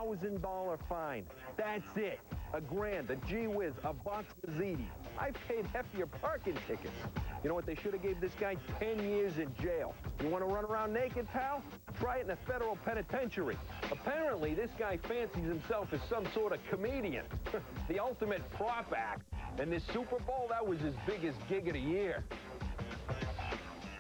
$1,000 fine. That's it. A grand, a gee whiz, a box of ziti. I paid heftier parking tickets. You know what they should have gave this guy? 10 years in jail. You want to run around naked, pal? Try it in a federal penitentiary. Apparently, this guy fancies himself as some sort of comedian. The ultimate prop act. And this Super Bowl, that was his biggest gig of the year.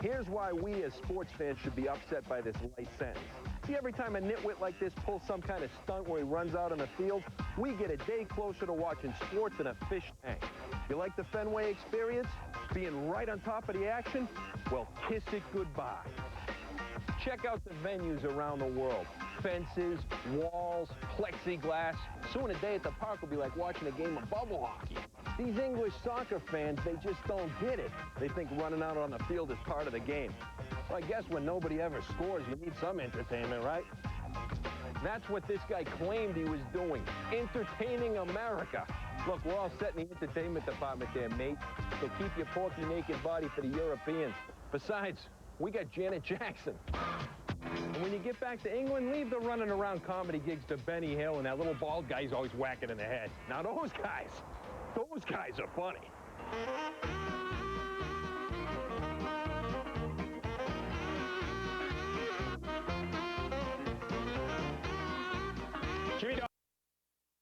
Here's why we as sports fans should be upset by this light sentence. See, every time a nitwit like this pulls some kind of stunt where he runs out on the field, we get a day closer to watching sports in a fish tank. You like the Fenway experience? Being right on top of the action? Well, kiss it goodbye. Check out the venues around the world. Fences, walls, plexiglass. Soon a day at the park will be like watching a game of bubble hockey. These English soccer fans, they just don't get it. They think running out on the field is part of the game. Well, I guess when nobody ever scores, you need some entertainment, right? That's what this guy claimed he was doing, entertaining America. Look, we're all set in the entertainment department there, mate. So keep your porky naked body for the Europeans. Besides, we got Janet Jackson. And when you get back to England, leave the running around comedy gigs to Benny Hill and that little bald guy he's always whacking in the head. Now those guys are funny. Jimmy Dawg.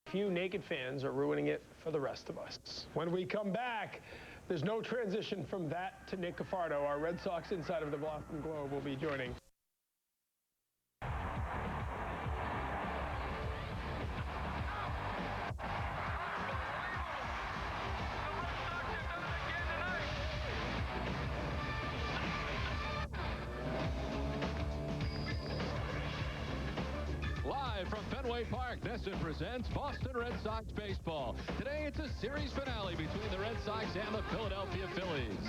Few naked fans are ruining it for the rest of us. When we come back, there's no transition from that to Nick Cafardo. Our Red Sox insider of the Boston Globe will be joining. From Fenway Park, NESN presents Boston Red Sox baseball. Today, it's a series finale between the Red Sox and the Philadelphia Phillies.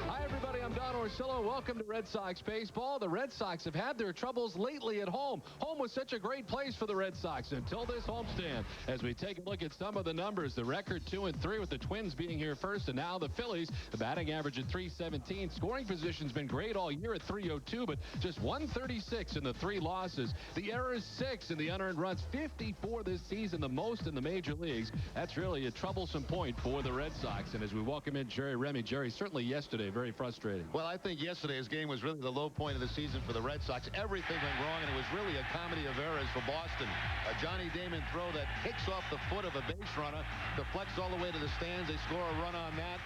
Hi, everybody. I'm Don Orsillo. Welcome to Red Sox baseball. The Red Sox have had their troubles lately at home. Home was such a great place for the Red Sox until this homestand. As we take a look at some of the numbers, the record 2-3 with the Twins being here first, and now the Phillies, the batting average at .317. Scoring position's been great all year at .302, but just 136 in the 3 losses. The errors 6 and the unearned runs 54 this season, the most in the major leagues. That's really a troublesome point for the Red Sox. And as we welcome in Jerry Remy, Jerry, certainly yesterday very frustrating. Well, I think yesterday's game was really the low point of the season for the Red Sox. Everything went wrong, and it was really a comedy of errors for Boston. A Johnny Damon throw that kicks off the foot of a base runner, deflects all the way to the stands. They score a run on that.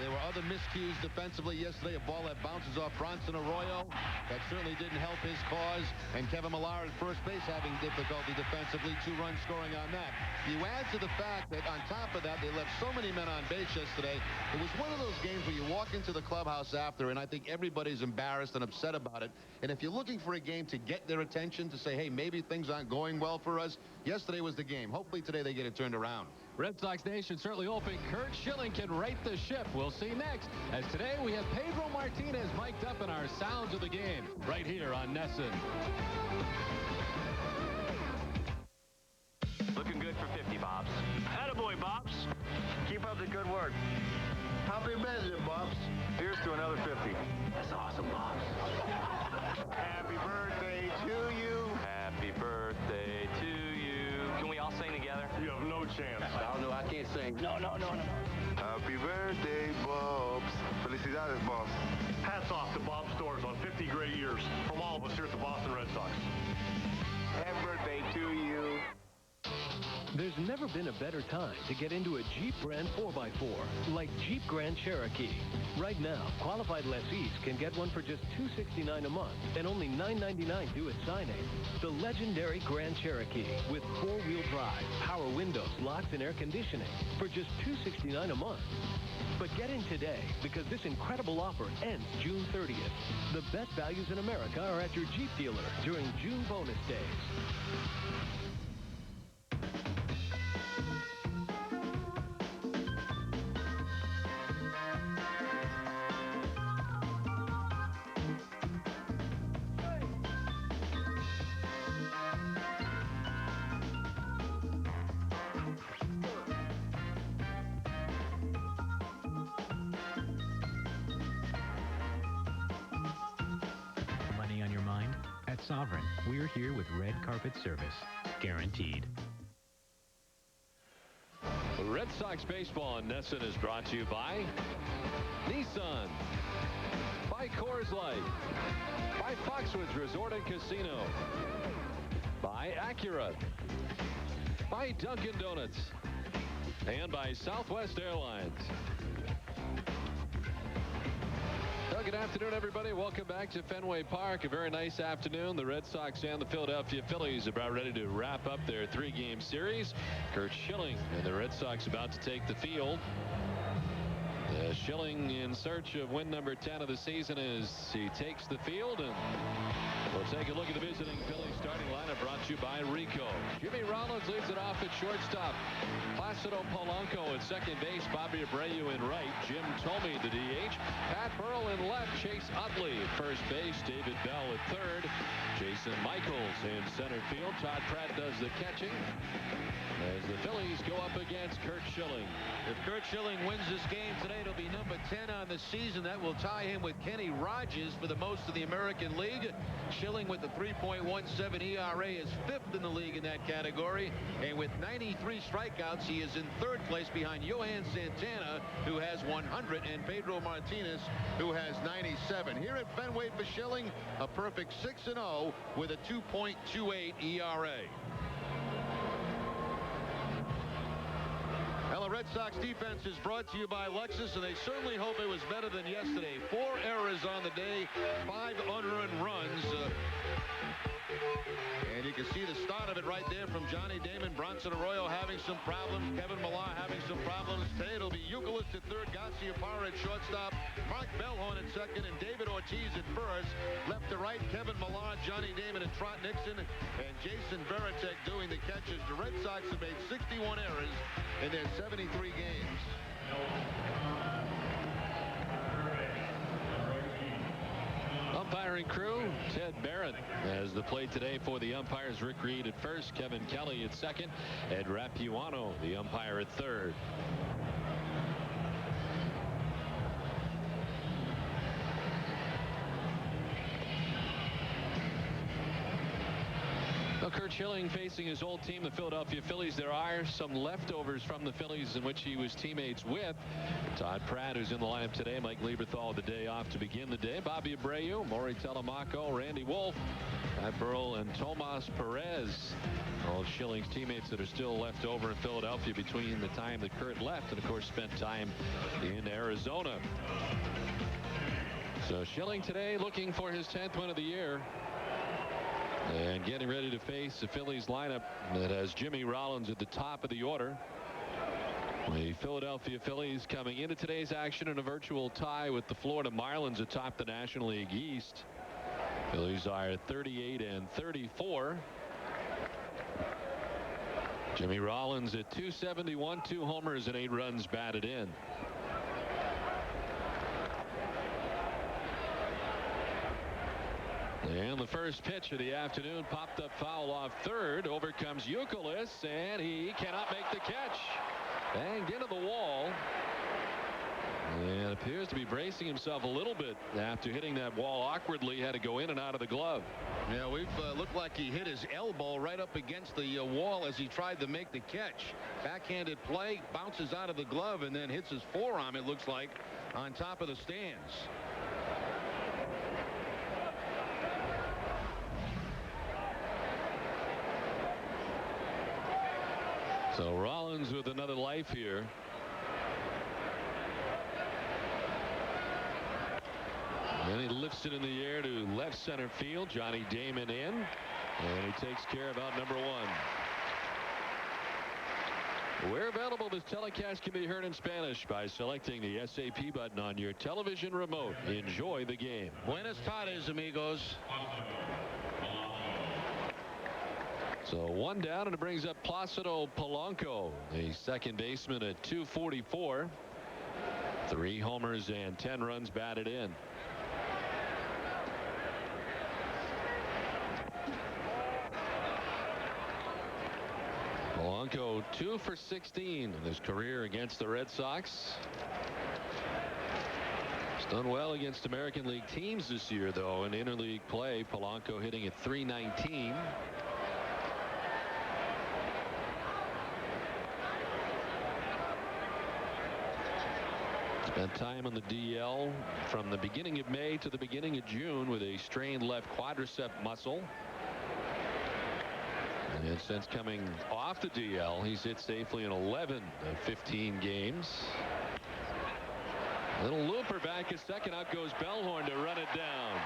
There were other miscues defensively yesterday. A ball that bounces off Bronson Arroyo. That certainly didn't help his cause. And Kevin Millar at first base having difficulty defensively. 2 runs scoring on that. You add to the fact that on top of that, they left so many men on base yesterday. It was one of those games where you walk into the clubhouse after, and I think everybody's embarrassed and upset about it. And if you're looking for a game to get their attention, to say, hey, maybe things aren't going well for us, yesterday was the game. Hopefully today they get it turned around. Red Sox Nation certainly hoping Curt Schilling can right the ship. We'll see next, as today we have Pedro Martinez mic'd up in our Sounds of the Game right here on NESN. Looking good for 50, Bobs. Attaboy, Bobs. Keep up the good work. Happy birthday, Bobs. Here's to another 50. That's awesome, Bobs. Happy birthday to you. Happy birthday to you. Can we all sing together? You have no chance. I don't know. I can't sing. No. Happy birthday, Bobs. Felicidades, Bobs. Hats off to Bob Stores on 50 great years from all of us here at the Boston Red Sox. Happy birthday to you. There's never been a better time to get into a Jeep brand 4x4, like Jeep Grand Cherokee. Right now, qualified lessees can get one for just $269 a month and only $999 due at signing. The legendary Grand Cherokee with 4-wheel drive, power windows, locks, and air conditioning for just $269 a month. But get in today, because this incredible offer ends June 30th. The best values in America are at your Jeep dealer during June bonus days. Money on your mind? At Sovereign, we're here with Red Carpet Service. guaranteed. Red Sox baseball in Nesson is brought to you by Nissan, by Coors Light, by Foxwoods Resort and Casino, by Acura, by Dunkin' Donuts, and by Southwest Airlines. Well, good afternoon, everybody. Welcome back to Fenway Park. A very nice afternoon. The Red Sox and the Philadelphia Phillies are about ready to wrap up their three-game series. Curt Schilling and the Red Sox about to take the field. Schilling in search of win number 10 of the season as he takes the field, and we'll take a look at the visiting Phillies starting lineup brought to you by Rico. Jimmy Rollins leads it off at shortstop. Placido Polanco at second base. Bobby Abreu in right. Jim Thome the DH. Pat Burrell in left. Chase Utley at first base. David Bell at third. Jason Michaels in center field. Todd Pratt does the catching as the Phillies go up against Curt Schilling. If Curt Schilling wins this game today, it'll be number 10 on the season. That will tie him with Kenny Rogers for the most of the American League. Schilling with the 3.17 ERA is fifth in the league in that category. And with 93 strikeouts, he is in third place behind Johan Santana, who has 100, and Pedro Martinez, who has 97. Here at Fenway for Schilling, a perfect 6-0 with a 2.28 ERA. Well, the Red Sox defense is brought to you by Lexus, and they certainly hope it was better than yesterday. 4 errors on the day, 5 unearned runs. And you can see the start of it right there from Johnny Damon. Bronson Arroyo having some problems. Kevin Millar having some problems. Today it'll be Youkilis at third, Garciaparra at shortstop, Mark Bellhorn at second, and David Ortiz at first. Left to right, Kevin Millar, Johnny Damon, and Trot Nixon, and Jason Varitek doing the catches. The Red Sox have made 61 errors in their 73 games. Umpiring crew, Ted Barrett as the play today for the umpires. Rick Reed at first, Kevin Kelly at second, Ed Rapuano, the umpire, at third. Well, Curt Schilling facing his old team, the Philadelphia Phillies. There are some leftovers from the Phillies in which he was teammates with. Todd Pratt, who's in the lineup today. Mike Lieberthal the day off to begin the day. Bobby Abreu, Maury Telemaco, Randy Wolf, Pat Burrell, and Tomas Perez. All Schilling's teammates that are still left over in Philadelphia between the time that Curt left and, of course, spent time in Arizona. So Schilling today looking for his 10th win of the year. And getting ready to face the Phillies lineup that has Jimmy Rollins at the top of the order. The Philadelphia Phillies coming into today's action in a virtual tie with the Florida Marlins atop the National League East. Phillies are 38 and 34. Jimmy Rollins at 271, 2 homers and 8 runs batted in. And the first pitch of the afternoon popped up foul off third. Over comes Youkilis, and he cannot make the catch. Banged into the wall. And appears to be bracing himself a little bit after hitting that wall awkwardly. Had to go in and out of the glove. Yeah, we've looked like he hit his elbow right up against the wall as he tried to make the catch. Backhanded play, bounces out of the glove, and then hits his forearm, it looks like, on top of the stands. So Rollins with another life here. And he lifts it in the air to left center field. Johnny Damon in. And he takes care of out number 1. Where available, this telecast can be heard in Spanish by selecting the SAP button on your television remote. Enjoy the game. Buenas tardes, amigos. So 1 down, and it brings up Placido Polanco, the second baseman, at 244. 3 homers and 10 runs batted in. Polanco 2 for 16 in his career against the Red Sox. He's done well against American League teams this year, though, in interleague play. Polanco hitting at .319. Spent time on the DL from the beginning of May to the beginning of June with a strained left quadricep muscle. And since coming off the DL, he's hit safely in 11 of 15 games. Little looper back at second. Out goes Bellhorn to run it down.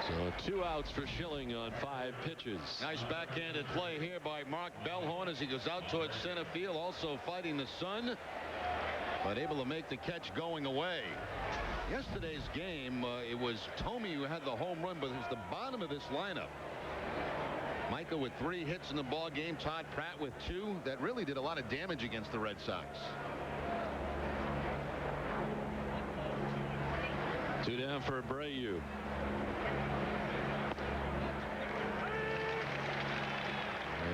So 2 outs for Schilling on 5 pitches. Nice backhanded play here by Mark Bellhorn as he goes out towards center field, also fighting the sun, but able to make the catch going away. Yesterday's game, it was Tomey who had the home run, but it's the bottom of this lineup. Micah with 3 hits in the ball game. Todd Pratt with 2. That really did a lot of damage against the Red Sox. 2 down for Abreu.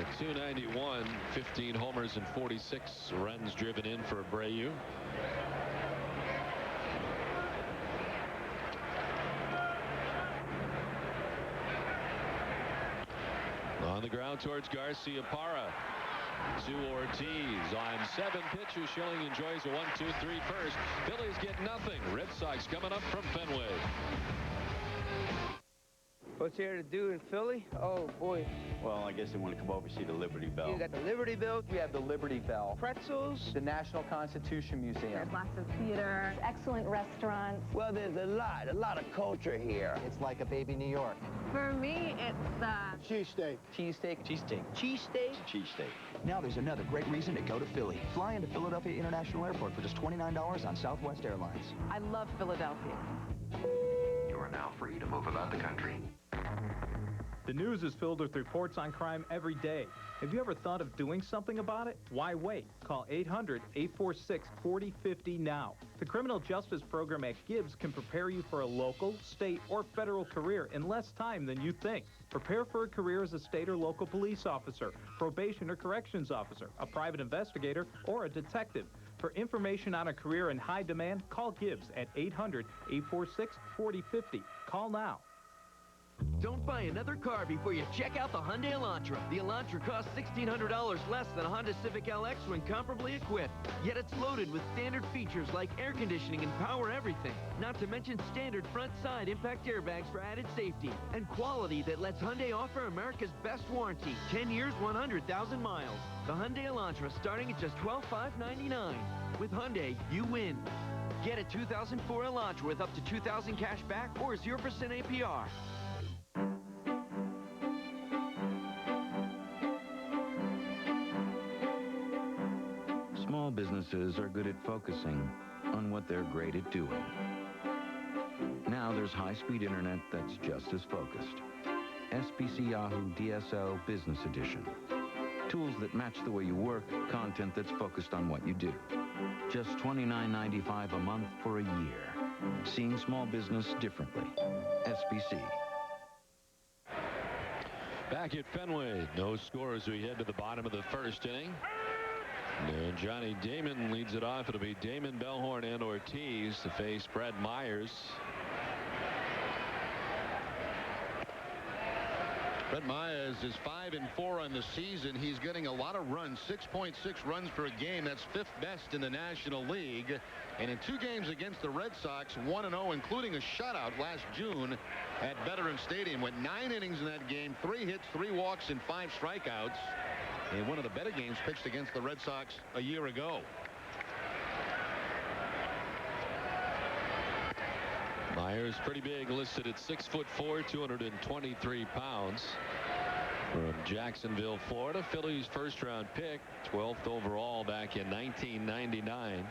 At 291, 15 homers and 46 runs driven in for Abreu. On the ground towards Garcia Parra. To Ortiz on 7 pitches. Schilling enjoys a 1-2-3 first. Phillies get nothing. Red Sox coming up from Fenway. What's here to do in Philly? Oh, boy. Well, I guess they want to come over and see the Liberty Bell. You got the Liberty Bell. We have the Liberty Bell. Pretzels. The National Constitution Museum. There's lots of theater, excellent restaurants. Well, there's a lot of culture here. It's like a baby New York. For me, it's cheesesteak. Cheesesteak. Cheesesteak. Cheesesteak? Cheesesteak. Now there's another great reason to go to Philly. Fly into Philadelphia International Airport for just $29 on Southwest Airlines. I love Philadelphia. You are now free to move about the country. The news is filled with reports on crime every day. Have you ever thought of doing something about it? Why wait? Call 800-846-4050 now. The Criminal Justice Program at Gibbs can prepare you for a local, state, or federal career in less time than you think. Prepare for a career as a state or local police officer, probation or corrections officer, a private investigator, or a detective. For information on a career in high demand, call Gibbs at 800-846-4050. Call now. Don't buy another car before you check out the Hyundai Elantra. The Elantra costs $1,600 less than a Honda Civic LX when comparably equipped. Yet it's loaded with standard features like air conditioning and power everything. Not to mention standard front side impact airbags for added safety. And quality that lets Hyundai offer America's best warranty. 10 years, 100,000 miles. The Hyundai Elantra starting at just $12,599. With Hyundai, you win. Get a 2004 Elantra with up to $2,000 cash back or 0% APR. Small businesses are good at focusing on what they're great at doing. Now there's high-speed internet that's just as focused. SBC Yahoo DSL Business Edition. Tools that match the way you work, content that's focused on what you do. Just $29.95 a month for a year. Seeing small business differently. SBC. Back at Fenway, no score as we head to the bottom of the first inning. And Johnny Damon leads it off. It'll be Damon, Bellhorn, and Ortiz to face Brett Myers. Brett Myers is 5-4 on the season. He's getting a lot of runs, 6.6 runs per game. That's 5th best in the National League. And in 2 games against the Red Sox, 1-0, including a shutout last June at Veterans Stadium. Went 9 innings in that game, 3 hits, 3 walks, and 5 strikeouts. In one of the better games pitched against the Red Sox a year ago. Myers pretty big, listed at 6'4", 223 pounds. From Jacksonville, Florida, Phillies first-round pick, 12th overall back in 1999.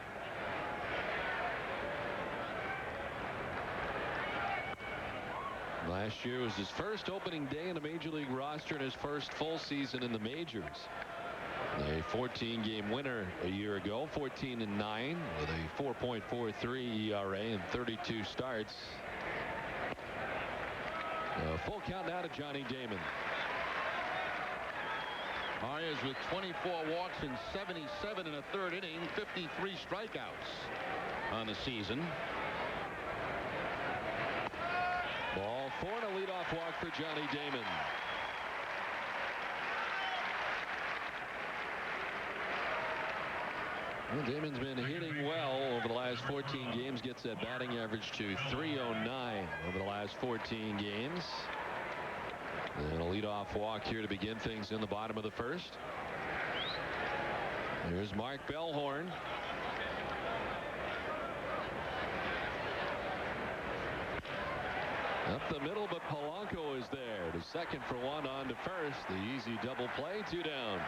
Last year was his first opening day in a major league roster and his first full season in the majors. A 14-game winner a year ago, 14-9 with a 4.43 ERA and 32 starts. A full count now to Johnny Damon. Myers with 24 walks and 77 in a third inning, 53 strikeouts on the season. Ball 4 and a leadoff walk for Johnny Damon. Well, Damon's been hitting well over the last 14 games. Gets that batting average to .309 over the last 14 games. And a leadoff walk here to begin things in the bottom of the first. Here's Mark Bellhorn. Up the middle, but Polanco is there to second for one, on to first. The easy double play, 2 down.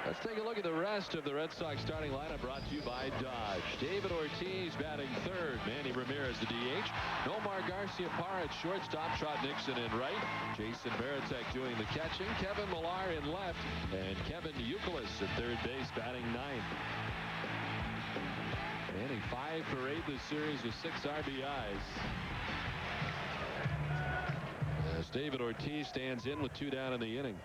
Let's take a look at the rest of the Red Sox starting lineup, brought to you by Dodge. David Ortiz batting third. Manny Ramirez the DH. Nomar Garciaparra at shortstop. Trot Nixon in right. Jason Varitek doing the catching. Kevin Millar in left. And Kevin Youkilis at third base batting ninth. Manny 5 for 8 this series with 6 RBIs. As David Ortiz stands in with 2 down in the inning.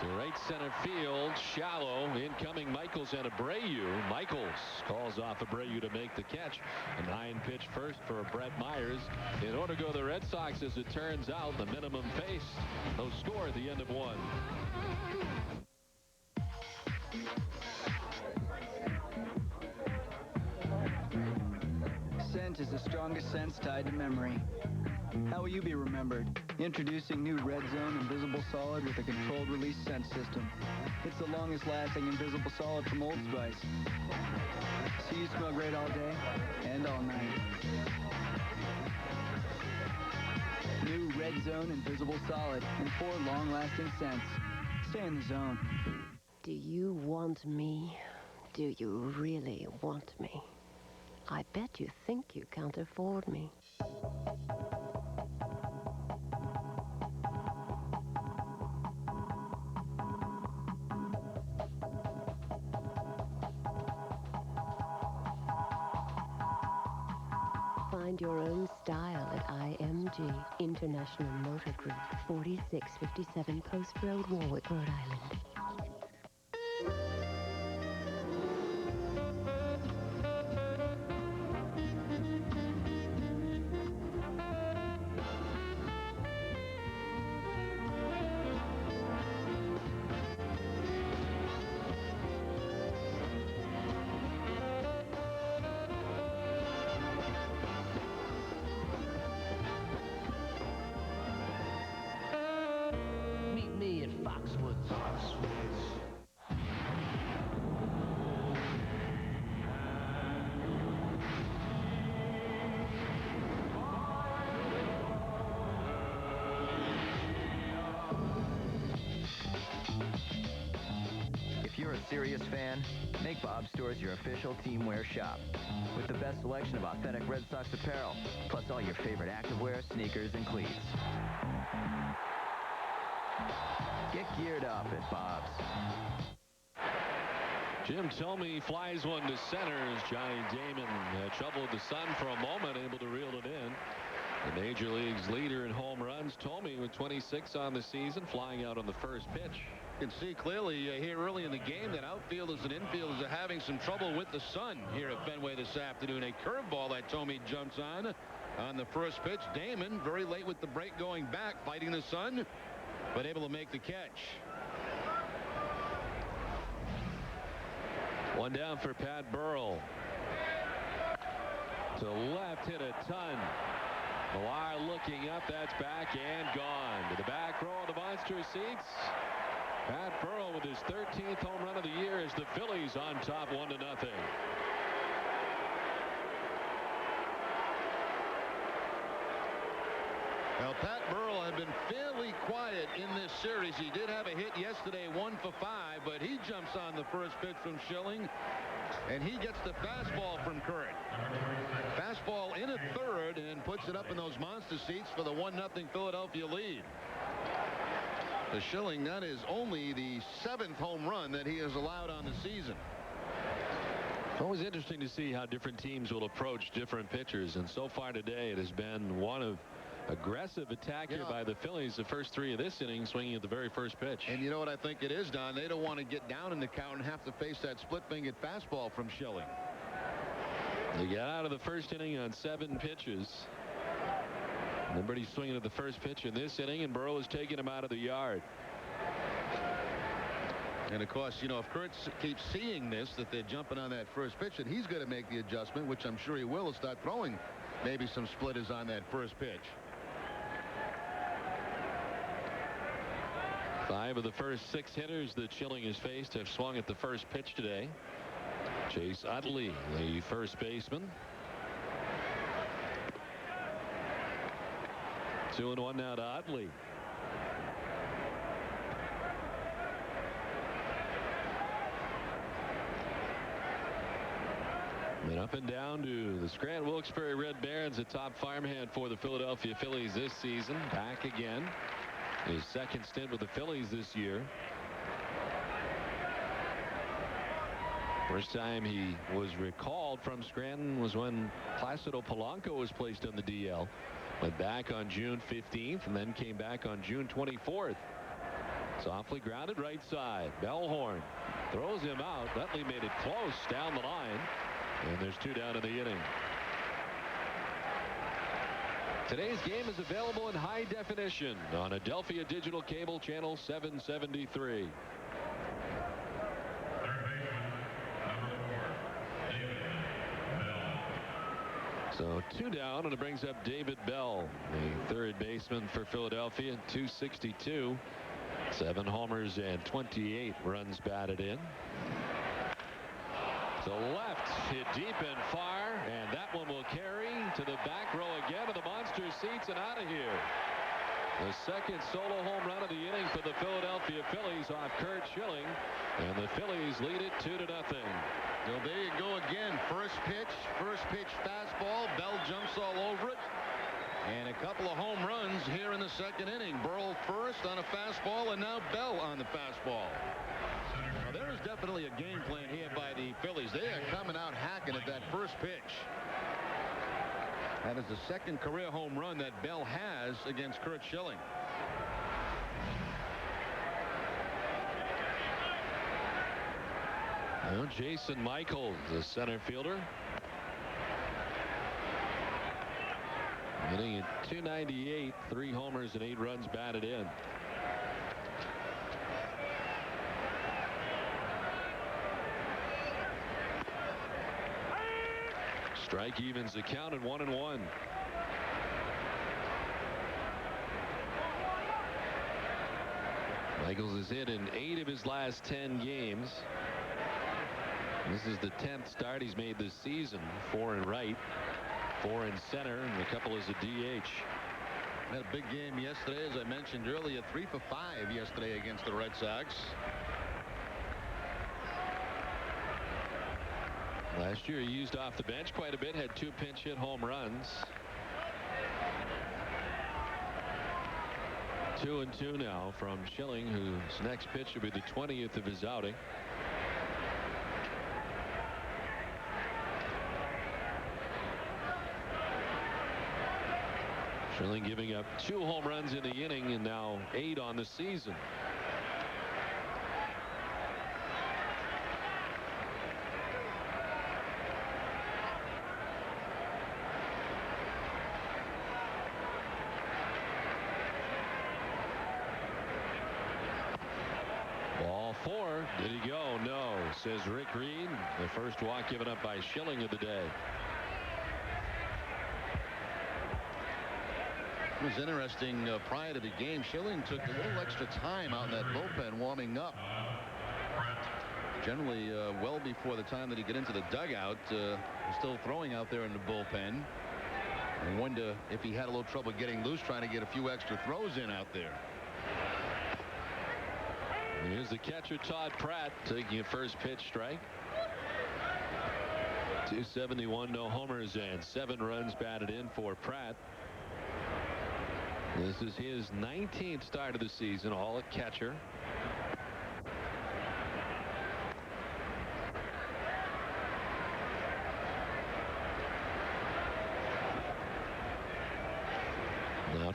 To right center field, shallow, incoming Michaels and Abreu. Michaels calls off Abreu to make the catch. A 9-pitch first for Brett Myers. In order to go to the Red Sox, as it turns out, the minimum pace. No score at the end of 1. Scent is the strongest sense tied to memory. How will you be remembered? Introducing new Red Zone Invisible Solid with a controlled release scent system. It's the longest lasting invisible solid from Old Spice. So you smell great all day and all night. New Red Zone Invisible Solid in 4 long-lasting scents. Stay in the zone. Do you want me? Do you really want me? I bet you think you can't afford me. Find your own style at IMG, International Motor Group, 4657 Post Road, Warwick, Rhode Island. If you're a serious fan, make Bob's Stores your official teamwear shop. With the best selection of authentic Red Sox apparel, plus all your favorite activewear, sneakers, and cleats. Get geared up at Bob's. Jim Thome flies one to center as Johnny Damon had trouble with the sun for a moment, able to reel it in. The Major League's leader in home runs, Thome with 26 on the season, flying out on the first pitch. You can see clearly here early in the game that outfielders and infielders are having some trouble with the sun here at Fenway this afternoon. A curveball that Thome jumps on the first pitch. Damon very late with the break going back, fighting the sun, but able to make the catch. One down for Pat Burrell. To left, hit a ton. Millar looking up, that's back and gone. To the back row of the monster seats. Pat Burrell with his 13th home run of the year as the Phillies on top 1-0. Well, Pat Burrell had been fairly quiet in this series. He did have a hit yesterday, 1 for 5, but he jumps on the first pitch from Schilling, and he gets the fastball from Curt. Fastball in a third and puts it up in those monster seats for the 1-0 Philadelphia lead. The Schilling, that is only the 7th home run that he has allowed on the season. It's always interesting to see how different teams will approach different pitchers, and so far today it has been one of aggressive attack here by the Phillies. The first 3 of this inning swinging at the very first pitch. And you know what I think it is, Don? They don't want to get down in the count and have to face that split-fingered fastball from Schilling. They got out of the first inning on 7 pitches. Nobody's swinging at the first pitch in this inning, and Burrow is taking him out of the yard. And of course, you know, if Curt keeps seeing this, that they're jumping on that first pitch, that he's going to make the adjustment, which I'm sure he will, start throwing maybe some splitters on that first pitch. 5 of the first 6 hitters that Schilling has faced have swung at the first pitch today. Chase Utley, the first baseman. 2-1 now to Utley. And up and down to the Scranton Wilkes-Barre Red Barons, a top farmhand for the Philadelphia Phillies this season. Back again. His second stint with the Phillies this year. First time he was recalled from Scranton was when Placido Polanco was placed on the DL. Went back on June 15th and then came back on June 24th. Softly grounded right side. Bellhorn throws him out. Utley made it close down the line. And there's 2 down in the inning. Today's game is available in high definition on Adelphia Digital Cable Channel 773. So 2 down, and it brings up David Bell, the third baseman for Philadelphia. 262, 7 homers and 28 runs batted in. To left, hit deep and far, and that one will carry to the back row again of the monster seats and out of here. The second solo home run of the inning for the Philadelphia Phillies off Curt Schilling, and the Phillies lead it 2-0. Well, there you go again. First pitch fastball. Bell jumps all over it. And a couple of home runs here in the second inning. Burrell first on a fastball, and now Bell on the fastball. Now, there is definitely a game plan here by the Phillies. They are coming out hacking at that first pitch. That is the second career home run that Bell has against Curt Schilling. Well, Jason Michaels, the center fielder, hitting at 298, 3 homers and 8 runs batted in. Strike evens the count at 1-1. Michaels has hit in 8 of his last 10 games. This is the 10th start he's made this season. 4 in right, 4 in center, and a couple as a DH. Had a big game yesterday, as I mentioned earlier. 3 for 5 yesterday against the Red Sox. Last year he used off the bench quite a bit, had 2 pinch hit home runs. 2-2 now from Schilling, whose next pitch will be the 20th of his outing. Schilling giving up 2 home runs in the inning and now 8 on the season. Ball 4. Did he go? No, says Rick Reed. The first walk given up by Schilling of the day. It was interesting. Prior to the game, Schilling took a little extra time out in that bullpen warming up. Generally, well before the time that he got into the dugout, still throwing out there in the bullpen. I wonder if he had a little trouble getting loose, trying to get a few extra throws in out there. Here's the catcher, Todd Pratt, taking a first pitch strike. 271, no homers, and 7 runs batted in for Pratt. This is his 19th start of the season, all at catcher.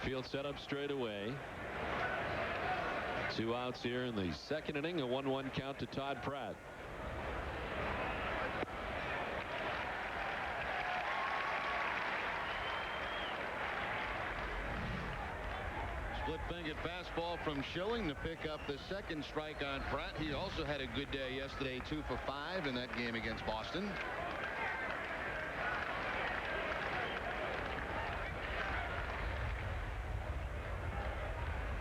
Field set up straight away. 2 outs here in the second inning. A 1-1 count to Todd Pratt. Split-fingered fastball from Schilling to pick up the second strike on Pratt. He also had a good day yesterday, 2 for 5 in that game against Boston.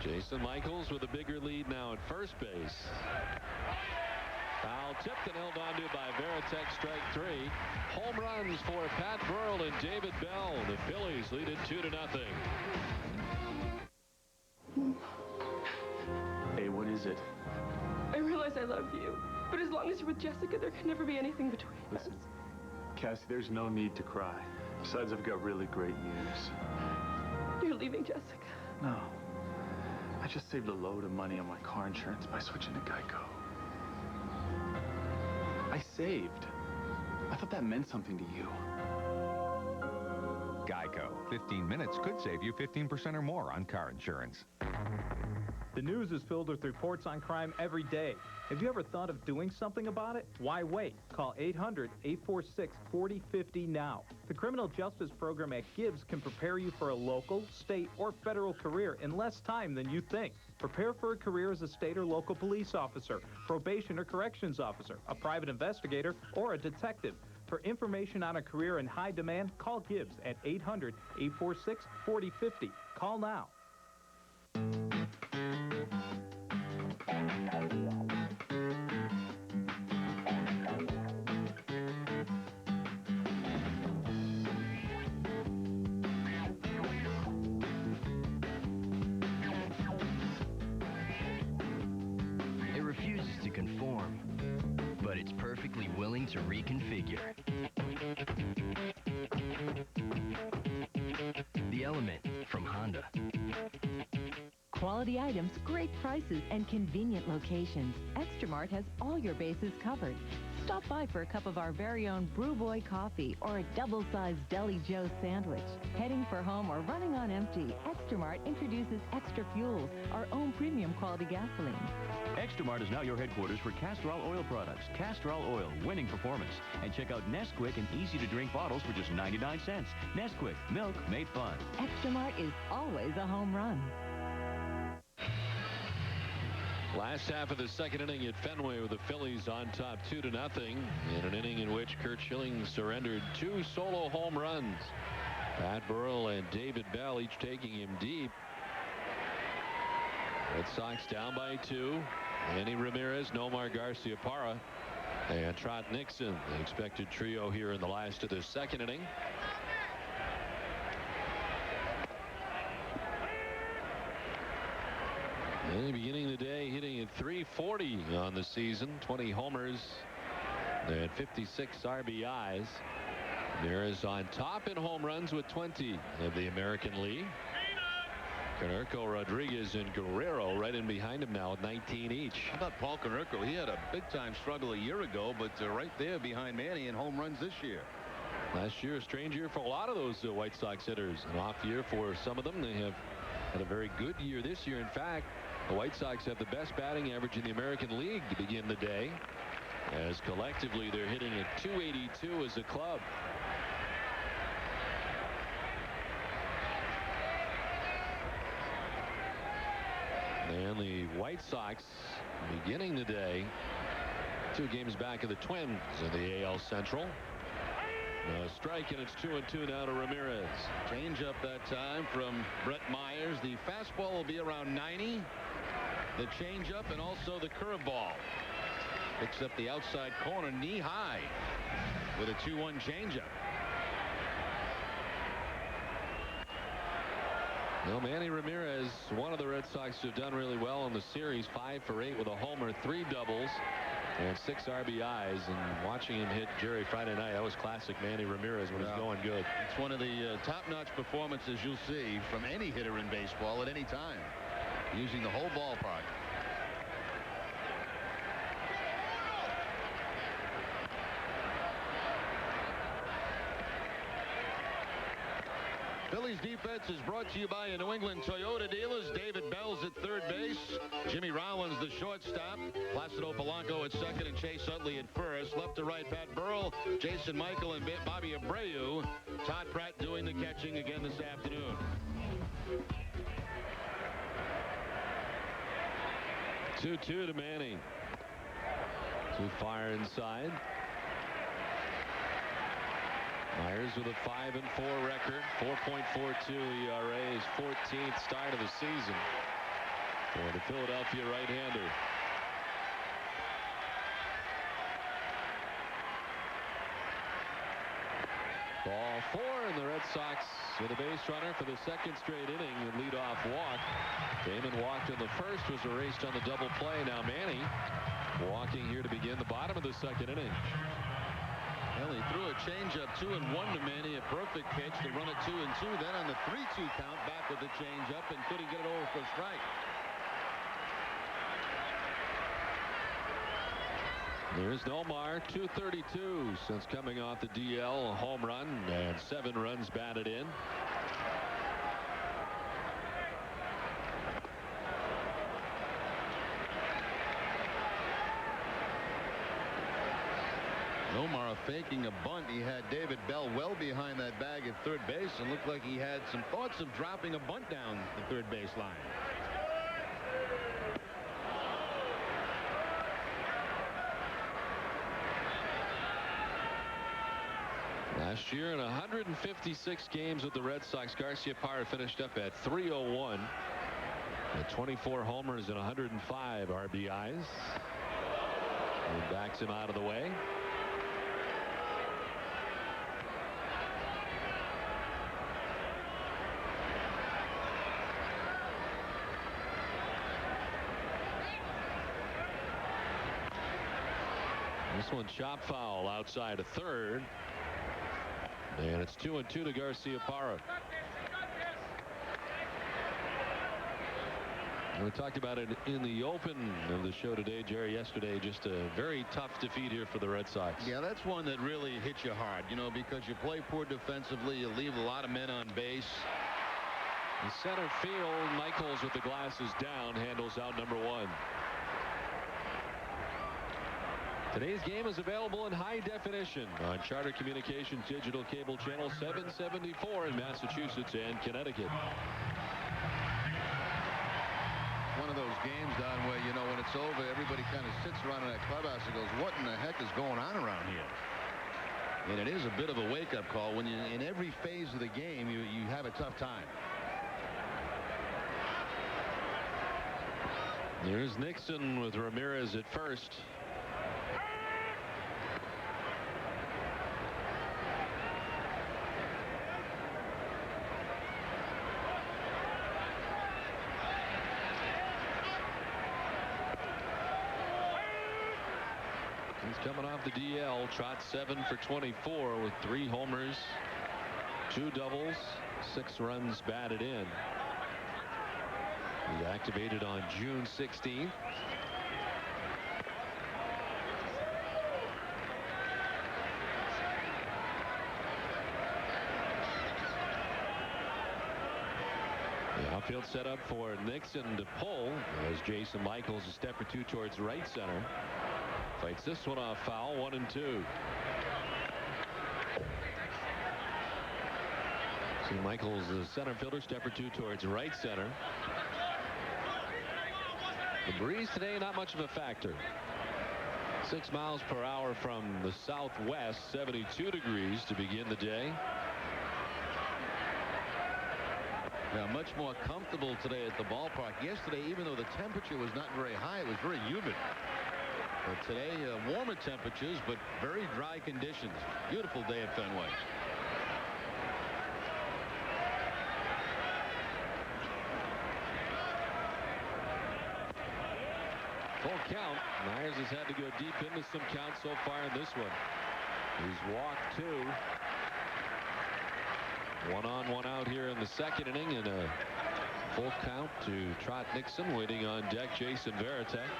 Jason Michaels with a bigger lead now at first base. Foul tipped and held on to by Varitek, strike 3. Home runs for Pat Burrell and David Bell. The Phillies lead it 2-0. Hey, what is it? I realize I love you, but as long as you're with Jessica, there can never be anything between us. Cassie, there's no need to cry. Besides, I've got really great news. You're leaving Jessica. No. I just saved a load of money on my car insurance by switching to Geico. I saved. I thought that meant something to you. Geico. 15 minutes could save you 15% or more on car insurance. The news is filled with reports on crime every day. Have you ever thought of doing something about it? Why wait? Call 800-846-4050 now. The Criminal Justice Program at Gibbs can prepare you for a local, state, or federal career in less time than you think. Prepare for a career as a state or local police officer, probation or corrections officer, a private investigator, or a detective. For information on a career in high demand, call Gibbs at 800-846-4050. Call now. It refuses to conform, but it's perfectly willing to reconfigure. The Element from Honda. Quality items, great prices, and convenient locations. Extramart has all your bases covered. Stop by for a cup of our very own Brew Boy coffee or a double-sized Deli Joe sandwich. Heading for home or running on empty, Extramart introduces Extra Fuels, our own premium quality gasoline. Extramart is now your headquarters for Castrol oil products. Castrol oil, winning performance. And check out Nesquik and easy-to-drink bottles for just 99 cents. Nesquik, milk made fun. Extramart is always a home run. Last half of the second inning at Fenway with the Phillies on top 2-0 in an inning in which Curt Schilling surrendered 2 solo home runs. Pat Burrell and David Bell each taking him deep. Red Sox down by 2. Manny Ramirez, Nomar Garciaparra, and Trot Nixon, the expected trio here in the last of the second inning. And beginning the day hitting at .340 on the season, 20 homers and 56 RBIs. Ramirez on top in home runs with 20 of the American League. Konerko, Rodriguez, and Guerrero right in behind him now with 19 each. How about Paul Konerko? He had a big-time struggle a year ago, but right there behind Manny in home runs this year. Last year, a strange year for a lot of those White Sox hitters. An off year for some of them. They have had a very good year this year. In fact, the White Sox have the best batting average in the American League to begin the day, as collectively they're hitting at .282 as a club. And the White Sox beginning the day 2 games back of the Twins in the AL Central. A strike, and it's 2-2 now to Ramirez. Change up that time from Brett Myers. The fastball will be around 90. The changeup and also the curveball. Picks up the outside corner knee high with a 2-1 changeup. Well, Manny Ramirez, one of the Red Sox who have done really well in the series, 5 for 8 with a homer, 3 doubles, and 6 RBIs. And watching him hit Jerry Friday night, that was classic Manny Ramirez when he's going good. It's one of the top-notch performances you'll see from any hitter in baseball at any time, using the whole ballpark. Phillies defense is brought to you by your New England Toyota dealers. David Bell's at third base. Jimmy Rollins, the shortstop. Placido Polanco at second and Chase Utley at first. Left to right, Pat Burrell, Jason Michael, and Bobby Abreu. Todd Pratt doing the catching again this afternoon. 2-2 to Manning. To fire inside. Myers with a 5-4 record, 4.42 ERA, his 14th start of the season for the Philadelphia right-hander. Ball 4, and the Red Sox with a base runner for the second straight inning and leadoff walk. Damon walked in the first, was erased on the double play. Now Manny walking here to begin the bottom of the second inning. Well, he threw a changeup 2-1 to Manny, a perfect pitch to run it 2-2. Then on the 3-2 count, back with the changeup and couldn't get it over for a strike. There's Nomar, 232 since coming off the DL, a home run and 7 runs batted in. Nomar faking a bunt. He had David Bell well behind that bag at third base and looked like he had some thoughts of dropping a bunt down the third base line. Last year in 156 games with the Red Sox, Garciaparra finished up at .301 with 24 homers and 105 RBIs. And backs him out of the way. This one chop foul outside of third. And it's 2-2 to Garciaparra. We talked about it in the open of the show today, Jerry, yesterday. Just a very tough defeat here for the Red Sox. Yeah, that's one that really hits you hard, you know, because you play poor defensively. You leave a lot of men on base. In center field, Michaels with the glasses down handles out number 1. Today's game is available in high definition on Charter Communications Digital Cable Channel 774 in Massachusetts and Connecticut. One of those games, Don, where, you know, when it's over, everybody kind of sits around in that clubhouse and goes, what in the heck is going on around here? And it is a bit of a wake-up call. When you, in every phase of the game, you have a tough time. There's Nixon with Ramirez at first. He's coming off the DL. Trot 7 for 24 with 3 homers, 2 doubles, 6 runs batted in. He's activated on June 16th. The outfield set up for Nixon to pull as Jason Michaels a step or 2 towards right center. Fights this one off foul, 1-2. See Michaels, the center fielder, step or 2 towards right center. The breeze today, not much of a factor. 6 miles per hour from the southwest, 72 degrees to begin the day. Yeah, much more comfortable today at the ballpark. Yesterday, even though the temperature was not very high, it was very humid. But today, warmer temperatures, but very dry conditions. Beautiful day at Fenway. Full count. Myers has had to go deep into some counts so far in this one. He's walked 2. 1 on, 1 out here in the second inning, and a full count to Trot Nixon. Waiting on deck, Jason Varitek.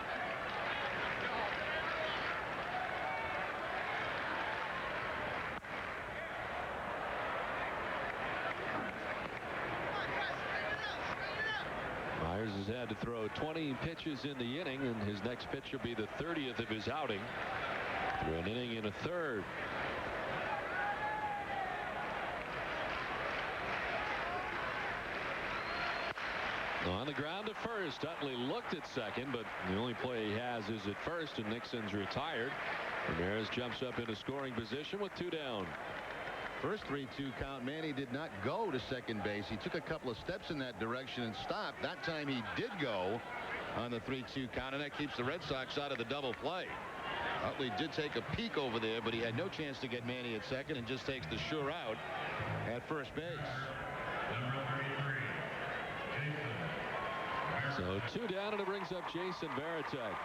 had to throw 20 pitches in the inning, and his next pitch will be the 30th of his outing. Through an inning and a third. On the ground to first. Utley looked at second, but the only play he has is at first, and Nixon's retired. Ramirez jumps up into scoring position with 2 down. First 3-2 count, Manny did not go to second base. He took a couple of steps in that direction and stopped. That time he did go on the 3-2 count, and that keeps the Red Sox out of the double play. Utley did take a peek over there, but he had no chance to get Manny at second and just takes the sure out at first base. So 2 down, and it brings up Jason Varitek.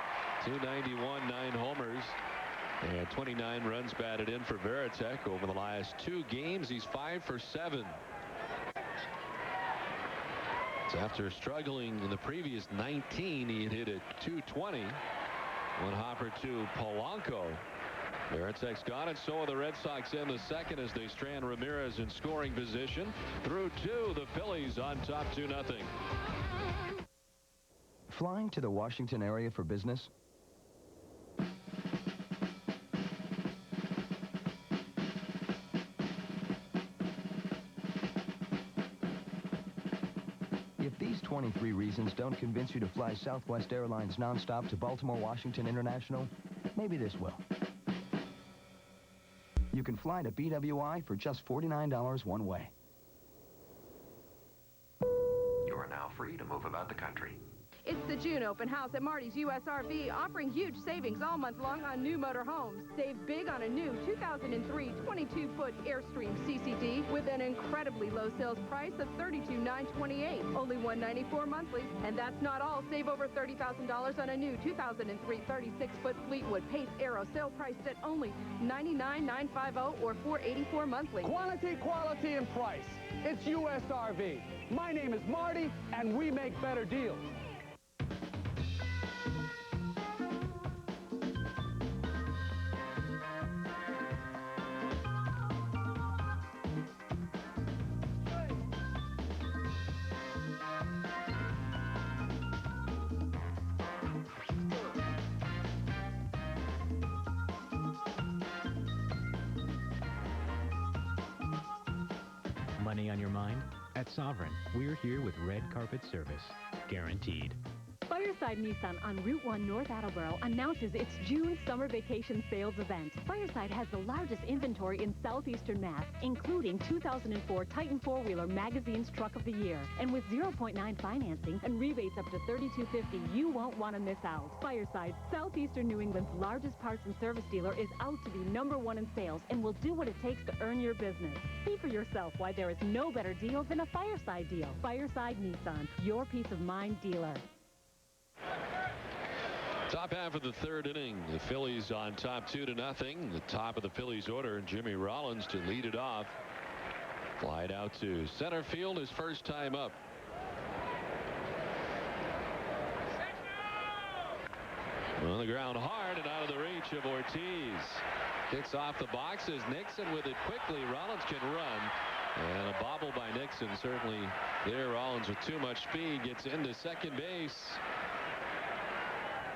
291, 9 homers, and 29 runs batted in for Varitek. Over the last 2 games, he's 5 for 7. So after struggling in the previous 19, he had hit at 220. One hopper to Polanco. Varitek's gone, and so are the Red Sox in the second as they strand Ramirez in scoring position. Through 2, the Phillies on top 2-0. Flying to the Washington area for business? If these 23 reasons don't convince you to fly Southwest Airlines nonstop to Baltimore Washington International, maybe this will. You can fly to BWI for just $49 one way. You are now free to move about the country. It's the June open house at Marty's USRV, offering huge savings all month long on new motorhomes. Save big on a new 2003 22-foot Airstream CCD with an incredibly low sales price of $32,928, only $194 monthly. And that's not all. Save over $30,000 on a new 2003 36-foot Fleetwood Pace Aero, sale priced at only $99,950 or $484 monthly. Quantity, quality, and price. It's USRV. My name is Marty, and we make better deals. Money on your mind? At Sovereign, we're here with red carpet service. Guaranteed. Fireside Nissan on Route 1 North Attleboro announces its June summer vacation sales event. Fireside has the largest inventory in southeastern Mass, including 2004 Titan 4-Wheeler Magazine's Truck of the Year. And with 0.9 financing and rebates up to $32.50, you won't want to miss out. Fireside, southeastern New England's largest parts and service dealer, is out to be #1 in sales and will do what it takes to earn your business. See for yourself why there is no better deal than a Fireside deal. Fireside Nissan, your peace of mind dealer. Top half of the third inning. The Phillies on top 2-0. The top of the Phillies order, Jimmy Rollins to lead it off. Flied out to center field his first time up. On the ground hard and out of the reach of Ortiz. Kicks off the boxes. Nixon with it quickly. Rollins can run. And a bobble by Nixon certainly there. Rollins with too much speed gets into second base.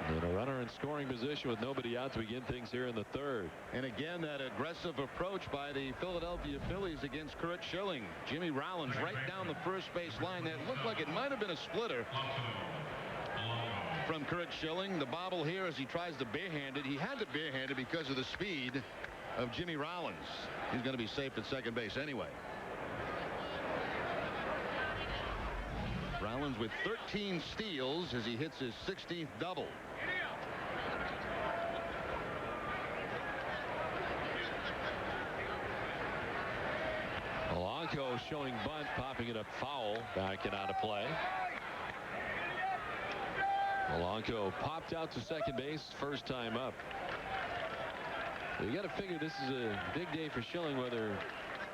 And a runner in scoring position with nobody out to begin things here in the third. And again, that aggressive approach by the Philadelphia Phillies against Curt Schilling. Jimmy Rollins right down the first base line. That looked like it might have been a splitter from Curt Schilling. The bobble here as he tries to barehand it. He had to barehand it because of the speed of Jimmy Rollins. He's going to be safe at second base anyway. Rollins with 13 steals as he hits his 16th double. Polanco showing bunt, popping it up foul, back and out of play. Polanco popped out to second base first time up. You got to figure this is a big day for Schilling, whether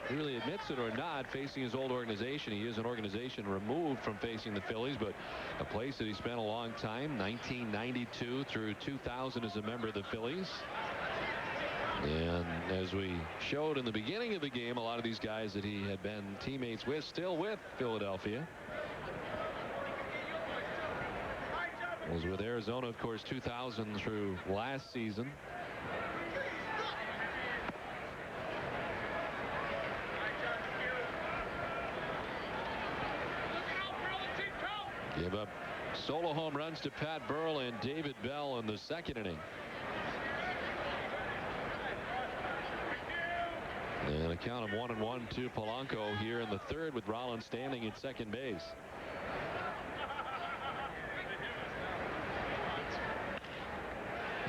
he really admits it or not, facing his old organization. He is an organization removed from facing the Phillies, but a place that he spent a long time, 1992 through 2000 as a member of the Phillies. And as we showed in the beginning of the game, a lot of these guys that he had been teammates with, still with Philadelphia. Was with Arizona, of course, 2000 through last season. Give up solo home runs to Pat Burrell and David Bell in the second inning. And a count of 1-1 to Polanco here in the third, with Rollins standing at second base.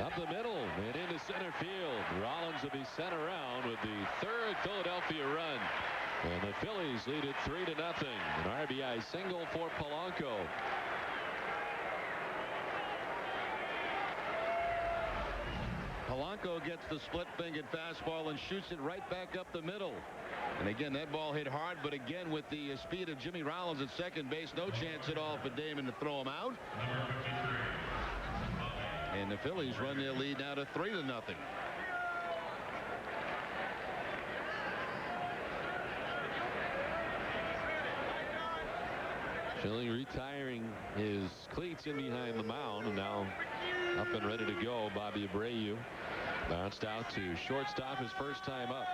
Up the middle and into center field. Rollins will be sent around with the third Philadelphia run. And the Phillies lead it 3-0. An RBI single for Polanco. Polanco gets the split-fingered fastball and shoots it right back up the middle. And again, that ball hit hard, but again, with the speed of Jimmy Rollins at second base, no chance at all for Damon to throw him out. And the Phillies run their lead now to 3-0. Schilling retiring his cleats in behind the mound, and now up and ready to go. Bobby Abreu bounced out to shortstop his first time up.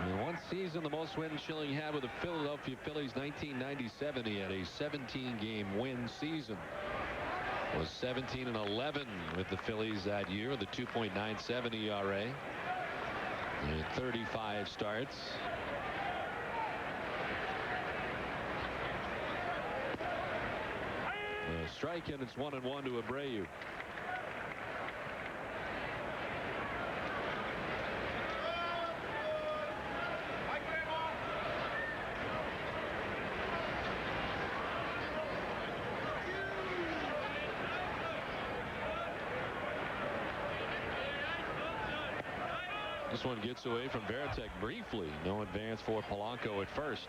In one season, the most wins Schilling had with the Philadelphia Phillies, 1997. He had a 17-game win season. Was 17-11 with the Phillies that year, the 2.97 ERA. And 35 starts. A strike, and it's 1-1 to Abreu. This one gets away from Veritek briefly. No advance for Polanco at first.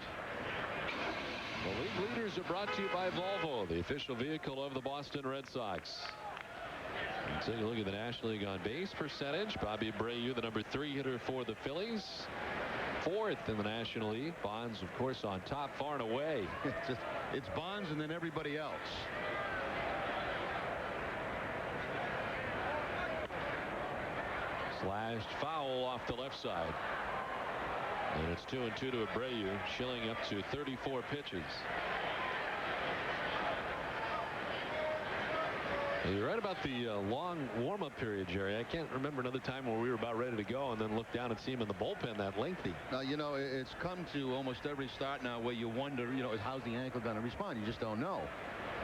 The league leaders are brought to you by Volvo, the official vehicle of the Boston Red Sox. And take a look at the National League on base percentage. Bobby Abreu, the number 3 hitter for the Phillies. 4th in the National League. Bonds, of course, on top far and away. It's Bonds and then everybody else. Slashed foul off the left side. And it's 2-2 to Abreu. Schilling up to 34 pitches. You're right about the long warm-up period, Jerry. I can't remember another time where we were about ready to go and then look down and see him in the bullpen that lengthy. You know, it's come to almost every start now where you wonder, you know, how's the ankle going to respond? You just don't know.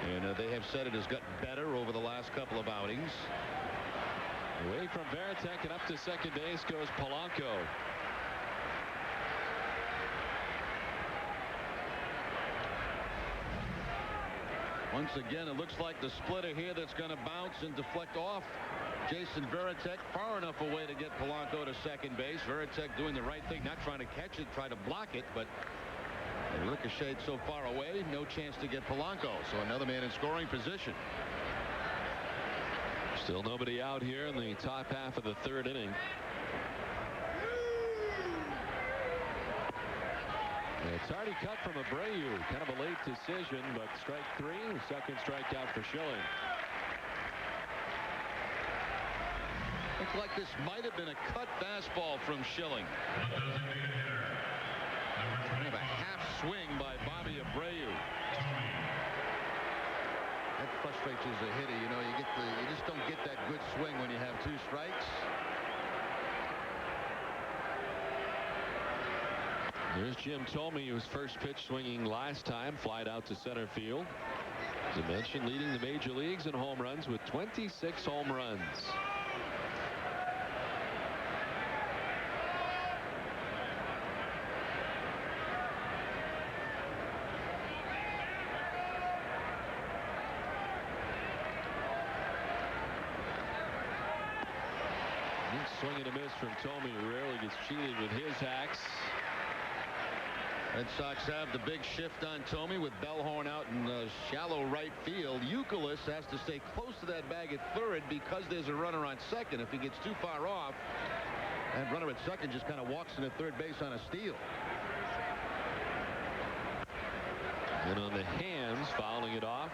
And they have said it has gotten better over the last couple of outings. Away from Veritek and up to second base goes Polanco. Once again, it looks like the splitter here that's going to bounce and deflect off Jason Veritek far enough away to get Polanco to second base. Veritek doing the right thing, not trying to catch it, try to block it, but it ricocheted so far away, no chance to get Polanco. So another man in scoring position. Still nobody out here in the top half of the third inning. It's already cut from Abreu. Kind of a late decision, but strike 3. Second strikeout for Schilling. Looks like this might have been a cut fastball from Schilling. Kind of a half swing by Bobby Abreu. That frustrates you as a hitter. You know, you just don't get that good swing when you have 2 strikes. Here's Jim Thome, who was first pitch swinging last time, flied out to center field. As I mentioned, leading the major leagues in home runs with 26 home runs. Swing and a miss from Thome, who rarely gets cheated with his hacks. Red Sox have the big shift on Tomey with Bellhorn out in shallow right field. Youkilis has to stay close to that bag at third because there's a runner on second. If he gets too far off, that runner at second just kind of walks into third base on a steal. And on the hands, fouling it off.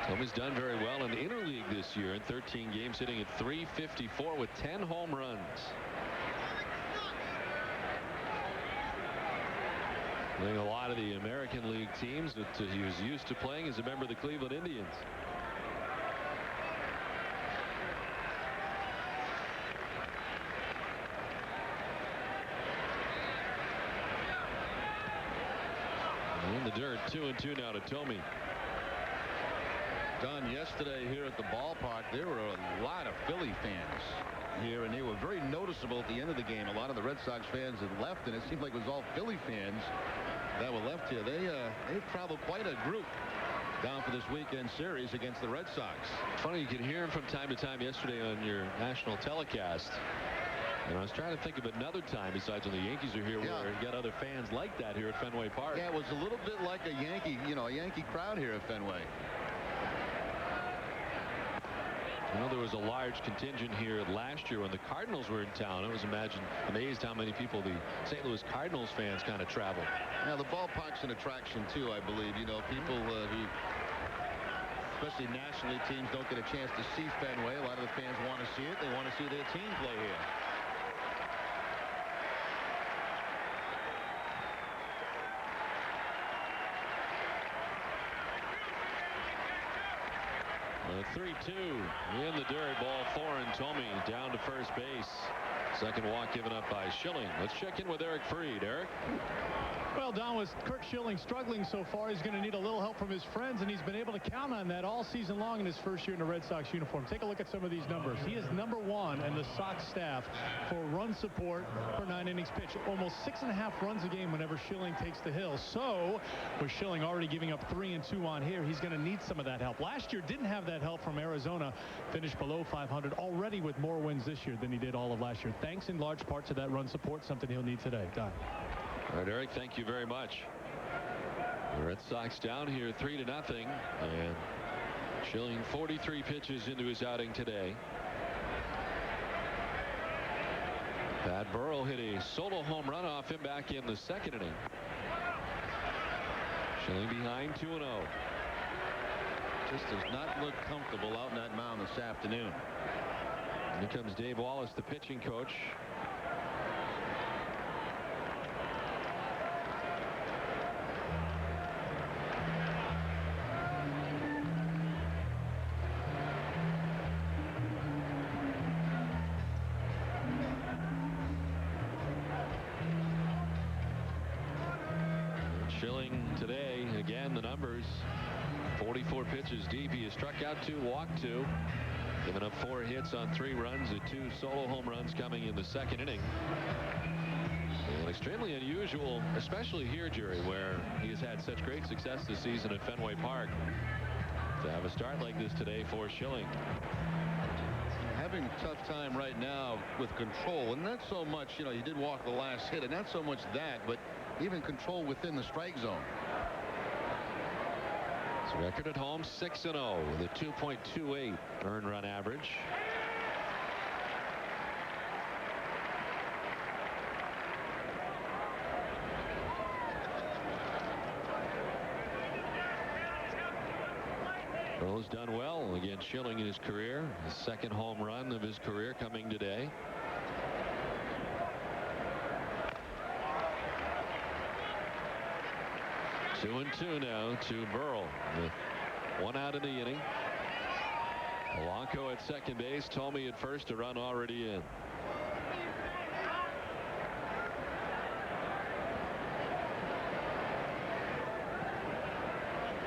Tomey's done very well in the interleague this year in 13 games, hitting at .354 with 10 home runs. I think a lot of the American League teams that he was used to playing as a member of the Cleveland Indians. In the dirt, 2-2 now to Tomey. Don, yesterday here at the ballpark, there were a lot of Philly fans here, and they were very noticeable at the end of the game. A lot of the Red Sox fans had left, and it seemed like it was all Philly fans that were left here. They've traveled quite a group down for this weekend series against the Red Sox. Funny, you could hear him from time to time yesterday on your national telecast. And I was trying to think of another time besides when the Yankees are here where you got other fans like that here at Fenway Park. Yeah, it was a little bit like a Yankee, a Yankee crowd here at Fenway. I know there was a large contingent here last year when the Cardinals were in town. I was amazed how many people the St. Louis Cardinals fans kind of traveled. Now, the ballpark's an attraction, too, I believe. People who, especially nationally, teams don't get a chance to see Fenway. A lot of the fans want to see it. They want to see their team play here. A 3-2 in the dirt. Ball 4 and Tomey down to first base. Second walk given up by Schilling. Let's check in with Eric Fried. Eric? Well, Don, with Curt Schilling struggling so far, he's going to need a little help from his friends, and he's been able to count on that all season long in his first year in the Red Sox uniform. Take a look at some of these numbers. He is #1 in the Sox staff for run support per 9 innings pitched. Almost 6.5 runs a game whenever Schilling takes the hill. So, with Schilling already giving up 3 and 2 on here, he's going to need some of that help. Last year didn't have that help from Arizona. Finished below 500 already with more wins this year than he did all of last year. Thanks in large part to that run support, something he'll need today. Don. All right, Eric, thank you very much. The Red Sox down here 3-0, and Schilling 43 pitches into his outing today. Pat Burrell hit a solo home run off him back in the second inning. Schilling behind 2-0. Just does not look comfortable out in that mound this afternoon. And here comes Dave Wallace, the pitching coach. Schilling today, again, the numbers. 44 pitches deep. He has struck out 2, walked 2. Giving up 4 hits on 3 runs and 2 solo home runs coming in the second inning. And extremely unusual, especially here, Jerry, where he has had such great success this season at Fenway Park. To have a start like this today for Schilling. Having a tough time right now with control, and not so much, he did walk the last hit, and not so much that, but even control within the strike zone. His record at home 6-0 with a 2.28 earned run average. Burrow's done well against Schilling in his career. His second home run of his career coming today. Two and 2 now to Burrell with 1 out in the inning. Polanco at second base. Tomey at first. A run already in.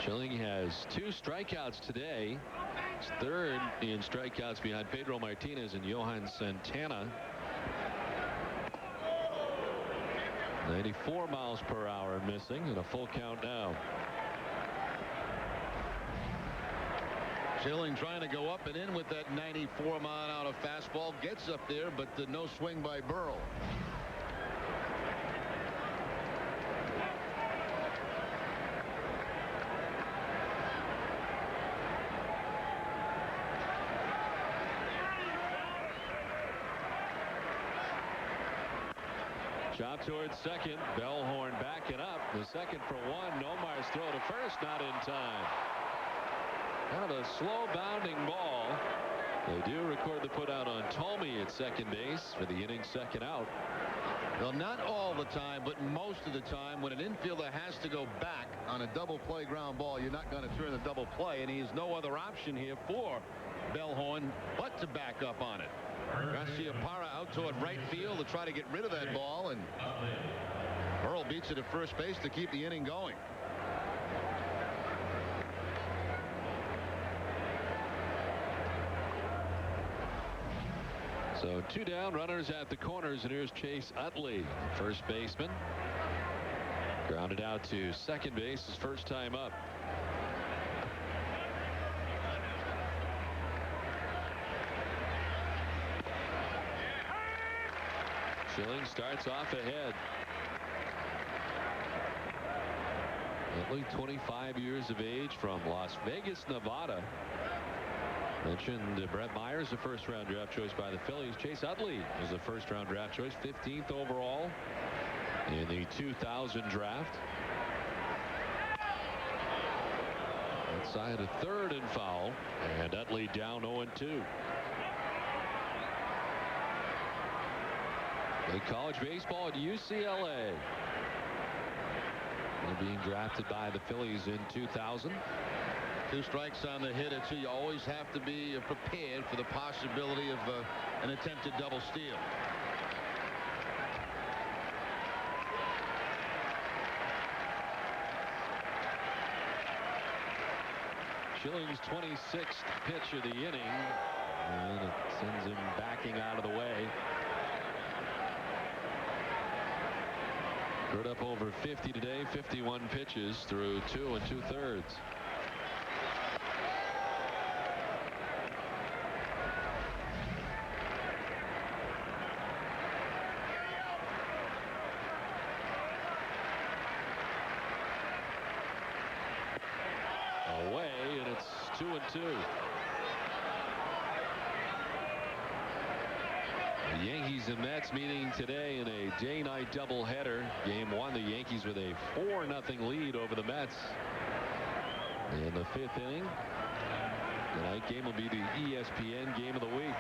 Schilling has 2 strikeouts today. He's third in strikeouts behind Pedro Martinez and Johan Santana. 94 miles per hour missing, and a full count now. Schilling trying to go up and in with that 94-mile-an-hour fastball. Gets up there, but no swing by Burrell. Chop towards second. Bellhorn backing up. The second for one. Nomar's throw to first, not in time. Kind of a slow bounding ball. They do record the put out on Tomey at second base for the inning's second out. Well, not all the time, but most of the time when an infielder has to go back on a double play ground ball, you're not going to turn the double play, and he has no other option here for Bellhorn but to back up on it. Garcia Parra out toward right field to try to get rid of that ball, and Earl beats it at first base to keep the inning going. So 2 down, runners at the corners, and here's Chase Utley, first baseman. Grounded out to second base his first time up. Schilling starts off ahead. Utley, 25 years of age, from Las Vegas, Nevada. Mentioned Brett Myers, a first-round draft choice by the Phillies. Chase Utley was a first-round draft choice, 15th overall in the 2000 draft. Outside a third and foul, and Utley down 0-2. Played college baseball at UCLA. And being drafted by the Phillies in 2000. 2 strikes on the hitter, so you always have to be prepared for the possibility of an attempted double steal. Schilling's 26th pitch of the inning, and it sends him backing out of the way. Curt up over 50 today, 51 pitches through 2 2/3. Away, and it's 2-2. The Yankees and Mets meeting today in a day-night doubleheader. Game 1, the Yankees with a 4-0 lead over the Mets. In the 5th inning, the night game will be the ESPN game of the week.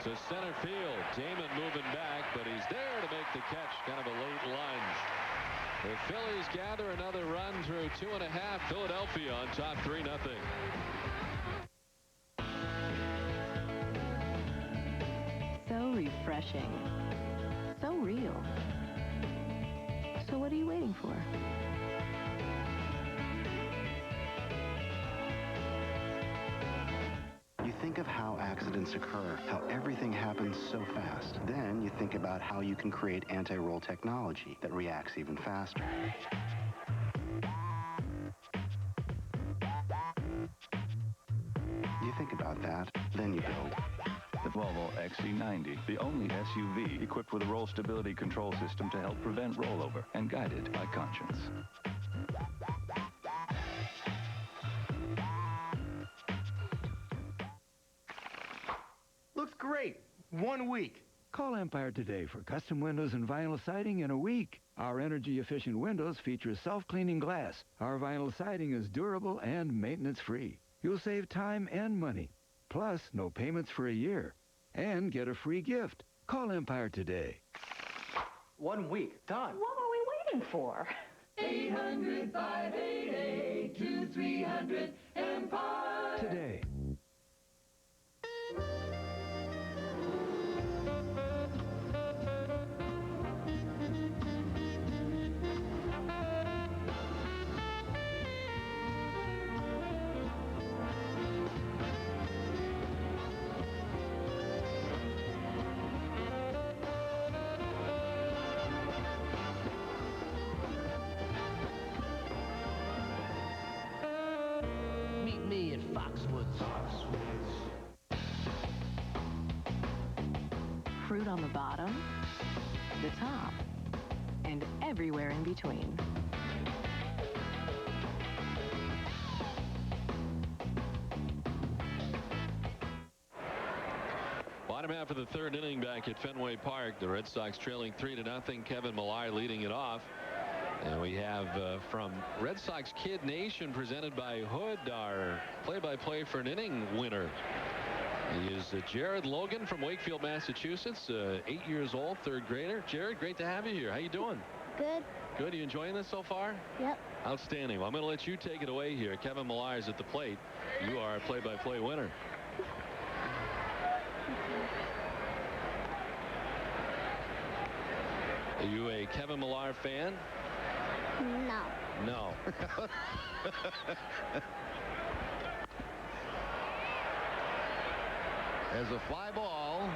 To center field. Damon moving back, but he's there to make the catch. Kind of a late lunge. The Phillies gather another run through 2.5. Philadelphia on top 3-0. So refreshing. So real. So what are you waiting for? You think of how accidents occur, how everything happens so fast. Then you think about how you can create anti-roll technology that reacts even faster. You think about that, then you build. The Volvo XC90, the only SUV equipped with a roll stability control system to help prevent rollover and guided by conscience. Looks great. 1 week. Call Empire today for custom windows and vinyl siding in a week. Our energy-efficient windows feature self-cleaning glass. Our vinyl siding is durable and maintenance-free. You'll save time and money. Plus, no payments for a year. And get a free gift. Call Empire today. 1 week. Done. What are we waiting for? 800-588-2300 Empire. Today. Meet me at Foxwoods. Fruit on the bottom, the top, and everywhere in between. Bottom half of the third inning back at Fenway Park. The Red Sox trailing 3-0. Kevin Millar leading it off. And we have from Red Sox Kid Nation, presented by Hood, our play-by-play for an inning winner. He is Jared Logan from Wakefield, Massachusetts, 8 years old, third grader. Jared, great to have you here. How you doing? Good. Good. You enjoying this so far? Yep. Outstanding. Well, I'm going to let you take it away here. Kevin Millar is at the plate. You are a play-by-play winner. Are you a Kevin Millar fan? No. No. As a fly ball.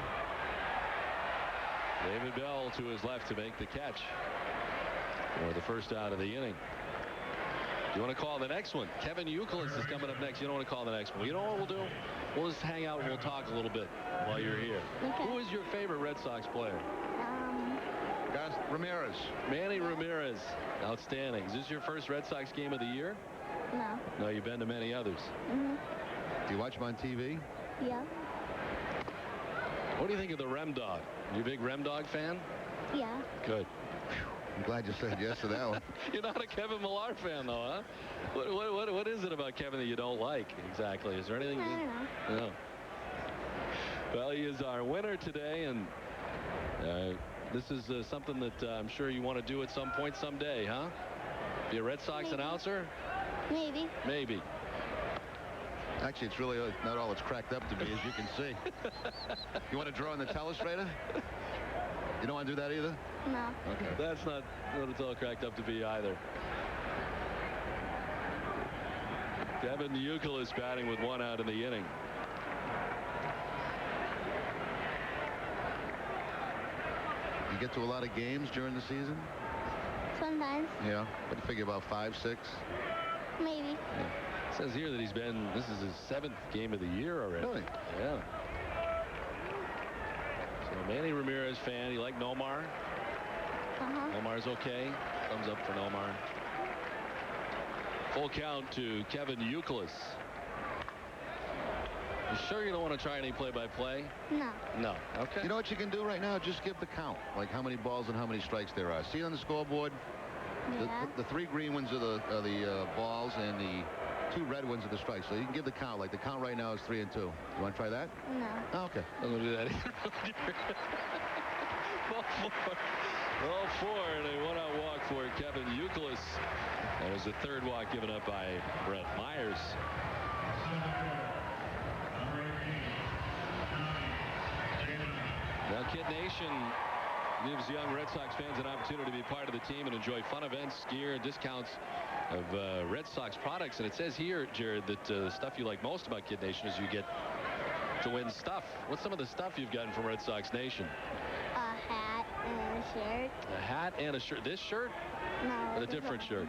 David Bell to his left to make the catch for the first out of the inning. You want to call the next one? Kevin Youkilis is coming up next. You don't want to call the next one. You know what we'll do? We'll just hang out and we'll talk a little bit while you're here. Okay. Who is your favorite Red Sox player? Ramirez. Manny Ramirez. Outstanding. Is this your first Red Sox game of the year? No. No, you've been to many others. Mm-hmm. Do you watch them on TV? Yeah. What do you think of the Rem Dog? You a big Rem Dog fan? Yeah. Good. I'm glad you said yes to that one. You're not a Kevin Millar fan, though, huh? What is it about Kevin that you don't like exactly? Is there anything? I don't know. No. Well, he is our winner today, and this is something that I'm sure you want to do at some point someday, huh? Be a Red Sox announcer? Maybe. Maybe. Actually, it's really not all it's cracked up to be, as you can see. You want to draw on the telestrator? You don't want to do that either? No. Okay. That's not what it's all cracked up to be either. Kevin Youkilis batting with one out in the inning. You get to a lot of games during the season? Sometimes. Yeah. What do you figure, about 5, 6? Maybe. Yeah. It says here that this is his 7th game of the year already. Really? Yeah. So Manny Ramirez fan. You like Nomar? Uh-huh. Nomar's okay. Thumbs up for Nomar. Full count to Kevin Youkilis. You sure you don't want to try any play-by-play? No. No. Okay. You know what you can do right now? Just give the count, like how many balls and how many strikes there are. See on the scoreboard? Yeah. The 3 green ones are the balls, and the 2 red ones are the strikes. So you can give the count. Like the count right now is 3 and 2. You want to try that? No. Oh, okay. I'm going to do that either. Ball 4 and a one-out walk for Kevin Youkilis. That was the 3rd walk given up by Brett Myers. Now, Kid Nation gives young Red Sox fans an opportunity to be part of the team and enjoy fun events, gear, and discounts of Red Sox products. And it says here, Jared, that the stuff you like most about Kid Nation is you get to win stuff. What's some of the stuff you've gotten from Red Sox Nation? A hat and a shirt. A hat and a shirt. This shirt? No. Or a different shirt?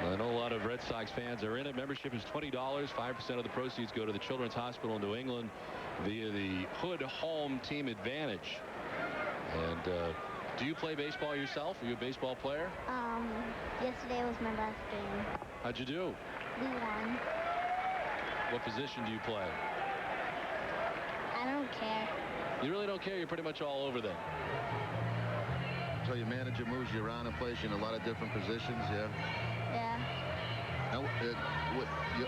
Well, I know a lot of Red Sox fans are in it. Membership is $20. 5% of the proceeds go to the Children's Hospital in New England via the Hood Home Team Advantage. And do you play baseball yourself? Are you a baseball player? Yesterday was my last game. How'd you do? We won. What position do you play? I don't care. You really don't care? You're pretty much all over then. So your manager moves you around and places you in a lot of different positions, yeah? Yeah. Now,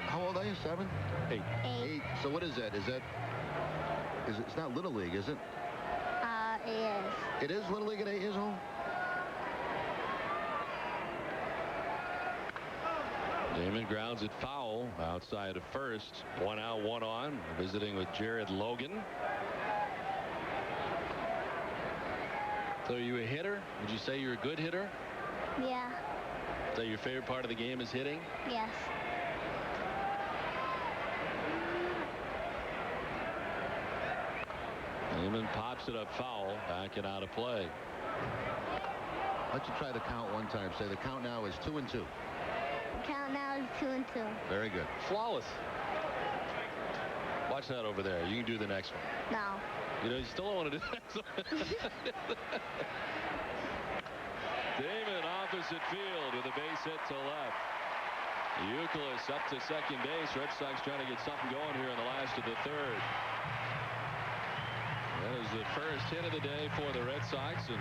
how old are you? 7? 8. 8. So what is that? It's not Little League, is it? It is. It is Little League at 8 years old? Damon grounds it foul outside of first. 1 out, 1 on. Visiting with Jared Logan. So are you a hitter? Would you say you're a good hitter? Yeah. So your favorite part of the game is hitting? Yes. Damon pops it up foul. Back and out of play. Why don't you try the count one time? Say the count now is 2 and 2. The count now is 2 and 2. Very good. Flawless. Watch that over there. You can do the next one. No. You know, you still don't want to do that. Damon opposite field with a base hit to left. Youkilis up to second base. Red Sox trying to get something going here in the last of the 3rd. was the first hit of the day for the Red Sox, and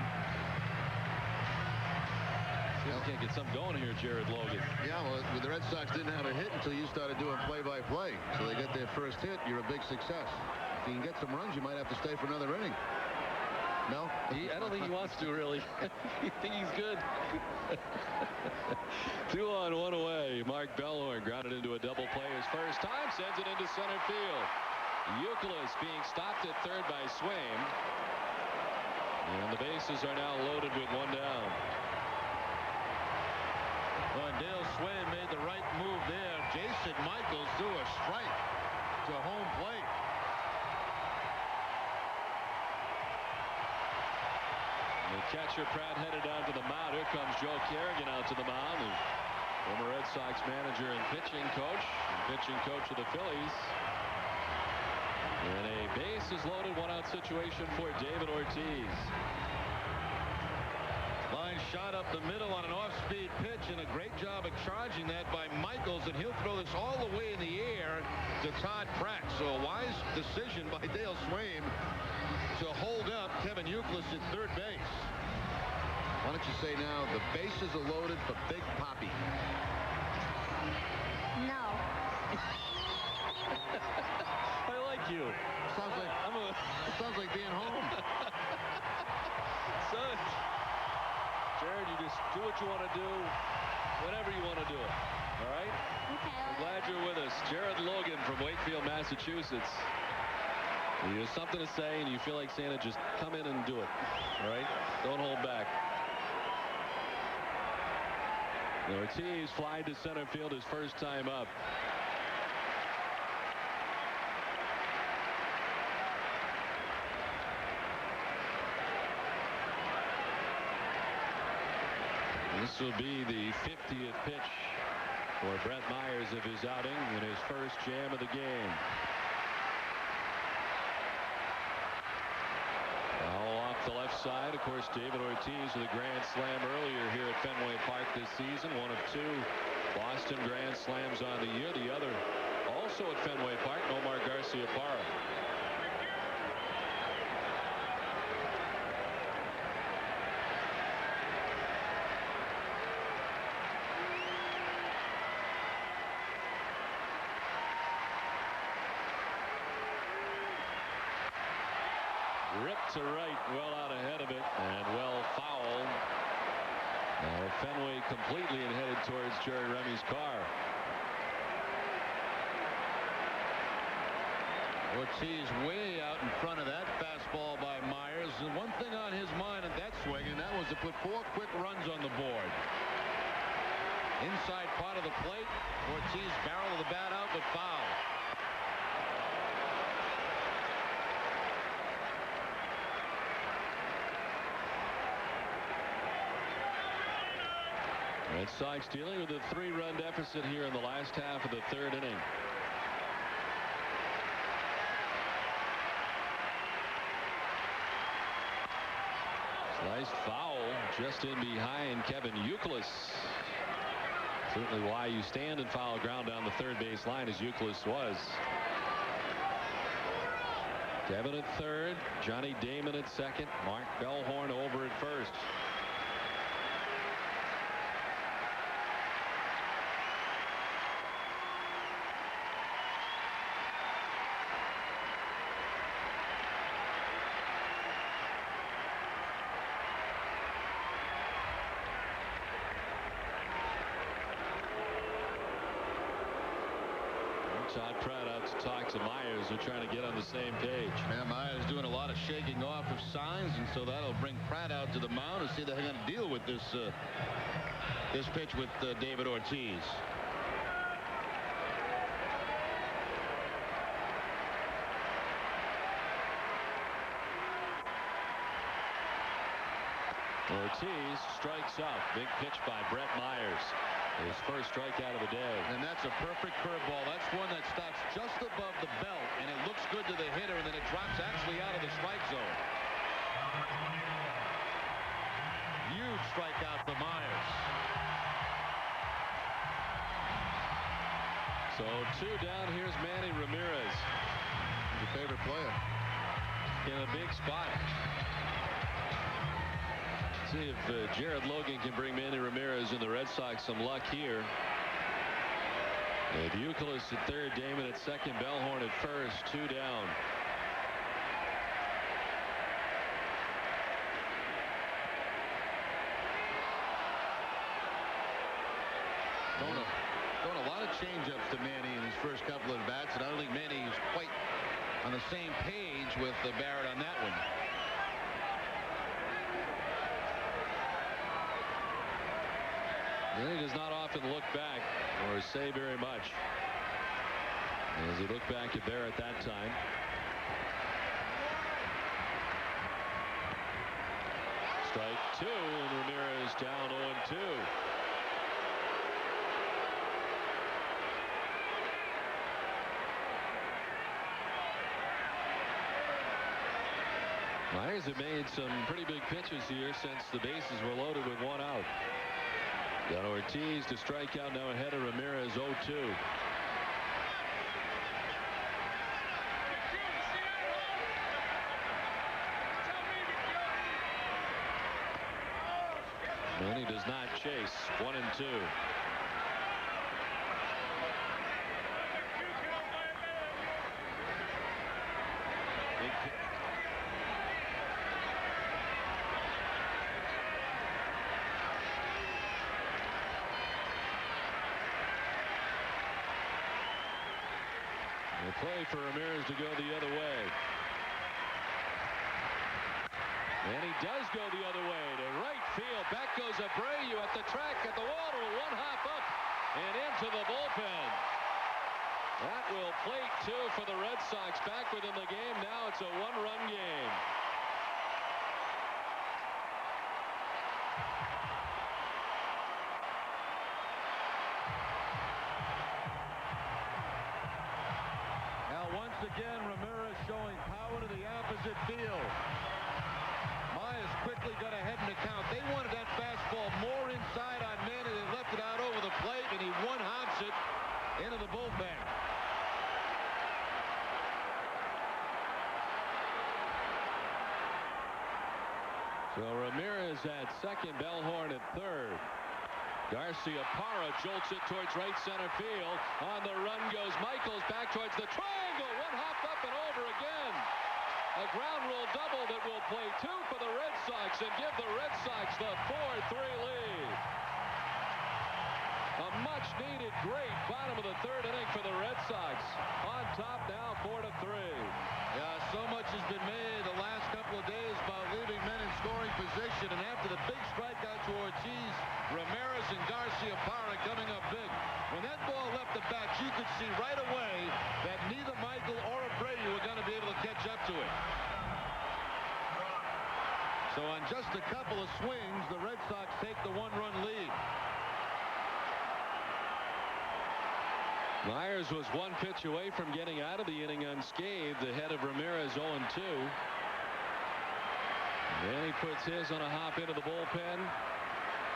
can't get something going here, Jared Logan. Yeah, well, the Red Sox didn't have a hit until you started doing play-by-play. So they get their first hit. You're a big success. If you can get some runs, you might have to stay for another inning. No? I don't think he wants to, really. I think he's good. 2 on, 1 away. Mark Bellhorn grounded into a double play his first time, sends it into center field. Youkilis being stopped at third by Swaim. And the bases are now loaded with 1 down. Well, Dale Swaim made the right move there. Jason Michaels threw a strike to home plate. The catcher Pratt headed down to the mound. Here comes Joe Kerrigan out to the mound. The former Red Sox manager and pitching coach of the Phillies. And a bases loaded 1-out situation for David Ortiz. Line shot up the middle on an off-speed pitch, and a great job of charging that by Michaels, and he'll throw this all the way in the air to Todd Pratt. So a wise decision by Dale Swaim to hold up Kevin Youkilis at third base. Why don't you say now the bases are loaded for Big Papi? No. I like you. Sounds like being home. Son, Jared, you just do what you want to do whenever you want to do it. All right? Okay. I'm glad you're with us. Jared Logan from Wakefield, Massachusetts. You have something to say and you feel like saying it, just come in and do it. All right? Don't hold back. Ortiz flied to center field his first time up. This will be the 50th pitch for Brett Myers of his outing in his first jam of the game. All off the left side. Of course, David Ortiz with a grand slam earlier here at Fenway Park this season. One of 2 Boston grand slams on the year. The other also at Fenway Park, Nomar Garciaparra. Ripped to right, well out ahead of it, and well fouled. Now Fenway completely and headed towards Jerry Remy's car. Ortiz way out in front of that fastball by Myers. And one thing on his mind at that swing, and that was to put 4 quick runs on the board. Inside part of the plate, Ortiz barreled the bat out, but foul. Red Sox dealing with a 3-run deficit here in the last half of the 3rd inning. Sliced foul just in behind Kevin Youkilis. Certainly why you stand and foul ground down the third base line as Youkilis was. Kevin at third, Johnny Damon at second, Mark Bellhorn over at first. Todd Pratt out to talk to Myers. They're trying to get on the same page. Yeah, Myers doing a lot of shaking off of signs, and so that'll bring Pratt out to the mound and see if they're going to deal with this this pitch with David Ortiz. Ortiz strikes out. Big pitch by Brett Myers. His first strikeout of the day. And that's a perfect curveball. That's one that stops just above the belt, and it looks good to the hitter, and then it drops actually out of the strike zone. Huge strikeout for Myers. So 2 down. Here's Manny Ramirez. Your favorite player. in a big spot. See if Jared Logan can bring Manny Ramirez and the Red Sox some luck here. Buchalus at third, Damon at second, Bellhorn at first, 2 down. Throwing a lot of changeups to Manny in his first couple of bats, and I don't think Manny is quite on the same page with Barrett on that one. Manny does not often look back or say very much. As he looked back at Barrett that time. Strike 2, and Ramirez down 0-2. Myers have made some pretty big pitches here since the bases were loaded with 1 out. Got Ortiz to strike out, now ahead of Ramirez, 0-2. Manny does not chase, 1-2. The play for Ramirez to go the other way. And he does go the other way to right field. Back goes Abreu at the track, at the wall, to a 1-hop up and into the bullpen. That will plate 2 for the Red Sox. Back within the game. Now it's a 1-run game. Once again, Ramirez showing power to the opposite field. Myers quickly got ahead in the count. They wanted that fastball more inside on Manny. They left it out over the plate, and he 1-hops it into the bullpen. So Ramirez at second, Bellhorn at third. Garcia-Parra jolts it towards right center field. On the run goes Michaels back towards the triangle. 1-hop up and over again. A ground rule double that will play 2 for the Red Sox and give the Red Sox the 4-3 lead. A much-needed great bottom of the 3rd inning for the Red Sox. On top now, 4-3. Yeah, so much has been made the last couple of days about leaving men in scoring position, and after the big strikeout to Ortiz, Ramirez and Garcia-Parra coming up big. When that ball left the bat, you could see right away that neither Michael or Abreu were going to be able to catch up to it. So on just a couple of swings, the Red Sox take the 1-run lead. Myers was 1 pitch away from getting out of the inning unscathed, ahead of Ramirez 0-2. Then he puts his on a hop into the bullpen.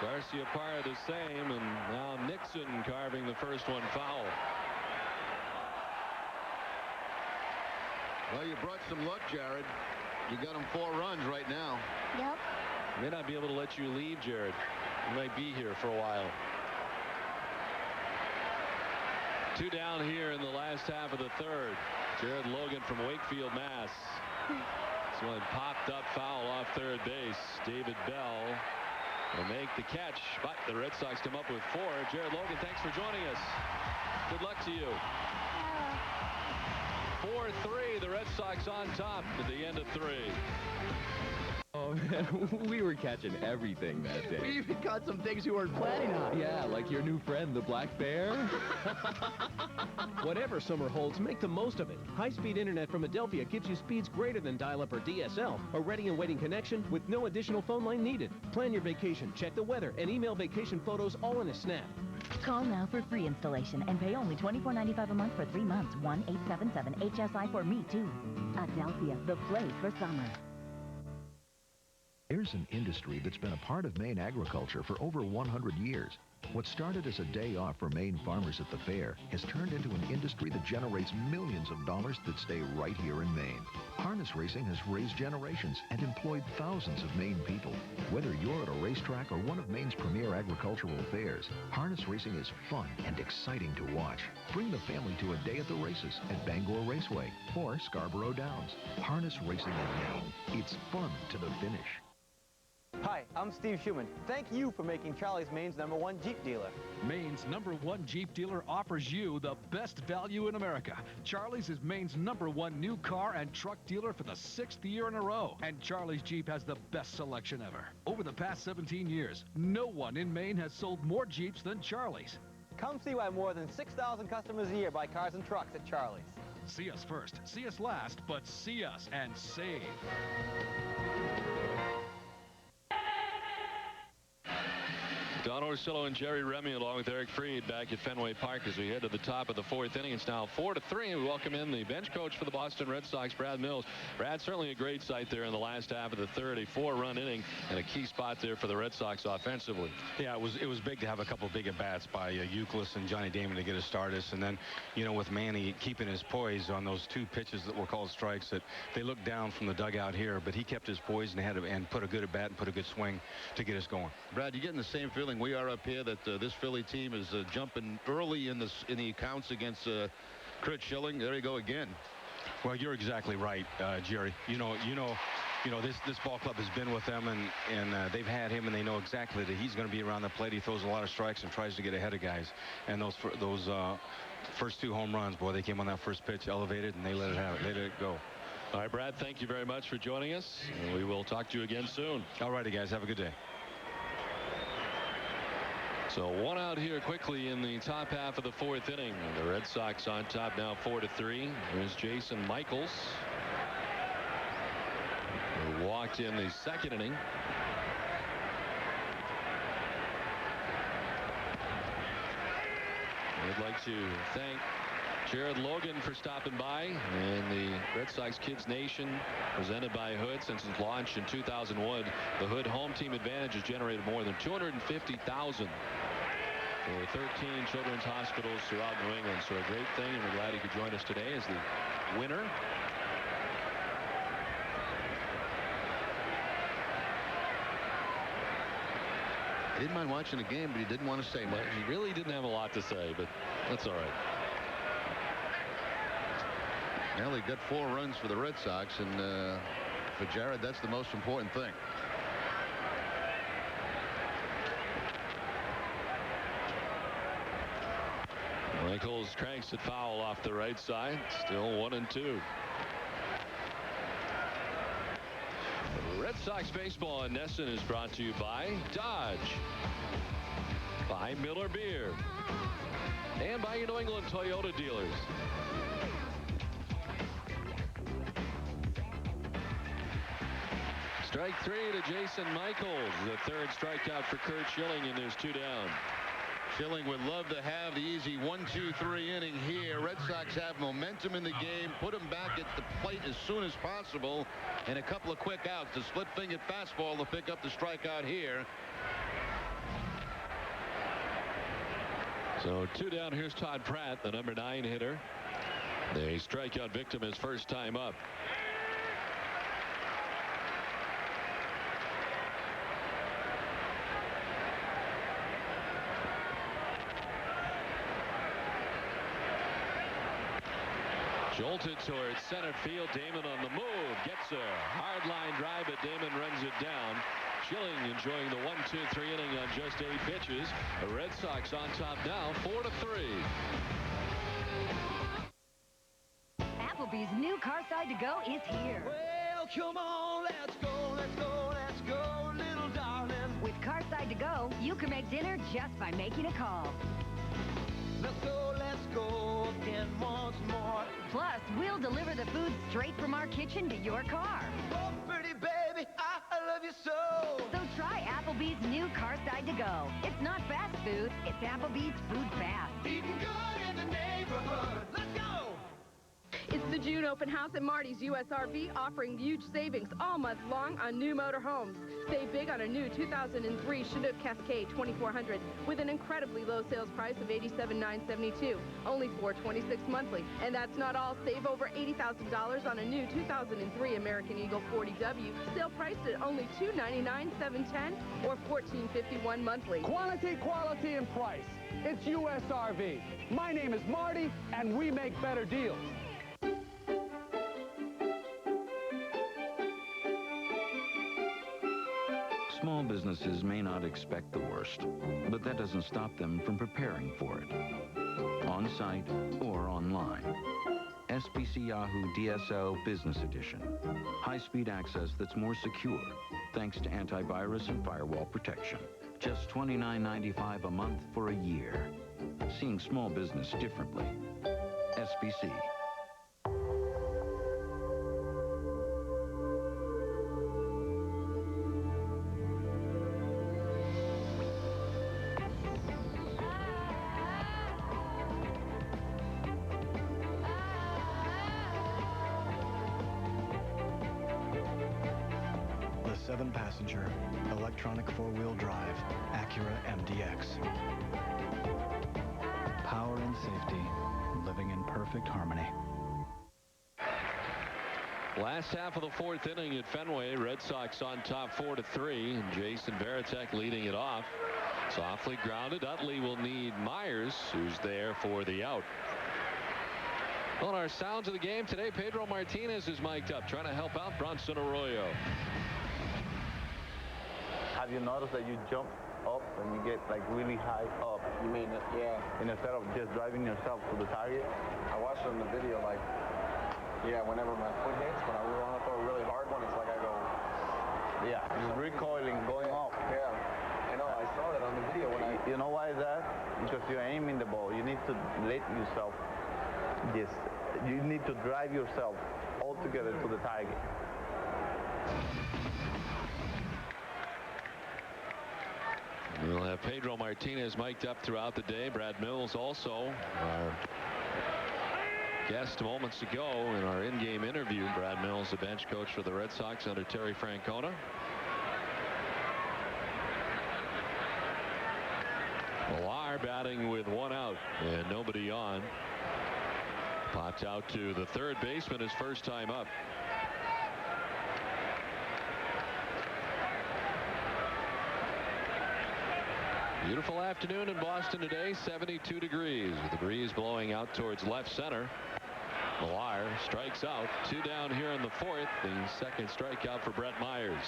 Garcia-Parra the same, and now Nixon carving the first one foul. Well, you brought some luck, Jared. You got him 4 runs right now. Yep. May not be able to let you leave, Jared. You might be here for a while. 2 down here in the last half of the 3rd. Jared Logan from Wakefield, Mass. This one popped up foul off third base. David Bell will make the catch, but the Red Sox come up with 4. Jared Logan, thanks for joining us. Good luck to you. 4-3, the Red Sox on top at the end of 3. Oh, man, we were catching everything that day. We even caught some things you weren't planning on. Yeah, like your new friend, the black bear. Whatever summer holds, make the most of it. High-speed internet from Adelphia gives you speeds greater than dial-up or DSL. A ready and waiting connection with no additional phone line needed. Plan your vacation, check the weather, and email vacation photos all in a snap. Call now for free installation and pay only $24.95 a month for 3 months. 1-877-HSI for me, too. Adelphia, the place for summer. There's an industry that's been a part of Maine agriculture for over 100 years. What started as a day off for Maine farmers at the fair has turned into an industry that generates millions of dollars that stay right here in Maine. Harness racing has raised generations and employed thousands of Maine people. Whether you're at a racetrack or one of Maine's premier agricultural fairs, harness racing is fun and exciting to watch. Bring the family to a day at the races at Bangor Raceway or Scarborough Downs. Harness racing in Maine. It's fun to the finish. Hi, I'm Steve Schumann. Thank you for making Charlie's Maine's #1 Jeep dealer. Maine's #1 Jeep dealer offers you the best value in America. Charlie's is Maine's #1 new car and truck dealer for the 6th year in a row. And Charlie's Jeep has the best selection ever. Over the past 17 years, no one in Maine has sold more Jeeps than Charlie's. Come see why more than 6,000 customers a year buy cars and trucks at Charlie's. See us first, see us last, but see us and save. Don Orsillo and Jerry Remy along with Eric Freed back at Fenway Park as we head to the top of the 4th inning. It's now 4-3. We welcome in the bench coach for the Boston Red Sox, Brad Mills. Brad, certainly a great sight there in the last half of the third. A 4-run inning and a key spot there for the Red Sox offensively. Yeah, it was big to have a couple big at-bats by Euclid and Johnny Damon to get us started. And then, you know, with Manny keeping his poise on those 2 pitches that were called strikes, that they looked down from the dugout here, but he kept his poise and put a good at-bat and put a good swing to get us going. Brad, you getting the same feeling we are up here that this Philly team is jumping early in the accounts against Curt Schilling? There you go again. Well, you're exactly right, Jerry. You know, this ball club has been with them, and they've had him, and they know exactly that he's going to be around the plate. He throws a lot of strikes and tries to get ahead of guys. And those first 2 home runs, boy, they came on that first pitch elevated, and they let it go. All right, Brad, thank you very much for joining us. We will talk to you again soon. All righty, guys. Have a good day. So 1 out here quickly in the top half of the 4th inning. The Red Sox on top now 4-3. There's Jason Michaels, who walked in the 2nd inning. I'd like to thank Jared Logan for stopping by, and the Red Sox Kids Nation presented by Hood. Since its launch in 2001, the Hood home team advantage has generated more than $250,000 for 13 children's hospitals throughout New England. So a great thing, and we're glad he could join us today as the winner. He didn't mind watching the game, but he didn't want to say much. He really didn't have a lot to say, but that's all right. Well, he got 4 runs for the Red Sox, and for Jared, that's the most important thing. Michaels cranks it foul off the right side. Still 1-2. Red Sox baseball in Nesson is brought to you by Dodge, by Miller Beer, and by your New England Toyota dealers. Strike 3 to Jason Michaels. The 3rd strikeout for Curt Schilling, and there's 2 down. Schilling would love to have the easy 1-2-3 inning here. Red Sox have momentum in the game. Put them back at the plate as soon as possible. And a couple of quick outs. The split-fingered fastball to pick up the strikeout here. So 2 down. Here's Todd Pratt, the number 9 hitter. The strikeout victim his first time up. Jolted towards center field. Damon on the move. Gets a hard line drive, but Damon runs it down. Schilling enjoying the 1-2-3 inning on just 8 pitches. The Red Sox on top now, 4-3. Applebee's new car side to go is here. Well, come on, let's go, let's go, let's go, little darling. With car side to go, you can make dinner just by making a call. Let's go again once more. Plus, we'll deliver the food straight from our kitchen to your car. Oh, pretty baby, I love you so. So try Applebee's new car side to go. It's not fast food, it's Applebee's food fast. Eating good in the neighborhood. Let's go. It's the June open house at Marty's USRV offering huge savings all month long on new motorhomes. Save big on a new 2003 Chinook Cascade 2400 with an incredibly low sales price of $87,972, only $426 monthly. And that's not all. Save over $80,000 on a new 2003 American Eagle 40W, still priced at only $299,710 or $1451 monthly. Quantity, quality, and price. It's USRV. My name is Marty, and we make better deals. Small businesses may not expect the worst, but that doesn't stop them from preparing for it. On-site or online. SBC Yahoo DSL Business Edition. High-speed access that's more secure, thanks to antivirus and firewall protection. Just $29.95 a month for a year. Seeing small business differently. SBC. The 7-passenger, electronic 4-wheel drive, Acura MDX. Power and safety, living in perfect harmony. Last half of the fourth inning at Fenway. Red Sox on top 4-3, and Jason Varitek leading it off. Softly grounded. Utley will need Myers, who's there for the out. On our sounds of the game today, Pedro Martinez is mic'd up, trying to help out Bronson Arroyo. Have you noticed that you jump up and you get like really high up? You mean, yeah. And instead of just driving yourself to the target? I watched on the video, like, yeah, whenever my foot hits, when I want to throw a really hard one, it's like I go... Yeah, just recoiling, going up. Yeah, I know, I saw that on the video when You know why is that? Because you're aiming the ball. You need to let yourself just... You need to drive yourself altogether to the target. We'll have Pedro Martinez mic'd up throughout the day. Brad Mills also, our guest moments ago in our in-game interview. Brad Mills, the bench coach for the Red Sox under Terry Francona. Millar batting with one out and nobody on. Popped out to the third baseman his first time up. Beautiful afternoon in Boston today, 72 degrees with the breeze blowing out towards left center. Millar strikes out. 2 down here in the fourth. The second strikeout for Brett Myers.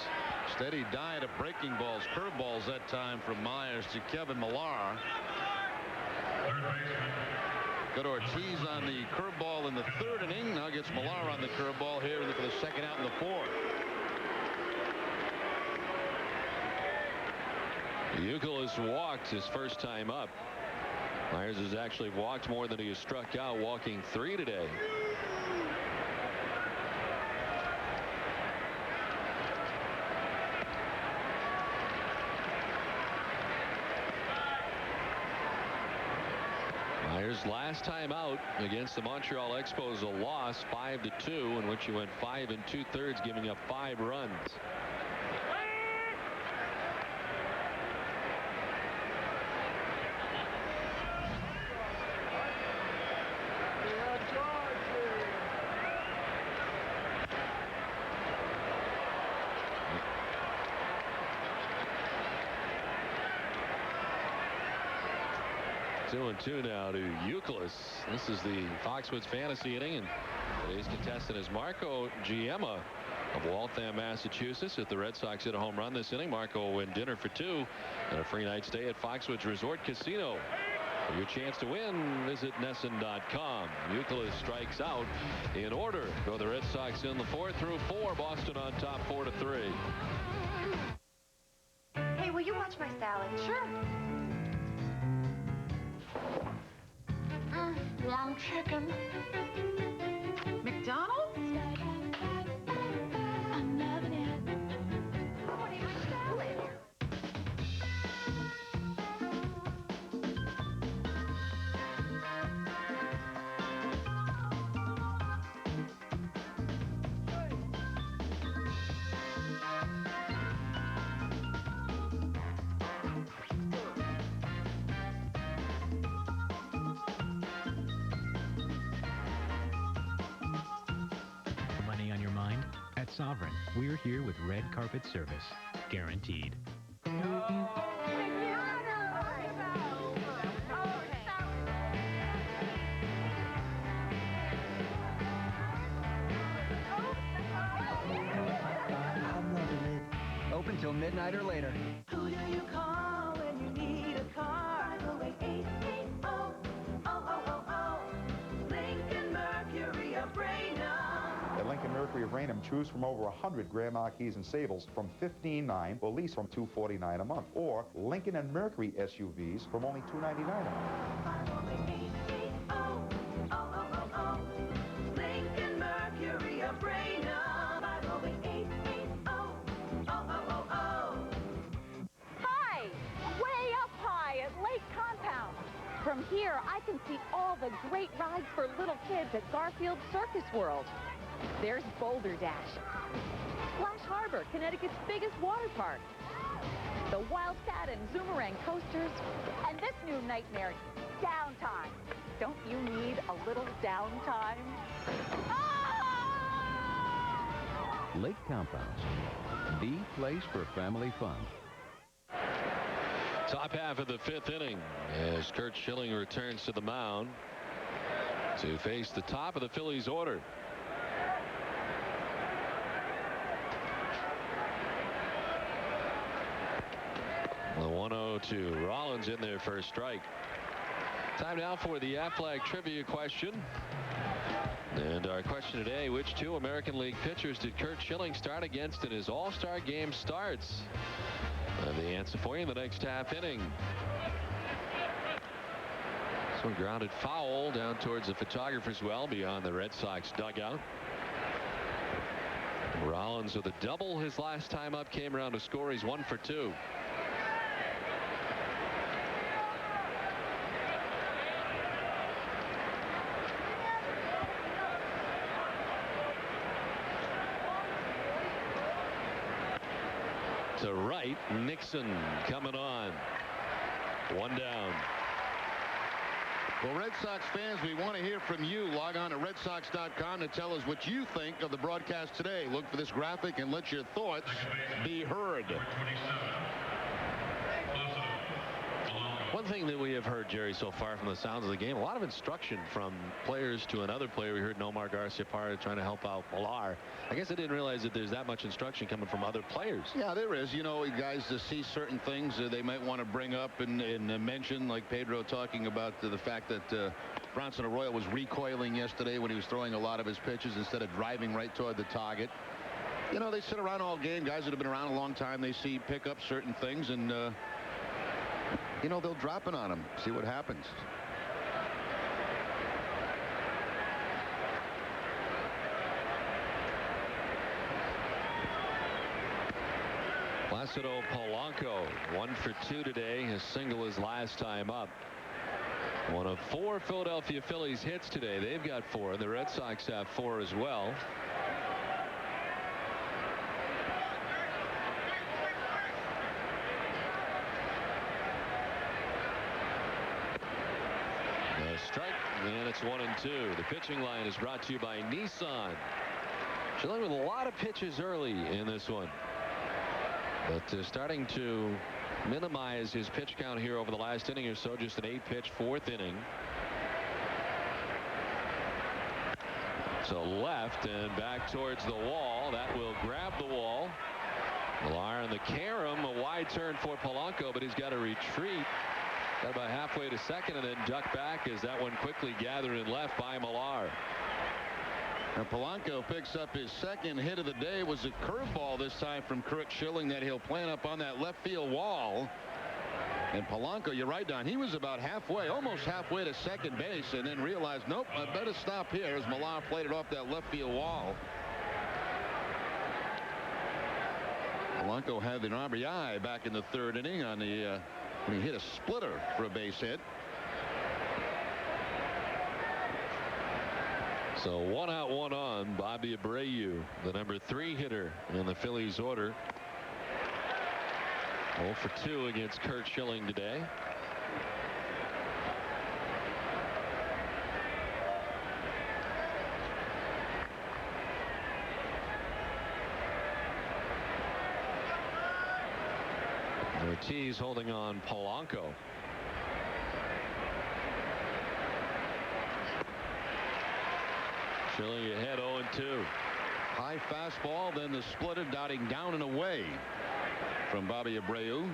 Steady diet of breaking balls, curveballs that time from Myers to Kevin Millar. Good Ortiz on the curveball in the third inning. Now gets Millar on the curveball here for the second out in the fourth. Youkilis walked his first time up. Myers has actually walked more than he has struck out, walking 3 today. Myers last time out against the Montreal Expos, a loss 5-2, in which he went 5 2/3, giving up 5 runs. Two and 2 now to Youkilis. This is the Foxwoods fantasy inning, and today's contestant is Marco Giemma of Waltham, Massachusetts. If the Red Sox hit a home run this inning, Marco will win dinner for 2 and a free night stay at Foxwoods Resort Casino. For your chance to win, visit Nesson.com. Youkilis strikes out in order. Go the Red Sox in the 4th through 4. Boston on top 4-3. Hey, will you watch my salad? Sure. Long chicken. McDonald's? I'm loving it. Oh, I need my salad. Sovereign, we're here with red carpet service. Guaranteed. Open till midnight or later. Who do you call when you need a car? 508-880-0000. Lincoln Mercury of Raynham. At Lincoln Mercury of Raynham, choose from over 100 Grand Marquis and Sables from $15,900 or lease from $249 a month. Or Lincoln and Mercury SUVs from only $299 a month. 508-880-0000. Lincoln Mercury of Raynham. 508-880-0000. Hi! Way up high at Lake Compound. From here, I can see all the great rides for little kids at Garfield Circus World. There's Boulder Dash, Splash Harbor, Connecticut's biggest water park, the Wildcat and Zoomerang coasters, and this new nightmare, downtime. Don't you need a little downtime? Lake Compounds, the place for family fun. Top half of the 5th inning as Curt Schilling returns to the mound to face the top of the Phillies order. The 1-0-2. Rollins in there for a strike. Time now for the Aflac trivia question. And our question today, which 2 American League pitchers did Curt Schilling start against in his All-Star game starts? The answer for you in the next half inning. So grounded foul down towards the photographer's well beyond the Red Sox dugout. Rollins with a double his last time up, came around to score. He's 1 for 2. To right, Nixon coming on. 1 down. Well, Red Sox fans, we want to hear from you. Log on to RedSox.com to tell us what you think of the broadcast today. Look for this graphic and let your thoughts be heard. One thing that we have heard, Jerry, so far from the sounds of the game, a lot of instruction from players to another player. We heard Nomar Garciaparra trying to help out Millar. I guess I didn't realize that there's that much instruction coming from other players. Yeah, there is. You know, guys see certain things they might want to bring up and mention, like Pedro talking about the fact that Bronson Arroyo was recoiling yesterday when he was throwing a lot of his pitches instead of driving right toward the target. You know, they sit around all game. Guys that have been around a long time, they pick up certain things, and you know, they'll drop it on them, see what happens. Placido Polanco 1 for 2 today. His single his last time up. One of 4 Philadelphia Phillies hits today. They've got 4. The Red Sox have 4 as well. Strike, and it's 1-2. The pitching line is brought to you by Nissan. Schilling with a lot of pitches early in this one, but starting to minimize his pitch count here over the last inning or so. Just an 8-pitch 4th inning. So left and back towards the wall. That will grab the wall. Millar on the carom, a wide turn for Polanco, but he's got to retreat. Got about halfway to second and then duck back as that one quickly gathered in left by Millar. Now Polanco picks up his second hit of the day. It was a curveball this time from Curt Schilling that he'll plant up on that left field wall. And Polanco, you're right, Don, he was about halfway, almost halfway to second base, and then realized, nope, I better stop here as Millar played it off that left field wall. Polanco had an RBI back in the 3rd inning on the when he hit a splitter for a base hit. So 1 out, 1 on. Bobby Abreu, the number 3 hitter in the Phillies order. 0 for 2 against Curt Schilling today. Ortiz holding on Polanco. Schilling ahead 0-2. High fastball, then the splitter dotting down and away from Bobby Abreu.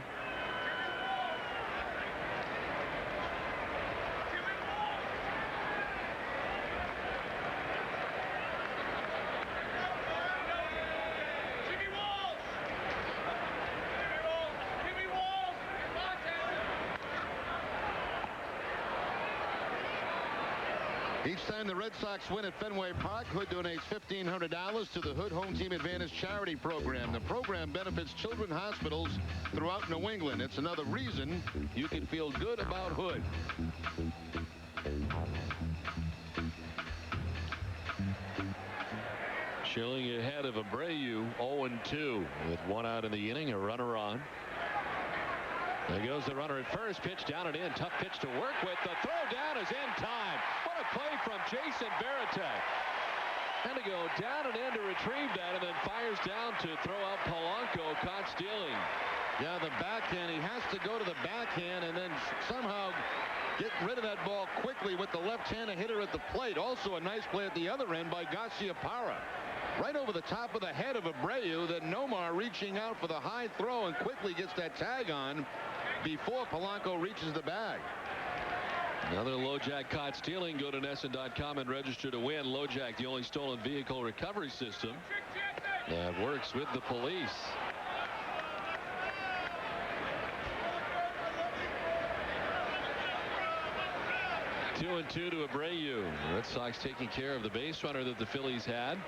Each time the Red Sox win at Fenway Park, Hood donates $1,500 to the Hood Home Team Advantage charity program. The program benefits children's hospitals throughout New England. It's another reason you can feel good about Hood. Schilling ahead of Abreu 0-2 with 1 out in the inning, a runner on. There goes the runner at first. Pitch down and in. Tough pitch to work with. The throw down is in time. What a play from Jason Varitek. And to go down and in to retrieve that, and then fires down to throw out Polanco, caught stealing. Yeah, the backhand. He has to go to the backhand and then somehow get rid of that ball quickly with the left-handed hitter at the plate. Also a nice play at the other end by Garciaparra. Right over the top of the head of Abreu. Then Nomar reaching out for the high throw and quickly gets that tag on before Polanco reaches the bag. Another LoJack caught stealing. Go to NESN.com and register to win. LoJack, the only stolen vehicle recovery system that works with the police. Two and two to Abreu. The Red Sox taking care of the base runner that the Phillies had.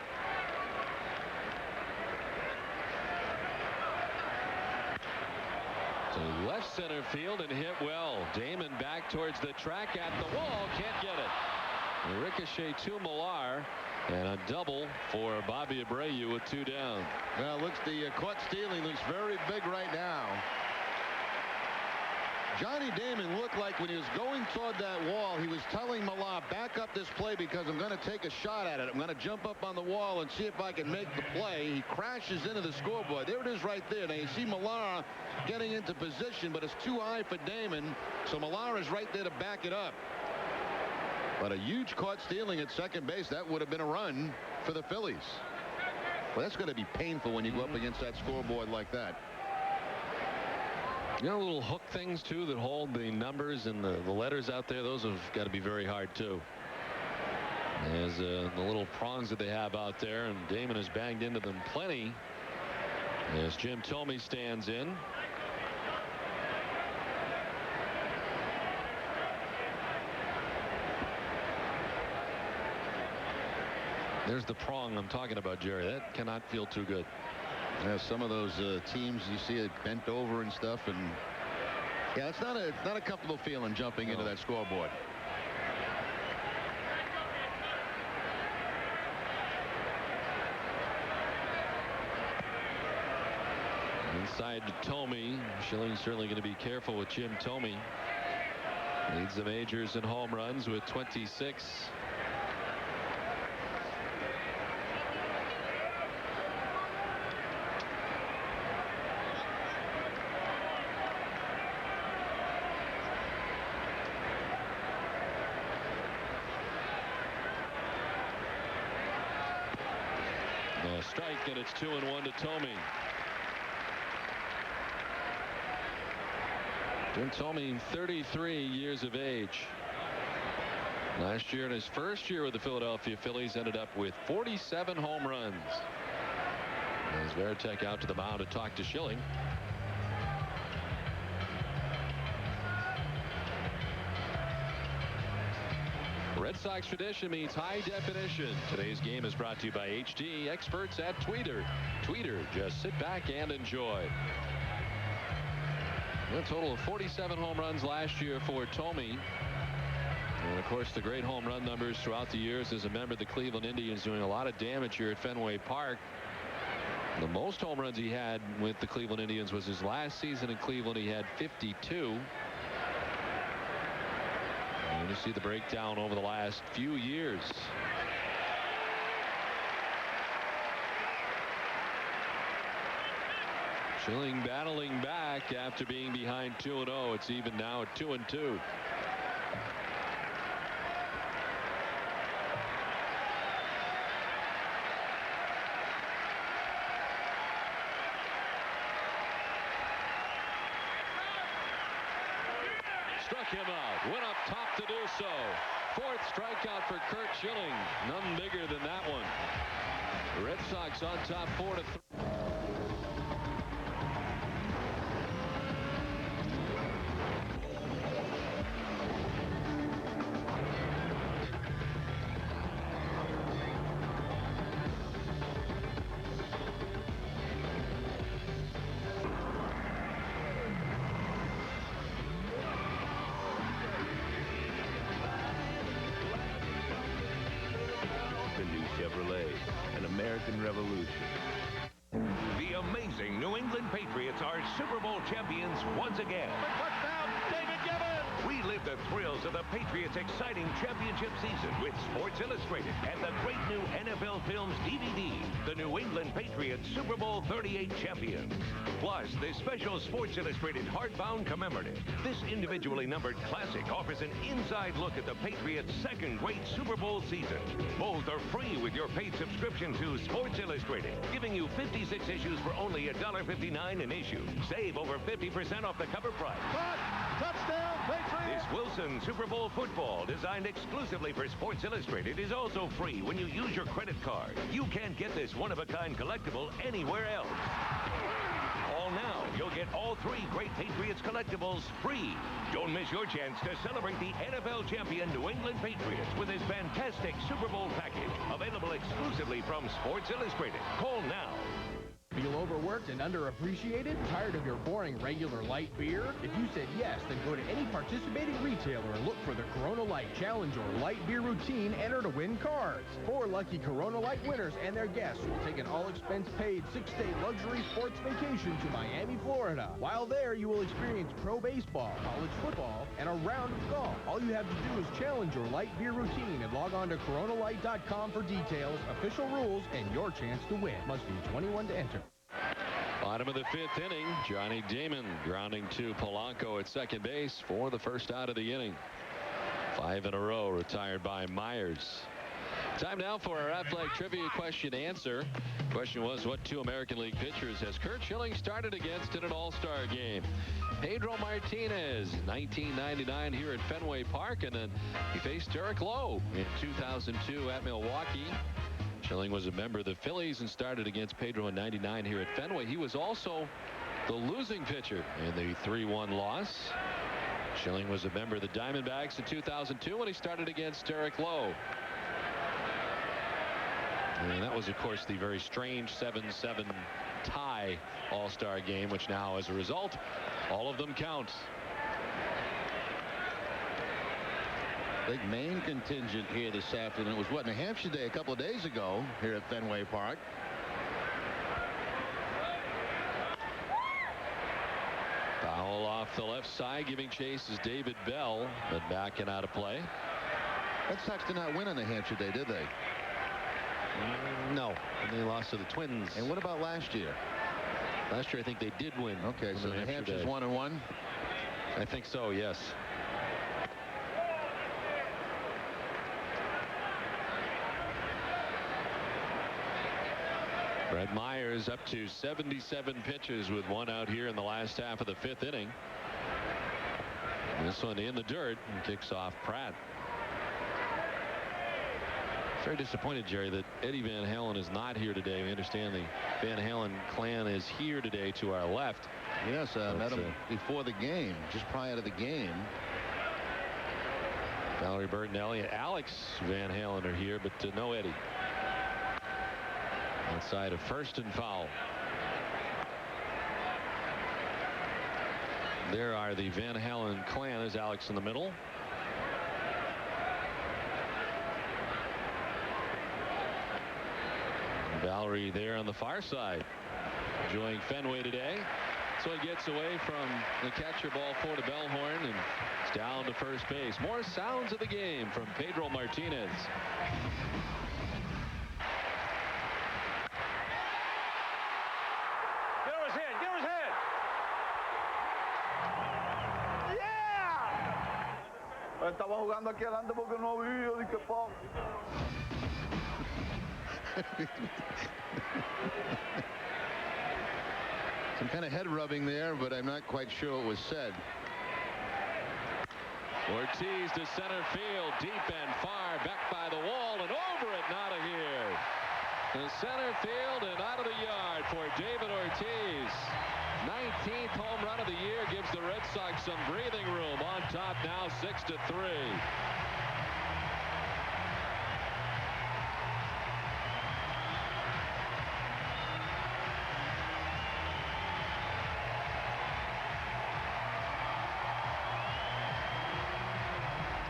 To left center field and hit well. Damon back towards the track at the wall. Can't get it. A ricochet to Millar. And a double for Bobby Abreu with 2 down. Well, looks the caught stealing looks very big right now. Johnny Damon looked like when he was going toward that wall, he was telling Millar, back up this play because I'm going to take a shot at it. I'm going to jump up on the wall and see if I can make the play. He crashes into the scoreboard. There it is right there. Now you see Millar getting into position, but it's too high for Damon. So Millar is right there to back it up. But a huge caught stealing at second base. That would have been a run for the Phillies. Well, that's going to be painful when you go up against that scoreboard like that. You know, little hook things too that hold the numbers and the letters out there. Those have got to be very hard too. There's the little prongs that they have out there, and Damon has banged into them plenty as Jim Thome stands in. There's the prong I'm talking about, Jerry. That cannot feel too good. Yeah, some of those teams you see it bent over and stuff, and yeah, it's not a comfortable feeling jumping into that scoreboard. Inside to Thome. Schilling's certainly going to be careful with Jim Thome. Leads the majors in home runs with 26. Strike, and it's 2-1 to Thome. Jim Thome, 33 years of age. Last year, in his first year with the Philadelphia Phillies, ended up with 47 home runs. As Varitek out to the mound to talk to Schilling. Red Sox tradition means high definition. Today's game is brought to you by HD experts at Tweeter. Tweeter, just sit back and enjoy. A total of 47 home runs last year for Thome. And of course, the great home run numbers throughout the years as a member of the Cleveland Indians, doing a lot of damage here at Fenway Park. The most home runs he had with the Cleveland Indians was his last season in Cleveland. He had 52. And you see the breakdown over the last few years. Schilling battling back after being behind 2-0. It's even now at 2-2. Struck him out. Went up top to do so. Fourth strikeout for Curt Schilling. None bigger than that one. The Red Sox on top 4-3. Chevrolet, an American revolution. The amazing New England Patriots are Super Bowl champions once again. We live the thrills of the Patriots' exciting championship season with Sports Illustrated and the great new NFL Films DVD, the New England Patriots Super Bowl 38 champions. Plus, this special Sports Illustrated hardbound commemorative. This individually numbered classic offers an inside look at the Patriots' second great Super Bowl season. Both are free with your paid subscription to Sports Illustrated, giving you 56 issues for only $1.59 an issue. Save over 50% off the cover price. Touchdown, Patriots! This Wilson Super Bowl football, designed exclusively for Sports Illustrated, is also free when you use your credit card. You can't get this one-of-a-kind collectible anywhere else. Call now. You'll get all three great Patriots collectibles free. Don't miss your chance to celebrate the NFL champion New England Patriots with this fantastic Super Bowl package. Available exclusively from Sports Illustrated. Call now. Feel overworked and underappreciated? Tired of your boring regular light beer? If you said yes, then go to any participating retailer and look for the Corona Light Challenge or Light Beer Routine. Enter to win cards. 4 lucky Corona Light winners and their guests will take an all-expense-paid 6-day luxury sports vacation to Miami, Florida. While there, you will experience pro baseball, college football, and a round of golf. All you have to do is challenge your Light Beer Routine and log on to coronalight.com for details, official rules, and your chance to win. Must be 21 to enter. Bottom of the 5th inning, Johnny Damon grounding to Polanco at second base for the first out of the inning. 5 in a row retired by Myers. Time now for our Athletic Trivia question answer. Question was, what 2 American League pitchers has Curt Schilling started against in an All-Star game? Pedro Martinez, 1999 here at Fenway Park, and then he faced Derek Lowe in 2002 at Milwaukee. Schilling was a member of the Phillies and started against Pedro in '99 here at Fenway. He was also the losing pitcher in the 3-1 loss. Schilling was a member of the Diamondbacks in 2002 when he started against Derek Lowe. And that was, of course, the very strange 7-7 tie All-Star game, which now, as a result, all of them count. Big Maine contingent here this afternoon. It was, what, New Hampshire Day a couple of days ago here at Fenway Park. Foul off the left side, giving chase is David Bell, but backing out of play. Red Sox did not win on New Hampshire Day, did they? No, and they lost to the Twins. And what about last year? Last year, I think they did win. Okay, so New Hampshire's 1-1? I think so, yes. Brett Myers up to 77 pitches with 1 out here in the last half of the 5th inning. This one in the dirt and kicks off Pratt. Very disappointed, Jerry, that Eddie Van Halen is not here today. We understand the Van Halen clan is here today to our left. Yes, I met him before the game, just prior to the game. Valerie Bertinelli and Alex Van Halen are here, but no Eddie. Outside of first and foul. There are the Van Halen clan. There's Alex in the middle. Valerie there on the far side, enjoying Fenway today. So he gets away from the catcher ball for to Bellhorn, and it's down to first base. More sounds of the game from Pedro Martinez. Get his head. Yeah! Estaba jugando aquí adelante porque no vi, yo dije, po. Some kind of head rubbing there, but I'm not quite sure what was said. Ortiz to center field, deep and far, back by the wall and over it, and out of here. To center field and out of the yard for David Ortiz. 19th home run of the year gives the Red Sox some breathing room. On top now, 6-3.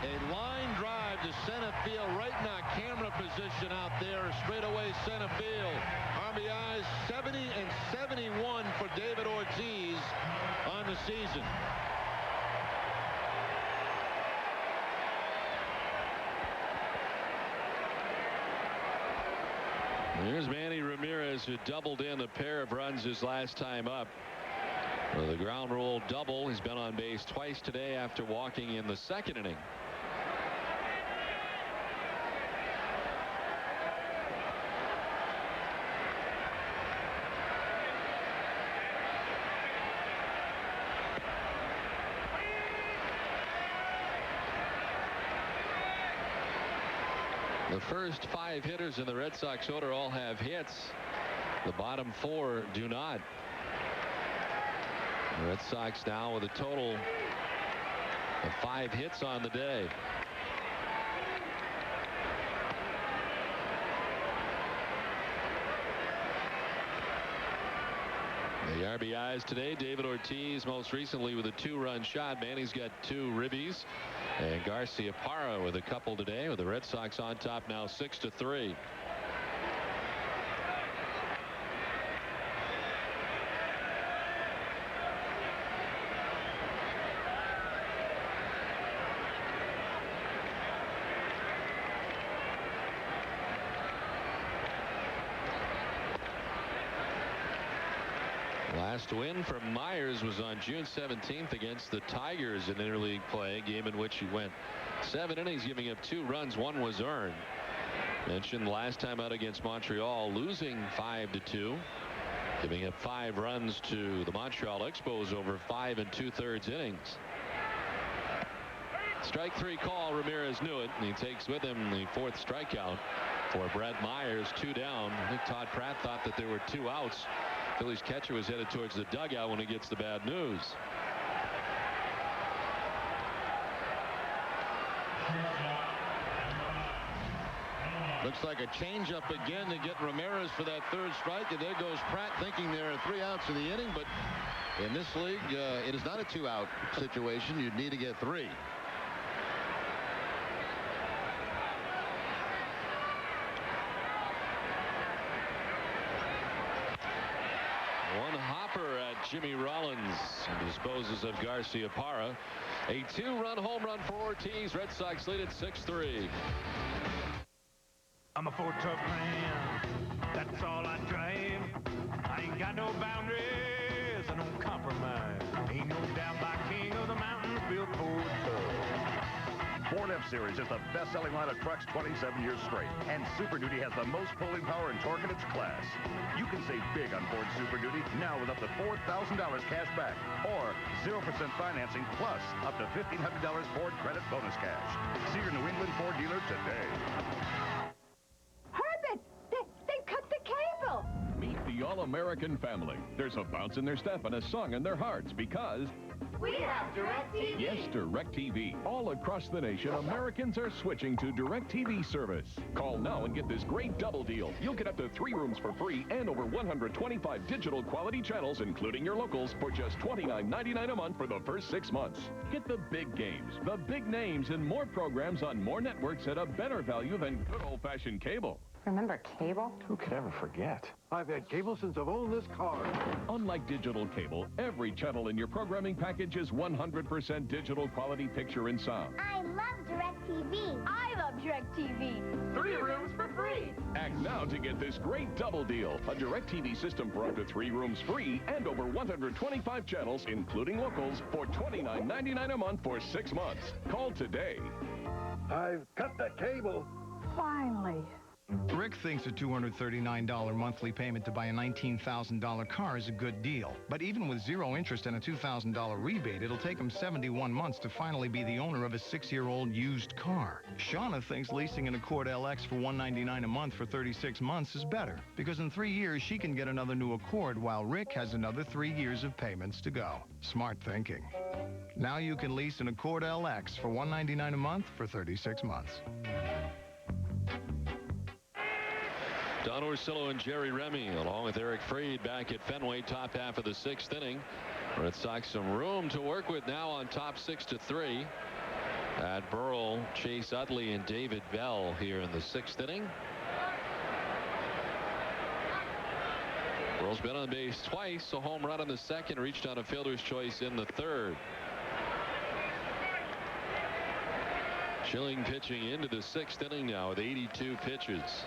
A line drive to center field, right in our camera position out there, straightaway center field. RBIs 70 and 71 for David Ortiz on the season. Here's Manny Ramirez, who doubled in a pair of runs his last time up. With a ground rule double. He's been on base twice today after walking in the second inning. The first 5 hitters in the Red Sox order all have hits. The bottom 4 do not. The Red Sox now with a total of 5 hits on the day. The RBIs today, David Ortiz most recently with a 2-run shot. Manny's got 2 ribbies. And Garcia Parra with a couple today, with the Red Sox on top now 6-3. Last win for Myers was on June 17th against the Tigers in interleague play, a game in which he went 7 innings, giving up 2 runs. 1 was earned. Mentioned last time out against Montreal, losing 5-2, giving up 5 runs to the Montreal Expos over 5 2/3 innings. Strike 3 call. Ramirez knew it, and he takes with him the 4th strikeout for Brett Myers. 2 down. I think Todd Pratt thought that there were 2 outs. Phillies catcher was headed towards the dugout when he gets the bad news. Looks like a changeup again to get Ramirez for that 3rd strike, and there goes Pratt thinking there are 3 outs in the inning, but in this league it is not a 2-out situation. You'd need to get 3. One hopper at Jimmy Rollins, and disposes of Garcia Parra. A 2-run home run for Ortiz. Red Sox lead at 6-3. I'm a 4-tough man, that's all I drive. I ain't got no boundaries, I don't compromise. Ain't no doubt my king of the mountains built Ford tough. Ford F-Series is the best-selling line of trucks 27 years straight. And Super Duty has the most pulling power and torque in its class. You can save big on Ford Super Duty now with up to $4,000 cash back. Or 0% financing plus up to $1,500 Ford credit bonus cash. See your New England Ford dealer today. Herbert, they cut the cable. Meet the all-American family. There's a bounce in their step and a song in their hearts because... we have DirecTV. Yes, DirecTV. All across the nation, Americans are switching to DirecTV service. Call now and get this great double deal. You'll get up to 3 rooms for free and over 125 digital quality channels, including your locals, for just $29.99 a month for the first 6 months. Get the big games, the big names, and more programs on more networks at a better value than good old-fashioned cable. Remember cable? Who could ever forget? I've had cable since I've owned this car. Unlike digital cable, every channel in your programming package is 100% digital quality picture and sound. I love DirecTV. I love DirecTV. 3 rooms for free. free. Act now to get this great double deal. A DirecTV system for up to 3 rooms free and over 125 channels, including locals, for $29.99 a month for 6 months. Call today. I've cut the cable. Finally. Rick thinks a $239 monthly payment to buy a $19,000 car is a good deal. But even with 0 interest and a $2,000 rebate, it'll take him 71 months to finally be the owner of a 6-year-old used car. Shauna thinks leasing an Accord LX for $199 a month for 36 months is better, because in 3 years she can get another new Accord while Rick has another 3 years of payments to go. Smart thinking. Now you can lease an Accord LX for $199 a month for 36 months. Don Orsillo and Jerry Remy, along with Eric Freed, back at Fenway, top half of the 6th inning. Red Sox some room to work with now on top 6-3. At Burrell, Chase Utley, and David Bell here in the 6th inning. Burrell's been on base twice, a home run in the 2nd, reached on a fielder's choice in the 3rd. Schilling pitching into the 6th inning now with 82 pitches.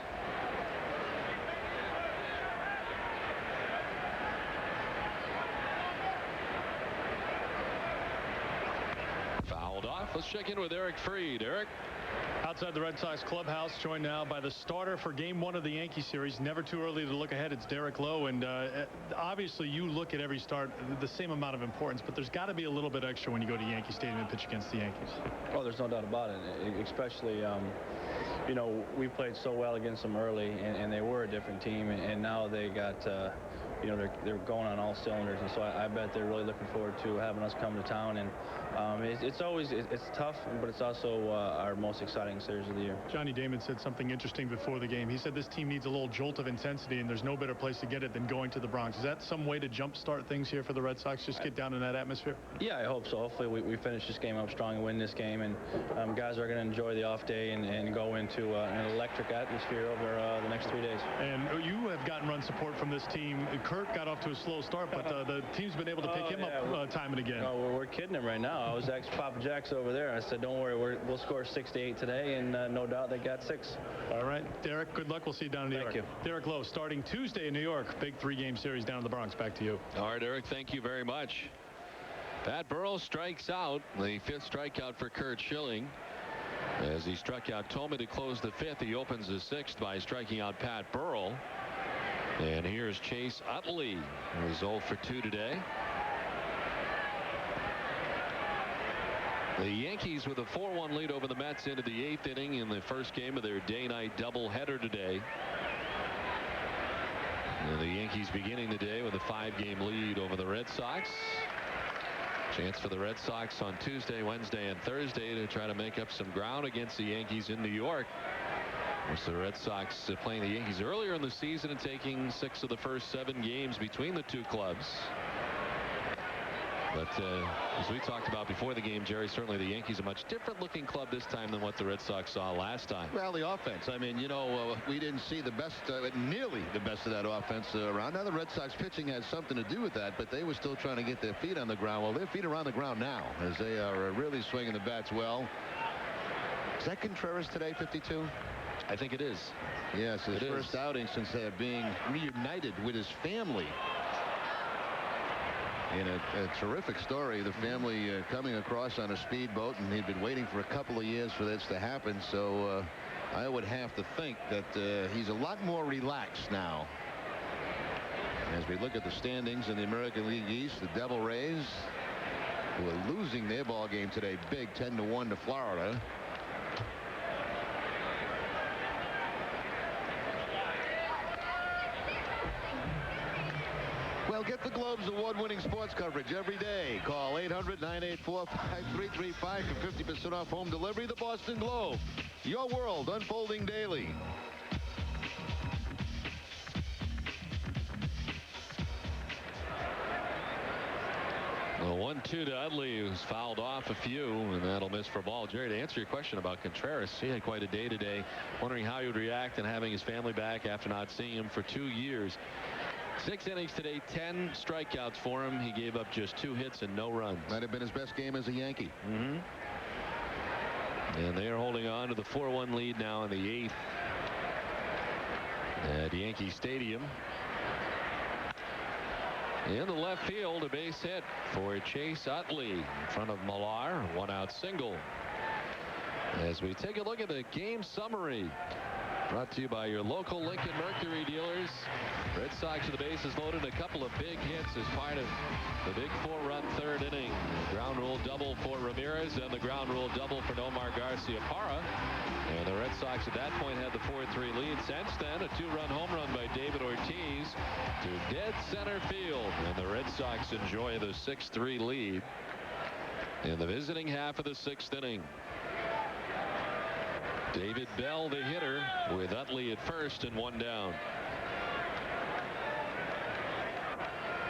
Let's check in with Eric Freed. Eric? Outside the Red Sox clubhouse, joined now by the starter for Game 1 of the Yankee series. Never too early to look ahead. It's Derek Lowe, and obviously you look at every start the same amount of importance, but there's got to be a little bit extra when you go to Yankee Stadium and pitch against the Yankees. Oh, there's no doubt about it. Especially, you know, we played so well against them early, and they were a different team, and now they got, you know, they're going on all cylinders, and so I bet they're really looking forward to having us come to town. And it's tough, but it's also our most exciting series of the year. Johnny Damon said something interesting before the game. He said this team needs a little jolt of intensity, and there's no better place to get it than going to the Bronx. Is that some way to jumpstart things here for the Red Sox, just get down in that atmosphere? Yeah, I hope so. Hopefully we finish this game up strong and win this game, and guys are going to enjoy the off day and go into an electric atmosphere over the next 3 days. And you have gotten run support from this team. Curt got off to a slow start, but the team's been able to pick him up time and again. No, we're kidding him right now. I was asking Papa Jacks over there. I said, don't worry, we'll score 6 to 8 today, and no doubt they got 6. All right, Derek, good luck. We'll see you down in New York. Thank you. Derek Lowe, starting Tuesday in New York. Big 3-game series down in the Bronx. Back to you. All right, Eric, thank you very much. Pat Burrell strikes out. The 5th strikeout for Curt Schilling. As he struck out Tomey to close the 5th, he opens the 6th by striking out Pat Burrell. And here's Chase Utley, who's 0 for 2 today. The Yankees with a 4-1 lead over the Mets into the 8th inning in the first game of their day-night doubleheader today. And the Yankees beginning the day with a 5-game lead over the Red Sox. Chance for the Red Sox on Tuesday, Wednesday, and Thursday to try to make up some ground against the Yankees in New York. Of course, the Red Sox playing the Yankees earlier in the season and taking 6 of the first 7 games between the two clubs. But as we talked about before the game, Jerry, certainly the Yankees a much different looking club this time than what the Red Sox saw last time. Well, the offense. I mean, you know, we didn't see the best, nearly the best of that offense around. Now the Red Sox pitching has something to do with that, but they were still trying to get their feet on the ground. Well, their feet are on the ground now as they are really swinging the bats well. Is that Contreras today, 52? I think it is. Yes, his first outing since being reunited with his family. In a terrific story, the family coming across on a speedboat, and he'd been waiting for a couple of years for this to happen. So I would have to think that he's a lot more relaxed now. As we look at the standings in the American League East, the Devil Rays, who are losing their ball game today big, 10-1 to Florida. Well, get the Globe's award-winning sports coverage every day. Call 800-984-5335 for 50% off home delivery. The Boston Globe. Your world unfolding daily. The 1-2 to Utley, who's fouled off a few, and that'll miss for a ball. Jerry, to answer your question about Contreras, he had quite a day today, wondering how he would react and having his family back after not seeing him for 2 years. 6 innings today, 10 strikeouts for him. He gave up just 2 hits and no runs. Might have been his best game as a Yankee. Mm-hmm. And they are holding on to the 4-1 lead now in the 8th. at Yankee Stadium. In the left field, a base hit for Chase Utley in front of Millar. 1-out single. As we take a look at the game summary, brought to you by your local Lincoln Mercury dealers. Red Sox with the bases loaded. A couple of big hits as part of the big 4-run third inning. Ground rule double for Ramirez and the ground rule double for Nomar Garciaparra. And the Red Sox at that point had the 4-3 lead. Since then, a 2-run home run by David Ortiz to dead center field. And the Red Sox enjoy the 6-3 lead in the visiting half of the 6th inning. David Bell, the hitter, with Utley at first and 1 down.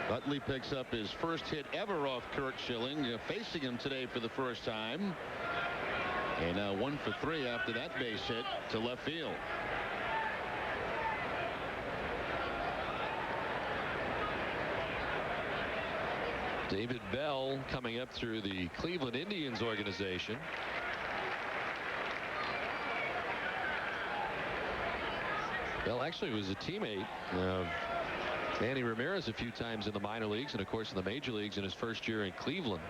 Utley picks up his first hit ever off Curt Schilling, facing him today for the first time. And now 1 for 3 after that base hit to left field. David Bell coming up through the Cleveland Indians organization. Bell actually was a teammate of Manny Ramirez a few times in the minor leagues and of course in the major leagues in his first year in Cleveland.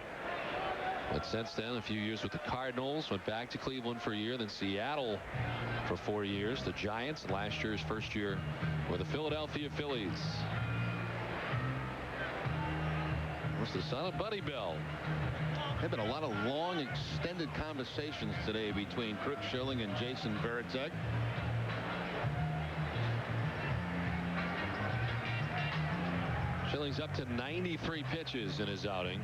But since then, a few years with the Cardinals, went back to Cleveland for a year, then Seattle for 4 years, the Giants, and last year's first year with the Philadelphia Phillies. Was the son of Buddy Bell. There have been a lot of long, extended conversations today between Curt Schilling and Jason Varitek. Schilling's up to 93 pitches in his outing.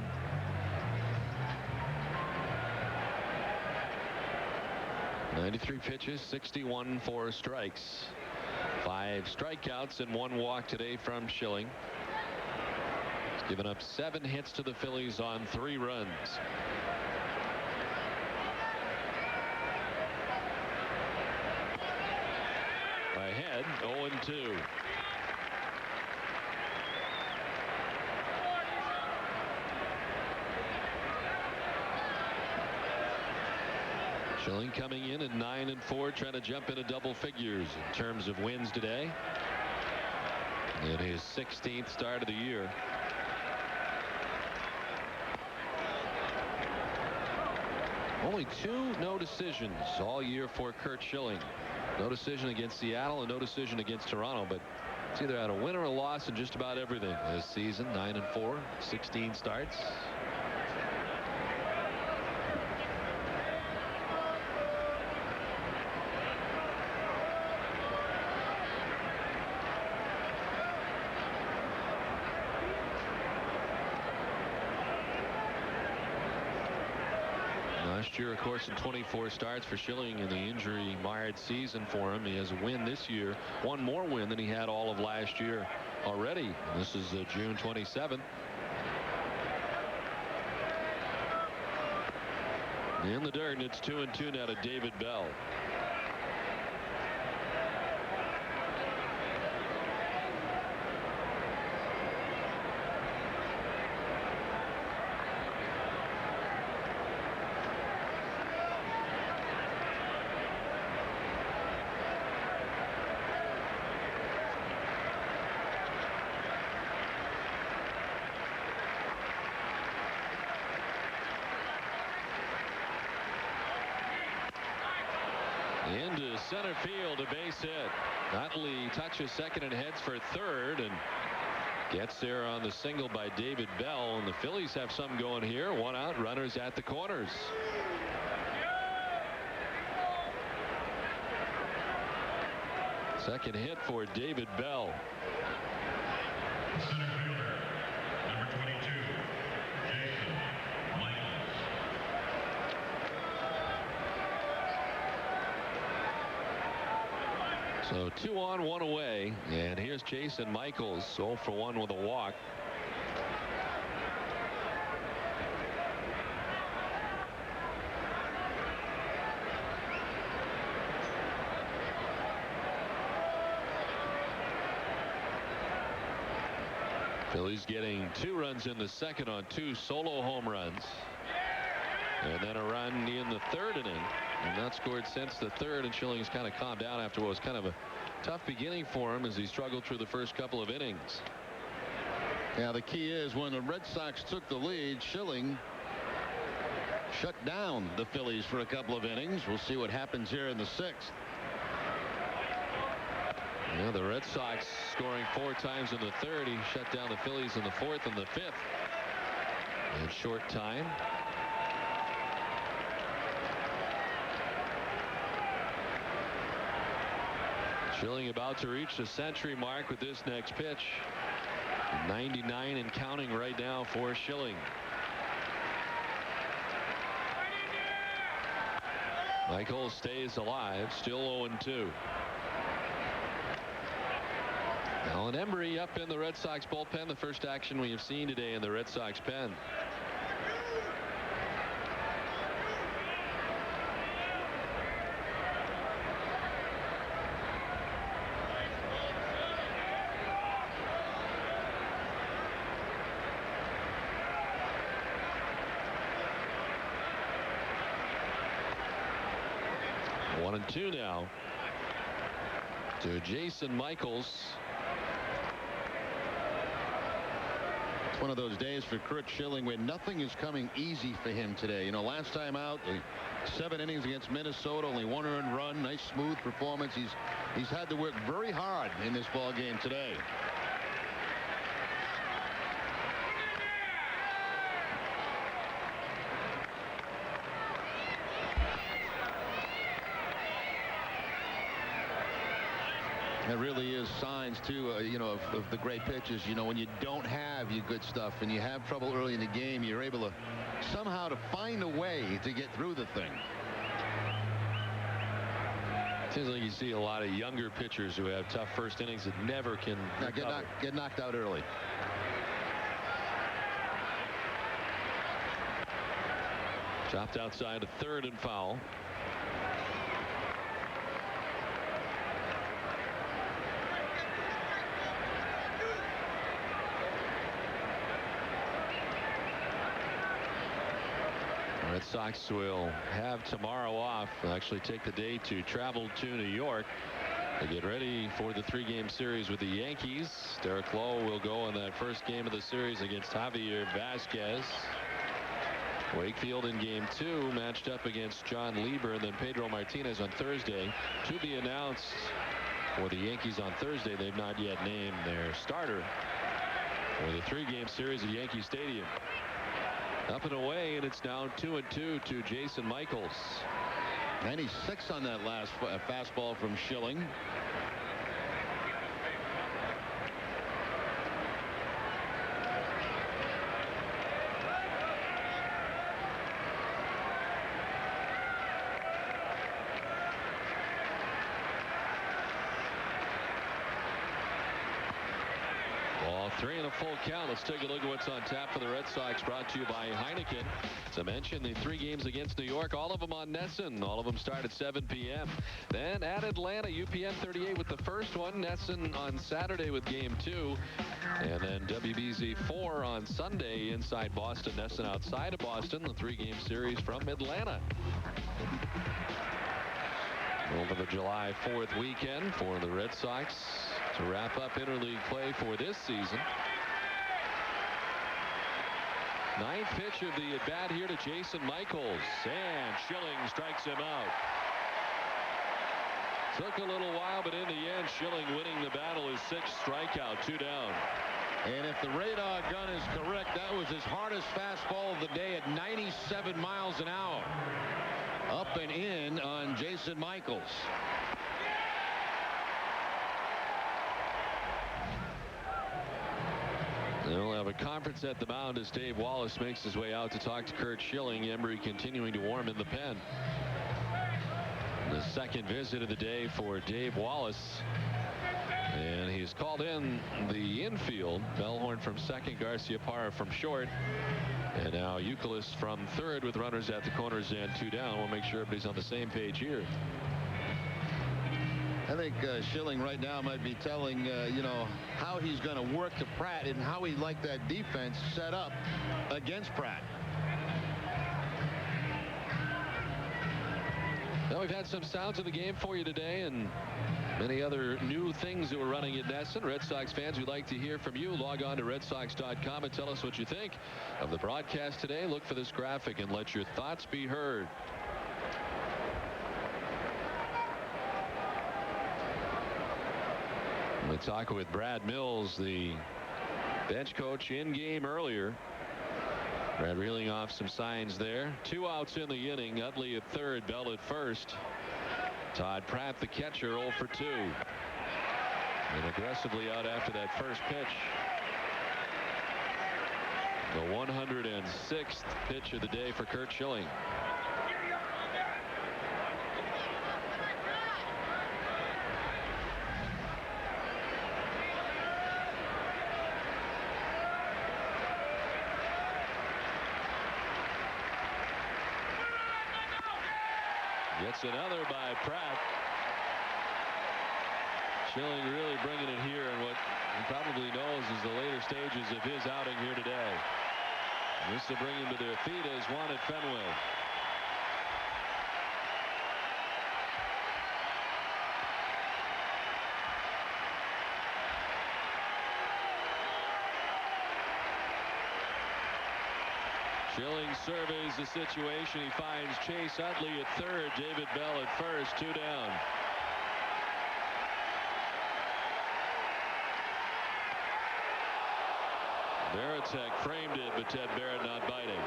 .93 pitches, 61 for strikes. 5 strikeouts and 1 walk today from Schilling. He's given up 7 hits to the Phillies on 3 runs. Ahead, 0-2. Schilling coming in at 9-4, trying to jump into double figures in terms of wins today. In his 16th start of the year. Only 2 no decisions all year for Curt Schilling. No decision against Seattle and no decision against Toronto, but it's either had a win or a loss in just about everything this season. 9-4, 16 starts. Last year, of course, in 24 starts for Schilling in the injury-mired season for him. He has a win this year, 1 more win than he had all of last year already. This is June 27th. In the dirt, and it's 2-2 now to David Bell. Into center field, a base hit. Utley touches second and heads for third and gets there on the single by David Bell. And the Phillies have some going here. 1 out, runners at the corners. Second hit for David Bell. So 2 on, 1 away, and here's Jason Michaels, 0 for 1 with a walk. Phillies getting 2 runs in the second on 2 solo home runs. And then a run in the 3rd inning. And not scored since the 3rd, and Schilling's kind of calmed down after what was kind of a tough beginning for him as he struggled through the first couple of innings. Yeah, the key is when the Red Sox took the lead, Schilling shut down the Phillies for a couple of innings. We'll see what happens here in the 6th. Yeah, the Red Sox scoring 4 times in the 3rd. He shut down the Phillies in the 4th and the 5th in short time. Schilling about to reach the century mark with this next pitch. 99 and counting right now for Schilling. Michaels stays alive, still 0-2. Alan Embry up in the Red Sox bullpen. The first action we have seen today in the Red Sox pen. One and two now to Jason Michaels. It's one of those days for Curt Schilling when nothing is coming easy for him today. You know, last time out, 7 innings against Minnesota, only 1 earned run, nice smooth performance. He's had to work very hard in this ball game today. It really is signs too, you know, of the great pitches. You know, when you don't have your good stuff and you have trouble early in the game, you're able to somehow to find a way to get through the thing. Seems like you see a lot of younger pitchers who have tough first innings that never can get knocked out early. Chopped outside a 3rd and foul. Red Sox will have tomorrow off. They'll actually take the day to travel to New York to get ready for the 3-game series with the Yankees. Derek Lowe will go in that first game of the series against Javier Vasquez. Wakefield in game 2 matched up against John Lieber, and then Pedro Martinez on Thursday. To be announced for the Yankees on Thursday. They've not yet named their starter for the 3-game series at Yankee Stadium. Up and away, and it's now 2-2 to Jason Michaels. 96 on that last fastball from Schilling. Ball 3 and a full count. Let's take a look at what's on tap for the Red Sox, brought to you by Heineken. As I mentioned, the 3 games against New York, all of them on NESN. All of them start at 7 p.m. Then at Atlanta, UPN 38 with the first one. NESN on Saturday with game 2. And then WBZ 4 on Sunday inside Boston. NESN outside of Boston, the 3-game series from Atlanta. Over the July 4th weekend for the Red Sox to wrap up interleague play for this season. 9th pitch of the at-bat here to Jason Michaels, and Schilling strikes him out. Took a little while, but in the end, Schilling winning the battle. His 6th strikeout, 2 down. And if the radar gun is correct, that was his hardest fastball of the day at 97 miles an hour. Up and in on Jason Michaels. They'll have a conference at the mound as Dave Wallace makes his way out to talk to Curt Schilling. Embry continuing to warm in the pen. The 2nd visit of the day for Dave Wallace. And he's called in the infield. Bellhorn from 2nd, Garcia Parra from short. And now Youkilis from 3rd with runners at the corners and 2 down. We'll make sure everybody's on the same page here. I think Schilling right now might be telling, you know, how he's going to work to Pratt and how he'd like that defense set up against Pratt. Well, we've had some sounds of the game for you today and many other new things that we're running at Nesson. Red Sox fans, we'd like to hear from you. Log on to redsox.com and tell us what you think of the broadcast today. Look for this graphic and let your thoughts be heard. We talk with Brad Mills, the bench coach, in game earlier. Brad reeling off some signs there. 2 outs in the inning. Utley at third, Bell at first. Todd Pratt, the catcher, 0 for 2. And aggressively out after that first pitch. The 106th pitch of the day for Curt Schilling. Gets another by Pratt. Schilling really bringing it here in what he probably knows is the later stages of his outing here today. And this will bring him to their feet as one at Fenway. Schilling surveys the situation. He finds Chase Utley at third, David Bell at first, 2 down. Varitek framed it, but Ted Barrett not biting.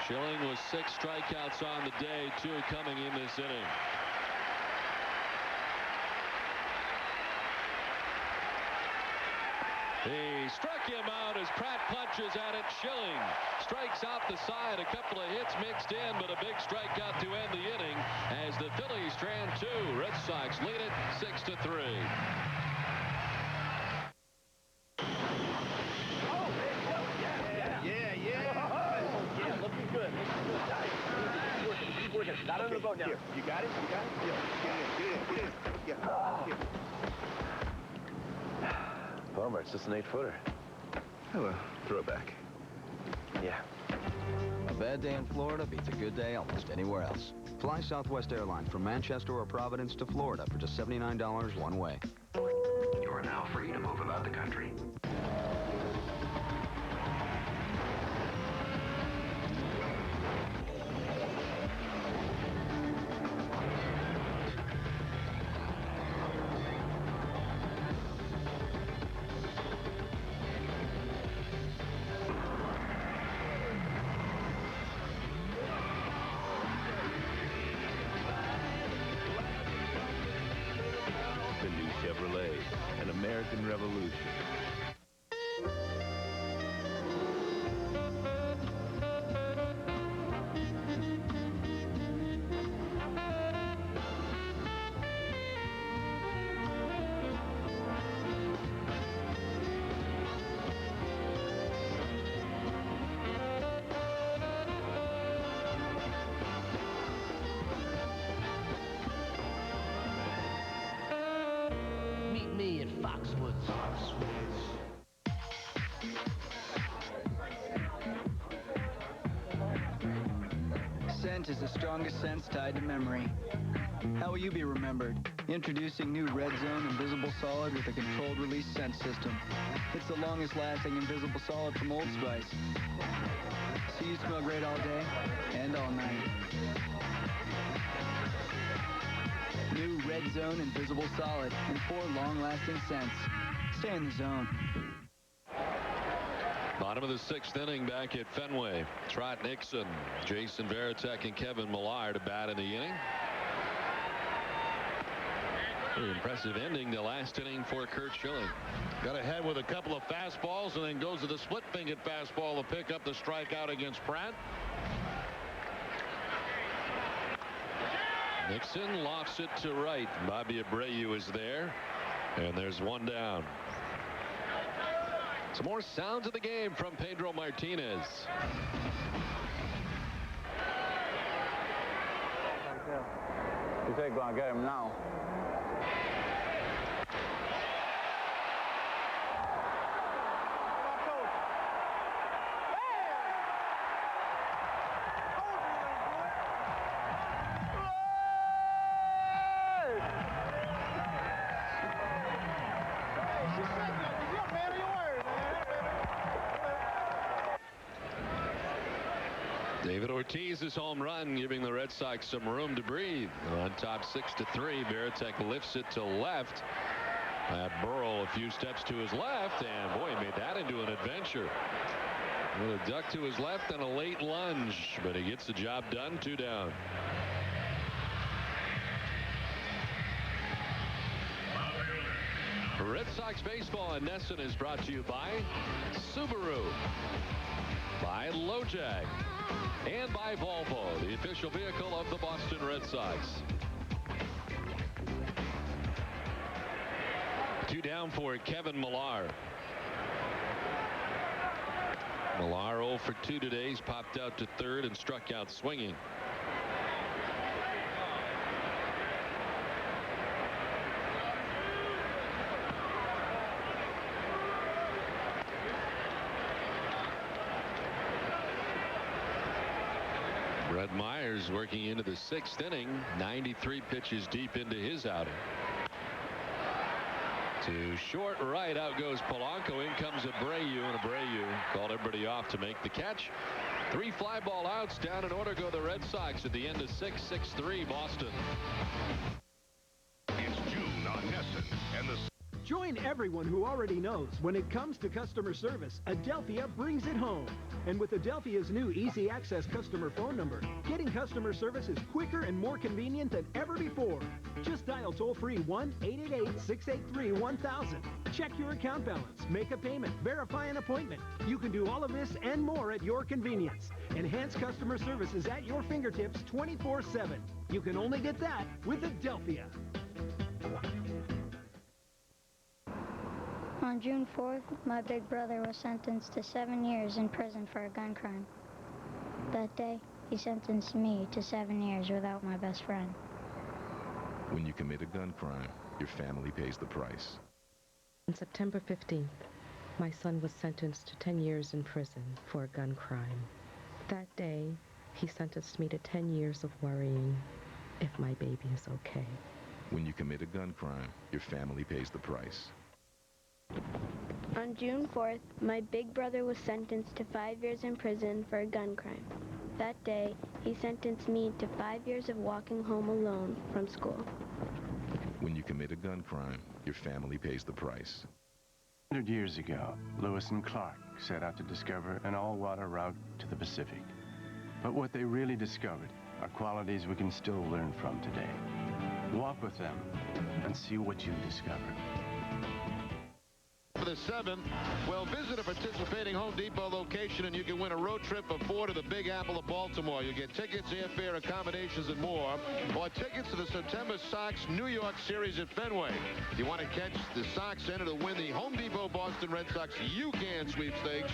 Schilling was 6 strikeouts on the day, 2 coming in this inning. He struck him out as Pratt punches at it. Schilling strikes out the side. A couple of hits mixed in, but a big strikeout to end the inning as the Phillies strand 2. Red Sox lead it 6-3. Not on the boat now. Here, you got it? You got it? Get in. Yeah. Bummer, it's just an 8-footer. Hello. Throw it back. Yeah. A bad day in Florida beats a good day almost anywhere else. Fly Southwest Airlines from Manchester or Providence to Florida for just $79 one way. You are now free to move about the country. The new Chevrolet, an American revolution. Meet me at Foxwoods. Scent is the strongest sense tied to memory. How will you be remembered? Introducing new Red Zone Invisible Solid with a controlled release scent system. It's the longest lasting Invisible Solid from Old Spice. So you smell great all day and all night. New Red Zone Invisible Solid and 4 long-lasting scents. Stay in the zone. Bottom of the 6th inning back at Fenway. Trot Nixon, Jason Varitek, and Kevin Millar to bat in the inning. Very impressive ending to last inning for Curt Schilling. Got ahead with a couple of fastballs and then goes to the split-fingered fastball to pick up the strikeout against Pratt. Nixon lofts it to right. Bobby Abreu is there. And there's 1 down. Some more sounds of the game from Pedro Martinez. You say go and get him now. David Ortiz's home run giving the Red Sox some room to breathe. On top 6-3. Varitek lifts it to left. Pat Burrell a few steps to his left, and boy, he made that into an adventure. With a duck to his left and a late lunge, but he gets the job done. 2 down. Red Sox baseball in Nesson is brought to you by Subaru, by Lojag, and by Volvo, the official vehicle of the Boston Red Sox. 2 down for Kevin Millar. Millar 0 for 2 today. He's popped out to third and struck out swinging. Brett Myers working into the 6th inning, 93 pitches deep into his outing. To short right, out goes Polanco. In comes Abreu, and Abreu called everybody off to make the catch. 3 fly ball outs. Down in order go the Red Sox at the end of 6-3 Boston. It's June on Nesson, and the Join everyone who already knows when it comes to customer service, Adelphia brings it home. And with Adelphia's new Easy Access customer phone number, getting customer service is quicker and more convenient than ever before. Just dial toll-free 1-888-683-1000. Check your account balance, make a payment, verify an appointment. You can do all of this and more at your convenience. Enhanced customer service is at your fingertips 24/7. You can only get that with Adelphia. On June 4th, my big brother was sentenced to 7 years in prison for a gun crime. That day, he sentenced me to 7 years without my best friend. When you commit a gun crime, your family pays the price. On September 15th, my son was sentenced to 10 years in prison for a gun crime. That day, he sentenced me to 10 years of worrying if my baby is okay. When you commit a gun crime, your family pays the price. On June 4th, my big brother was sentenced to 5 years in prison for a gun crime. That day, he sentenced me to 5 years of walking home alone from school. When you commit a gun crime, your family pays the price. 100 years ago, Lewis and Clark set out to discover an all-water route to the Pacific. But what they really discovered are qualities we can still learn from today. Walk with them and see what you discover. For the 7th, well, visit a participating Home Depot location and you can win a road trip of 4 to the Big Apple of Baltimore. You'll get tickets, airfare, accommodations, and more. Or tickets to the September Sox New York Series at Fenway. If you want to catch the Sox enter to win the Home Depot Boston Red Sox You Can sweepstakes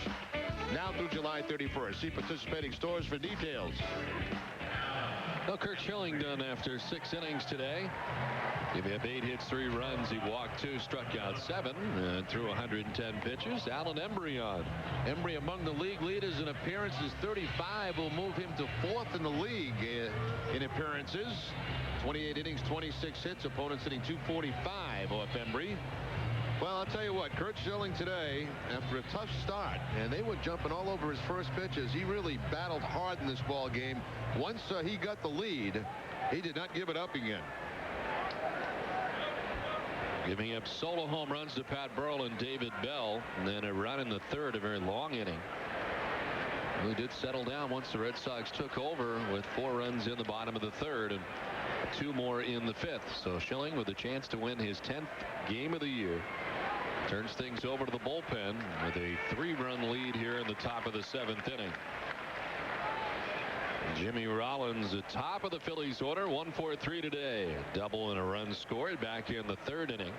now through July 31st. See participating stores for details. Well, Curt Schilling done after 6 innings today. Gave up 8 hits, 3 runs. He walked 2, struck out 7, and threw 110 pitches. Alan Embry on. Embry among the league leaders in appearances. 35 will move him to 4th in the league in appearances. 28 innings, 26 hits. Opponents hitting 245 off Embry. Well, I'll tell you what, Curt Schilling today, after a tough start, and they were jumping all over his first pitches, he really battled hard in this ball game. Once he got the lead, he did not give it up again. Giving up solo home runs to Pat Burrell and David Bell, and then a run in the 3rd, a very long inning. He did settle down once the Red Sox took over with 4 runs in the bottom of the 3rd and 2 more in the 5th. So Schilling with a chance to win his 10th game of the year. Turns things over to the bullpen with a 3-run lead here in the top of the 7th inning. Jimmy Rollins at top of the Phillies order, 1-4-3 today. A double and a run scored back in the 3rd inning.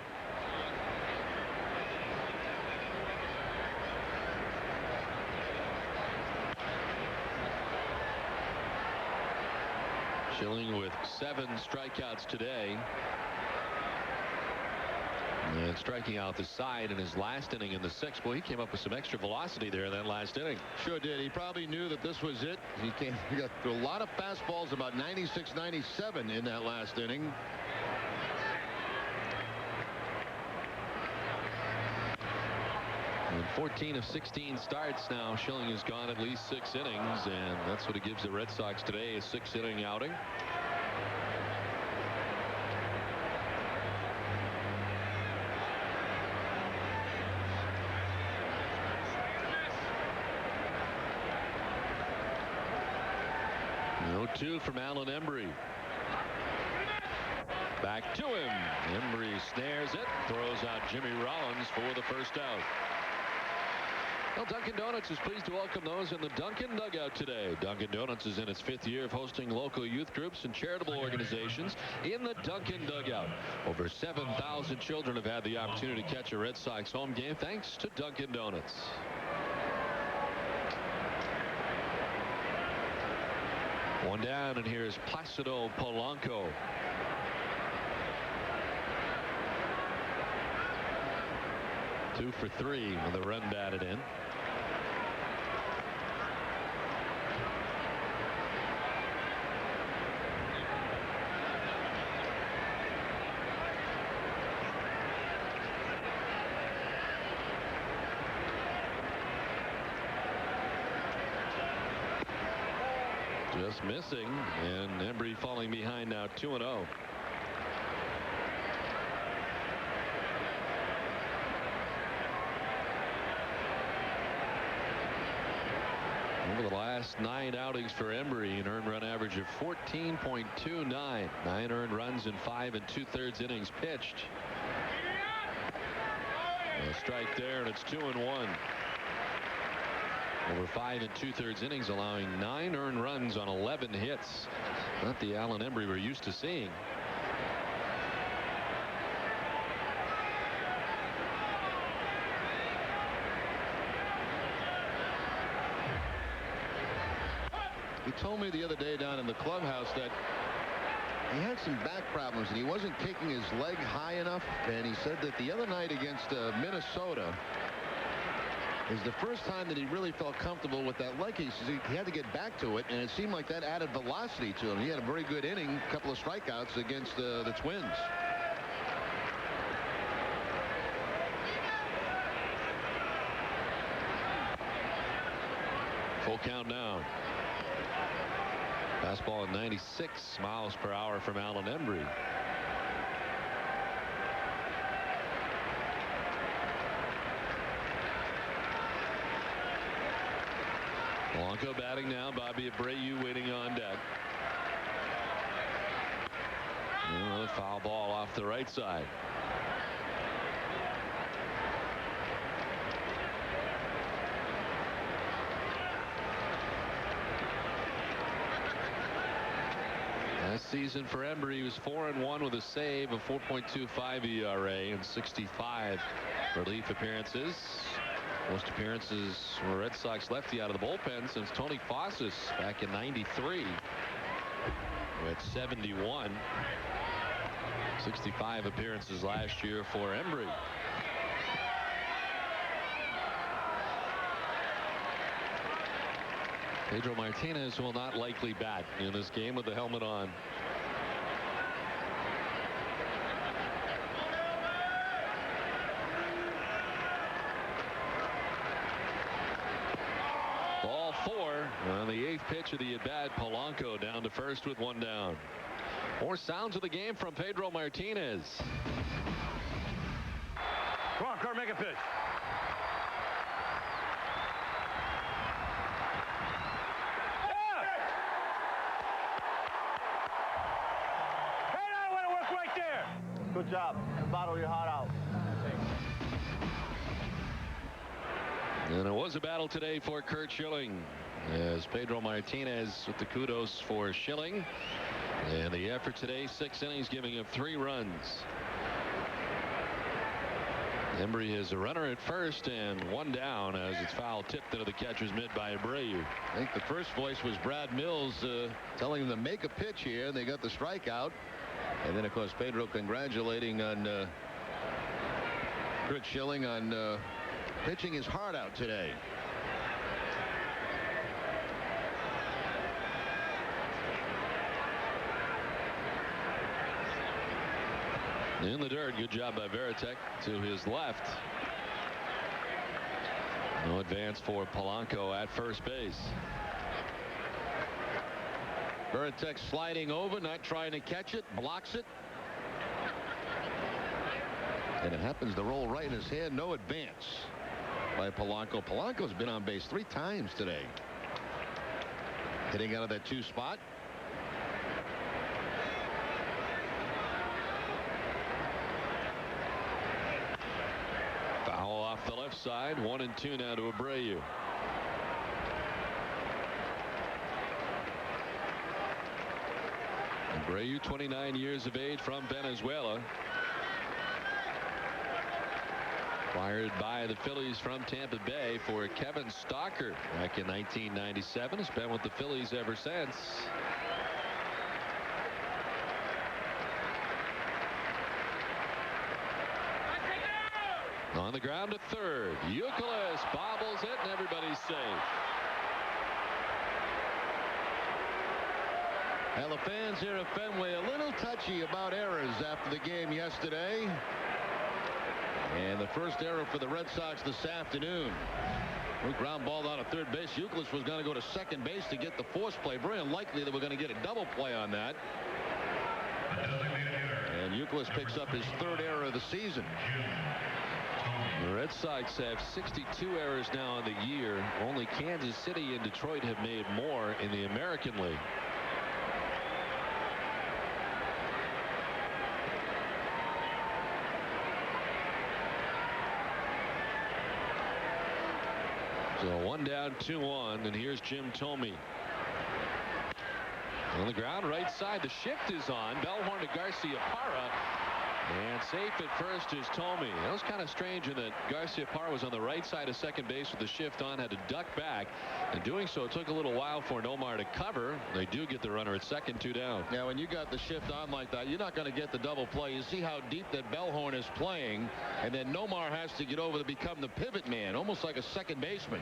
Schilling with 7 strikeouts today. And striking out the side in his last inning in the 6th. Boy, he came up with some extra velocity there in that last inning. Sure did. He probably knew that this was it. He got through a lot of fastballs, about 96, 97 in that last inning. In 14 of 16 starts now, Schilling has gone at least 6 innings, and that's what it gives the Red Sox today, a 6-inning outing. No 2 from Alan Embry. Back to him. Embry snares it, throws out Jimmy Rollins for the first out. Well, Dunkin' Donuts is pleased to welcome those in the Dunkin' Dugout today. Dunkin' Donuts is in its 5th year of hosting local youth groups and charitable organizations in the Dunkin' Dugout. Over 7,000 children have had the opportunity to catch a Red Sox home game thanks to Dunkin' Donuts. One down, and here's Placido Polanco. Two for 3 with a run batted in. Just missing, and Embry falling behind now 2-0. Over the last 9 outings for Embry, an earned run average of 14.29. 9 earned runs in 5 2/3 innings pitched. A strike there, and it's 2-1. Over 5 2/3 innings, allowing 9 earned runs on 11 hits. Not the Alan Embry we're used to seeing. He told me the other day down in the clubhouse that he had some back problems and he wasn't kicking his leg high enough. And he said that the other night against Minnesota is the first time that he really felt comfortable with that leg. He says he had to get back to it, and it seemed like that added velocity to him. He had a very good inning, a couple of strikeouts against the Twins. Full count now. Fastball at 96 miles per hour from Alan Embry. Polanco batting now. Bobby Abreu waiting on deck. Another foul ball off the right side. Last season for Embry, he was 4-1 with a save of 4.25 ERA and 65 relief appearances. Most appearances from a Red Sox lefty out of the bullpen since Tony Fossis back in '93. At 71. 65 appearances last year for Embry. Pedro Martinez will not likely bat in this game with the helmet on. Ball 4 on the 8th pitch of the at-bat. Polanco down to first with 1 down. More sounds of the game from Pedro Martinez. Come on, Curt, make a pitch. Good job. Bottle your heart out. And it was a battle today for Curt Schilling, as Pedro Martinez with the kudos for Schilling. And the effort today, 6 innings, giving up 3 runs. Embry has a runner at first and 1 down as it's foul tipped into the catcher's mitt by Abreu. I think the first voice was Brad Mills telling him to make a pitch here, and they got the strikeout. And then, of course, Pedro congratulating on Curt Schilling on pitching his heart out today. In the dirt, good job by Veritek to his left. No advance for Polanco at first base. Veritek sliding over, not trying to catch it, blocks it. And it happens to roll right in his hand. No advance by Polanco. Polanco's been on base 3 times today. Hitting out of that 2 spot. Foul off the left side. 1-2 now to Abreu. Abreu, 29 years of age, from Venezuela. Acquired by the Phillies from Tampa Bay for Kevin Stalker back in 1997. Has been with the Phillies ever since. On the ground to third. Youkilis bobbles it, and everybody's safe. Well, the fans here at Fenway a little touchy about errors after the game yesterday. And the first error for the Red Sox this afternoon. Ground ball out of third base. Youkilis was going to go to second base to get the force play. Very unlikely that we're going to get a double play on that. And Youkilis picks up his 3rd error of the season. The Red Sox have 62 errors now in the year. Only Kansas City and Detroit have made more in the American League. So 1 down, 2 on, and here's Jim Thome. On the ground, right side, the shift is on. Bellhorn to Garciaparra. And safe at first is Thome. That was kind of strange in that Garciaparra was on the right side of second base with the shift on, had to duck back. And doing so, it took a little while for Nomar to cover. They do get the runner at second, 2 down. Now, when you got the shift on like that, you're not going to get the double play. You see how deep that Bellhorn is playing. And then Nomar has to get over to become the pivot man, almost like a second baseman.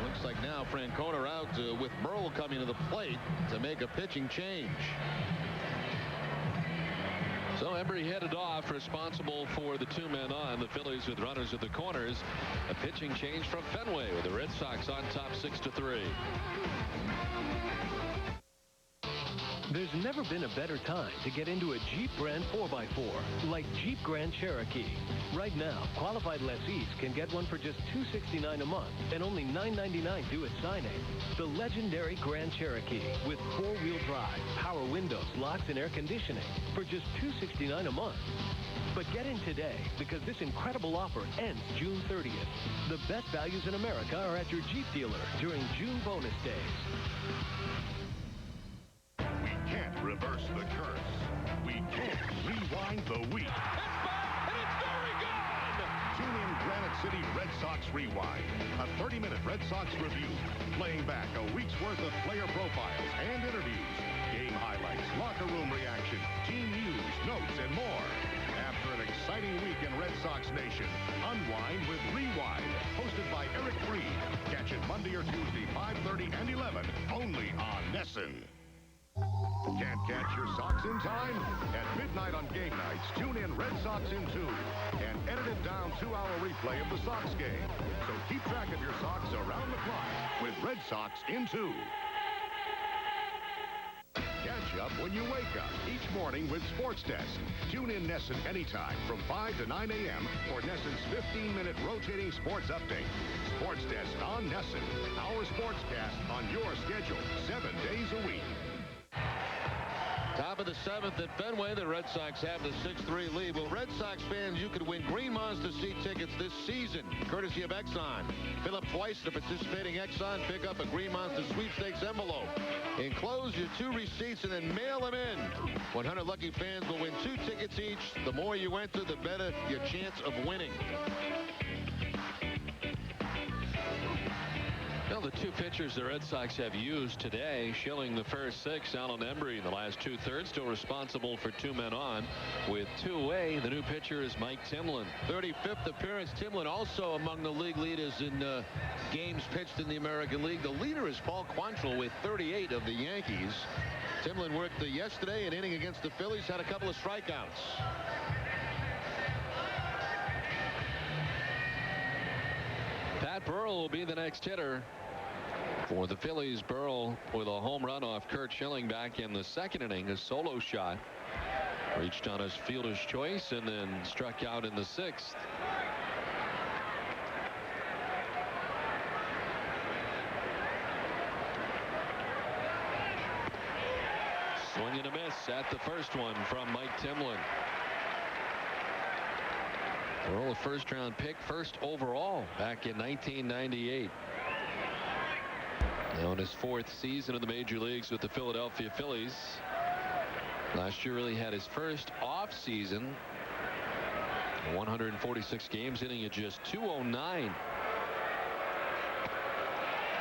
Looks like now Francona out with Burl coming to the plate to make a pitching change. So Embry headed off, responsible for the 2 men on. The Phillies with runners at the corners. A pitching change from Fenway with the Red Sox on top 6-3. There's never been a better time to get into a Jeep brand 4x4 like Jeep Grand Cherokee. Right now, qualified lessees can get one for just $269 a month and only $999 due at signing. The legendary Grand Cherokee with 4-wheel drive, power windows, locks, and air conditioning for just $269 a month. But get in today because this incredible offer ends June 30th. The best values in America are at your Jeep dealer during June bonus days. We can't reverse the curse. We can't rewind the week. It's back, and it's very good! Tune in Granite City Red Sox Rewind, a 30-minute Red Sox review, playing back a week's worth of player profiles and interviews, game highlights, locker room reaction, team news, notes, and more. After an exciting week in Red Sox Nation, unwind with Rewind, hosted by Eric Freed. Catch it Monday or Tuesday, 5:30 and 11, only on Nessun. Can't catch your Sox in time? At midnight on game nights, tune in Red Sox in 2, an edited down 2-hour replay of the Sox game. So keep track of your Sox around the clock with Red Sox in 2. Catch up when you wake up each morning with Sports Desk. Tune in Nessun anytime from 5 to 9 a.m. for Nessun's 15-minute rotating sports update. Sports Desk on Nessun. Our sportscast on your schedule 7 days a week. Top of the 7th at Fenway, the Red Sox have the 6-3 lead. Well, Red Sox fans, you could win Green Monster seat tickets this season, courtesy of Exxon. Fill up twice at a participating Exxon, pick up a Green Monster sweepstakes envelope. Enclose your 2 receipts and then mail them in. 100 lucky fans will win 2 tickets each. The more you enter, the better your chance of winning. Well, the 2 pitchers the Red Sox have used today, Schilling the first 6, Alan Embry in the last 2/3, still responsible for 2 men on. With 2 away, the new pitcher is Mike Timlin. 35th appearance. Timlin also among the league leaders in games pitched in the American League. The leader is Paul Quantrill with 38 of the Yankees. Timlin worked yesterday, an inning against the Phillies, had a couple of strikeouts. Burrell will be the next hitter for the Phillies. Burrell with a home run off Curt Schilling back in the second inning. A solo shot. Reached on his fielder's choice and then struck out in the sixth. Swing and a miss at the first one from Mike Timlin. Burrell, a first-round pick, first overall back in 1998. Now in his fourth season in the major leagues with the Philadelphia Phillies. Last year really had his first off season. 146 games, hitting at just .209.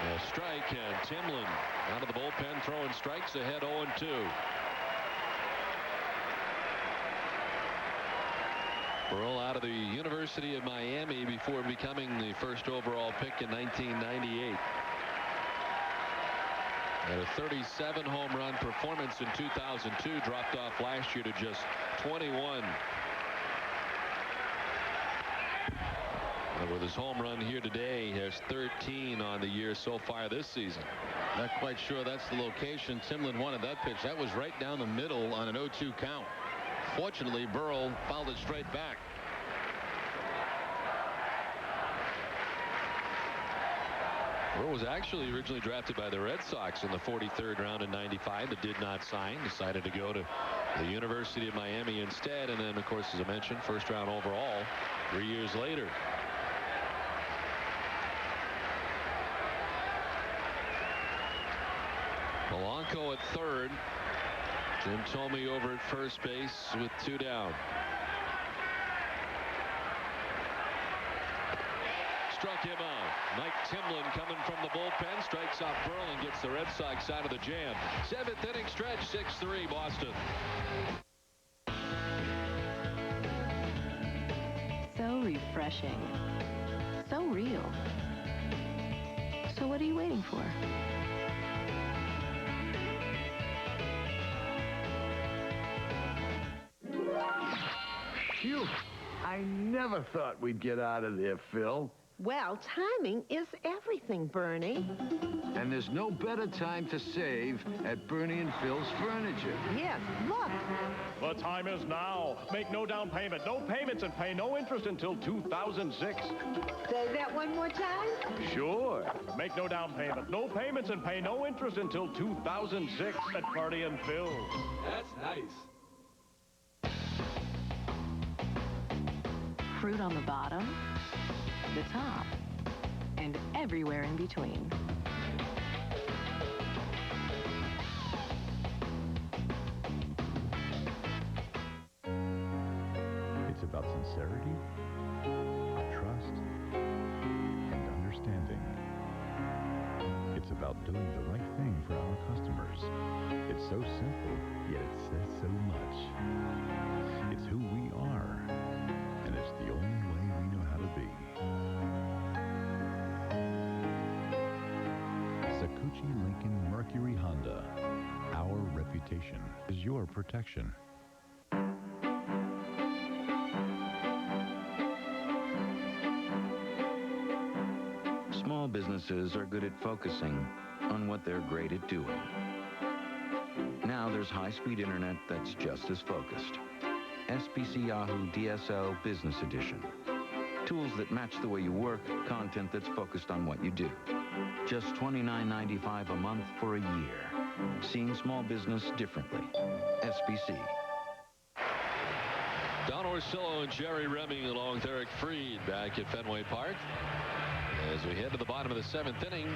A strike, and Timlin out of the bullpen throwing strikes ahead 0-2. Burrell out of the University of Miami before becoming the first overall pick in 1998. Had a 37 home run performance in 2002, dropped off last year to just 21. And with his home run here today, he has 13 on the year so far this season. Not quite sure that's the location Timlin wanted that pitch. That was right down the middle on an 0-2 count. Fortunately, Burrell fouled it straight back. Burrell was actually originally drafted by the Red Sox in the 43rd round in '95, but did not sign. Decided to go to the University of Miami instead. And then, of course, as I mentioned, first round overall 3 years later. Polanco at third. Jim Thome over at first base with 2 down. Struck him out. Mike Timlin coming from the bullpen, strikes out Burrell and gets the Red Sox out of the jam. 7th inning stretch, 6-3 Boston. So refreshing. So real. So what are you waiting for? Phew. I never thought we'd get out of there, Phil. Well, timing is everything, Bernie. And there's no better time to save at Bernie and Phil's Furniture. Yes, look. The time is now. Make no down payment, no payments, and pay no interest until 2006. Say that one more time. Sure. Make no down payment, no payments, and pay no interest until 2006 at Bernie and Phil. That's nice. Fruit on the bottom, the top, and everywhere in between. It's about sincerity, trust, and understanding. It's about doing the right thing for our customers. It's so simple, yet it says so much. It's who we are, and it's the only way we know how to be. Sakuchi Lincoln Mercury Honda. Our reputation is your protection. Small businesses are good at focusing on what they're great at doing. Now there's high-speed internet that's just as focused. SBC Yahoo DSL Business Edition. Tools that match the way you work, content that's focused on what you do. Just $29.95 a month for a year. Seeing small business differently. SBC. Don Orsillo and Jerry Remy along with Eric Freed back at Fenway Park. As we head to the bottom of the 7th inning.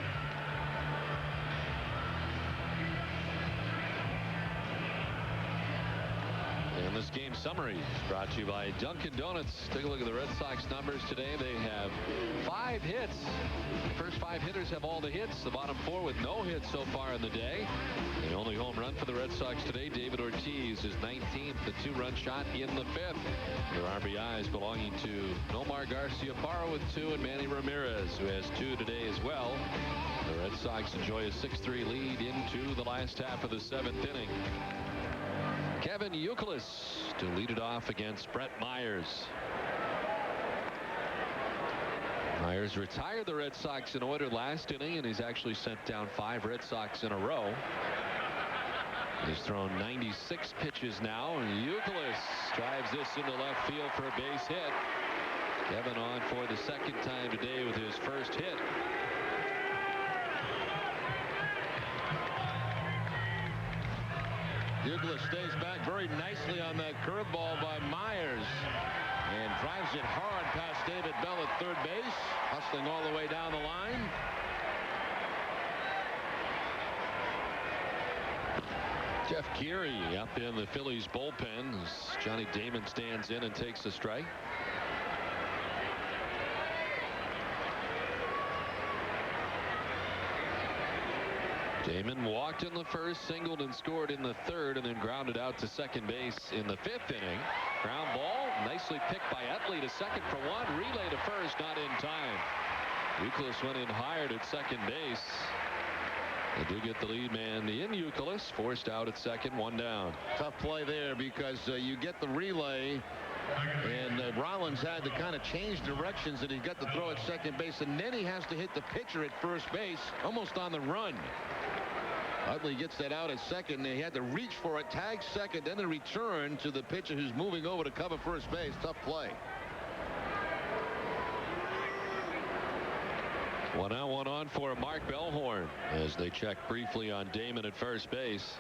And this game summary is brought to you by Dunkin' Donuts. Take a look at the Red Sox numbers today. They have 5 hits. The first 5 hitters have all the hits. The bottom 4 with no hits so far in the day. The only home run for the Red Sox today, David Ortiz, his 19th, the 2-run shot in the 5th. Their RBIs belonging to Nomar Garciaparra with 2 and Manny Ramirez, who has 2 today as well. The Red Sox enjoy a 6-3 lead into the last half of the 7th inning. Kevin Youkilis to lead it off against Brett Myers. Myers Myers retired the Red Sox in order last inning, and he's actually sent down 5 Red Sox in a row. He's thrown 96 pitches now, and Youkilis drives this into left field for a base hit. Kevin on for the second time today with his first hit. Youkilis stays back very nicely on that curveball by Myers and drives it hard past David Bell at third base, hustling all the way down the line. Jeff Geary up in the Phillies bullpen as Johnny Damon stands in and takes the strike. Damon walked in the first, singled and scored in the third, and then grounded out to second base in the 5th inning. Ground ball nicely picked by Utley to second for 1. Relay to first, not in time. Youkilis went in hired at second base. They do get the lead man in Youkilis, forced out at second, 1 down. Tough play there because you get the relay, and Rollins had to kind of change directions, and he got to throw at second base, and then he has to hit the pitcher at first base almost on the run. Utley gets that out at second, and he had to reach for it, tag second, then the return to the pitcher who's moving over to cover first base. Tough play. 1 out, 1 on for Mark Bellhorn as they check briefly on Damon at first base.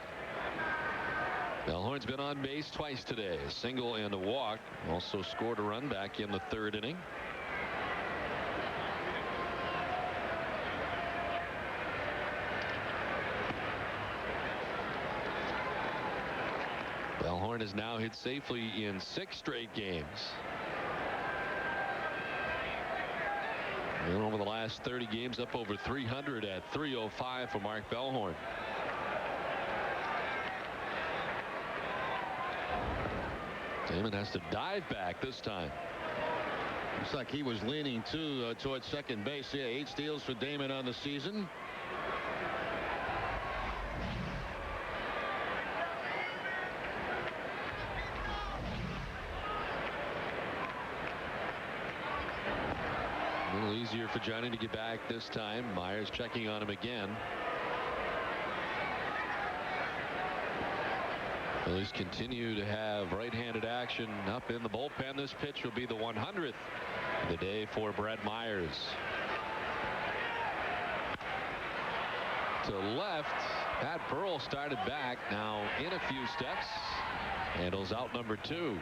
Bellhorn's been on base twice today, a single and a walk. Also scored a run back in the 3rd inning. Bellhorn has now hit safely in 6 straight games. And over the last 30 games, up over 300 at 305 for Mark Bellhorn. Damon has to dive back this time. Looks like he was leaning towards second base. Yeah, 8 steals for Damon on the season. A little easier for Johnny to get back this time. Myers checking on him again. Phillies continue to have right-handed action up in the bullpen. This pitch will be the 100th of the day for Brett Myers. To left, Pat Burrell started back, now in a few steps. Handles out number 2.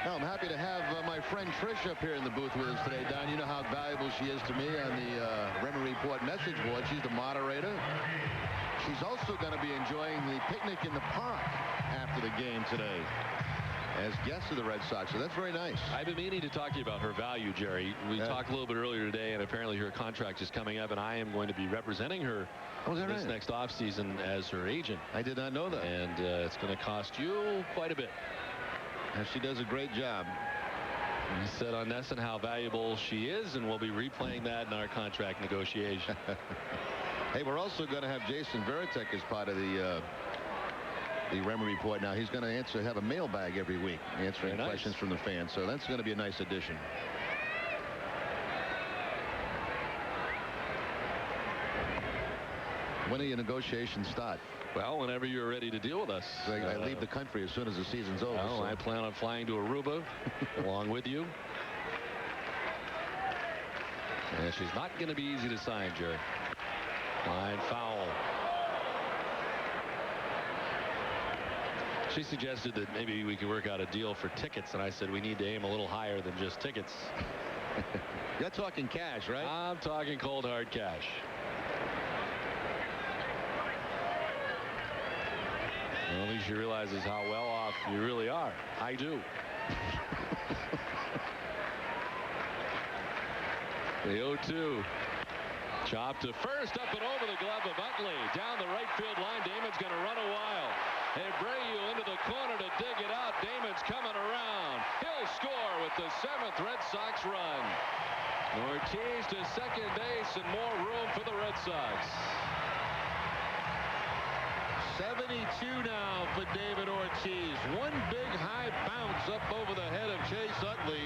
Well, I'm happy to have my friend Trish up here in the booth with us today, Don. You know how valuable she is to me on the Remedy Report message board. She's the moderator. She's also going to be enjoying the picnic in the park after the game today as guests of the Red Sox. So that's very nice. I've been meaning to talk to you about her value, Jerry. We talked a little bit earlier today, and apparently her contract is coming up, and I am going to be representing her this next offseason as her agent. I did not know that. And it's going to cost you quite a bit. And she does a great job. You said on Nesson how valuable she is, and we'll be replaying that in our contract negotiation. Hey, we're also going to have Jason Veritek as part of the Remedy Report. Now he's going to have a mailbag every week answering questions from the fans. So that's going to be a nice addition. When do your negotiations start? Well, whenever you're ready to deal with us. I leave the country as soon as the season's over. Well, I plan on flying to Aruba along with you. And she's not going to be easy to sign, Jerry. Line foul. She suggested that maybe we could work out a deal for tickets, and I said we need to aim a little higher than just tickets. You're talking cash, right? I'm talking cold hard cash. Well, at least she realizes how well off you really are. I do. The 0-2. Chop to first, up and over the glove of Utley. Down the right field line. Damon's going to run a while. Abreu into the corner to dig it out. Damon's coming around. He'll score with the 7th Red Sox run. Ortiz to second base and more room for the Red Sox. 72 now for David Ortiz. One big high bounce up over the head of Chase Utley.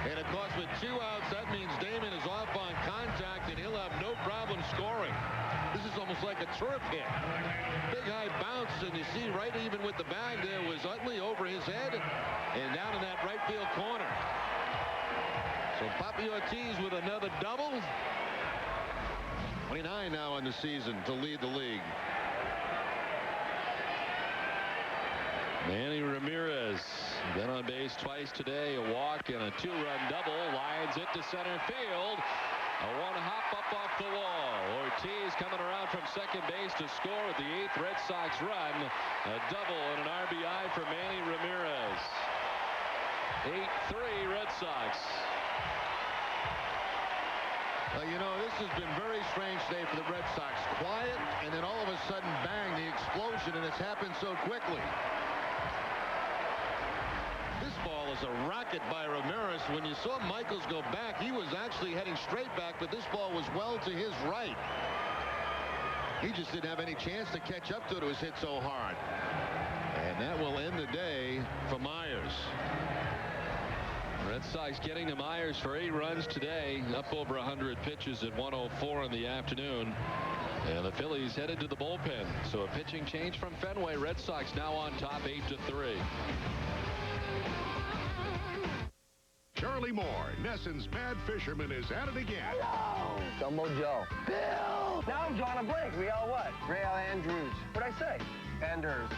And of course, with 2 outs, that means Damon is off on contact, and he'll have no problem scoring. This is almost like a turf hit. Big high bounce, and you see right even with the bag there was Utley over his head and down in that right field corner. So Papi Ortiz with another double. 29 now in the season to lead the league. Manny Ramirez been on base twice today. A walk and a 2-run double. Lines it to center field. A 1-hop up off the wall. Ortiz coming around from second base to score with the 8th Red Sox run. A double and an RBI for Manny Ramirez. 8-3 Red Sox. You know, this has been very strange today for the Red Sox. Quiet, and then all of a sudden, bang, the explosion, and it's happened so quickly. This ball is a rocket by Ramirez. When you saw Michaels go back, he was actually heading straight back, but this ball was well to his right. He just didn't have any chance to catch up to it. It was hit so hard. And that will end the day for Myers. Red Sox getting to Myers for 8 runs today, up over 100 pitches at 104 in the afternoon. And the Phillies headed to the bullpen. So a pitching change from Fenway. Red Sox now on top 8-3. Charlie Moore, Nesson's Mad Fisherman, is at it again. Hello! Jumbo Joe. Bill! Now I'm drawing a blank. Real what? Real Andrews. What'd I say? Anders.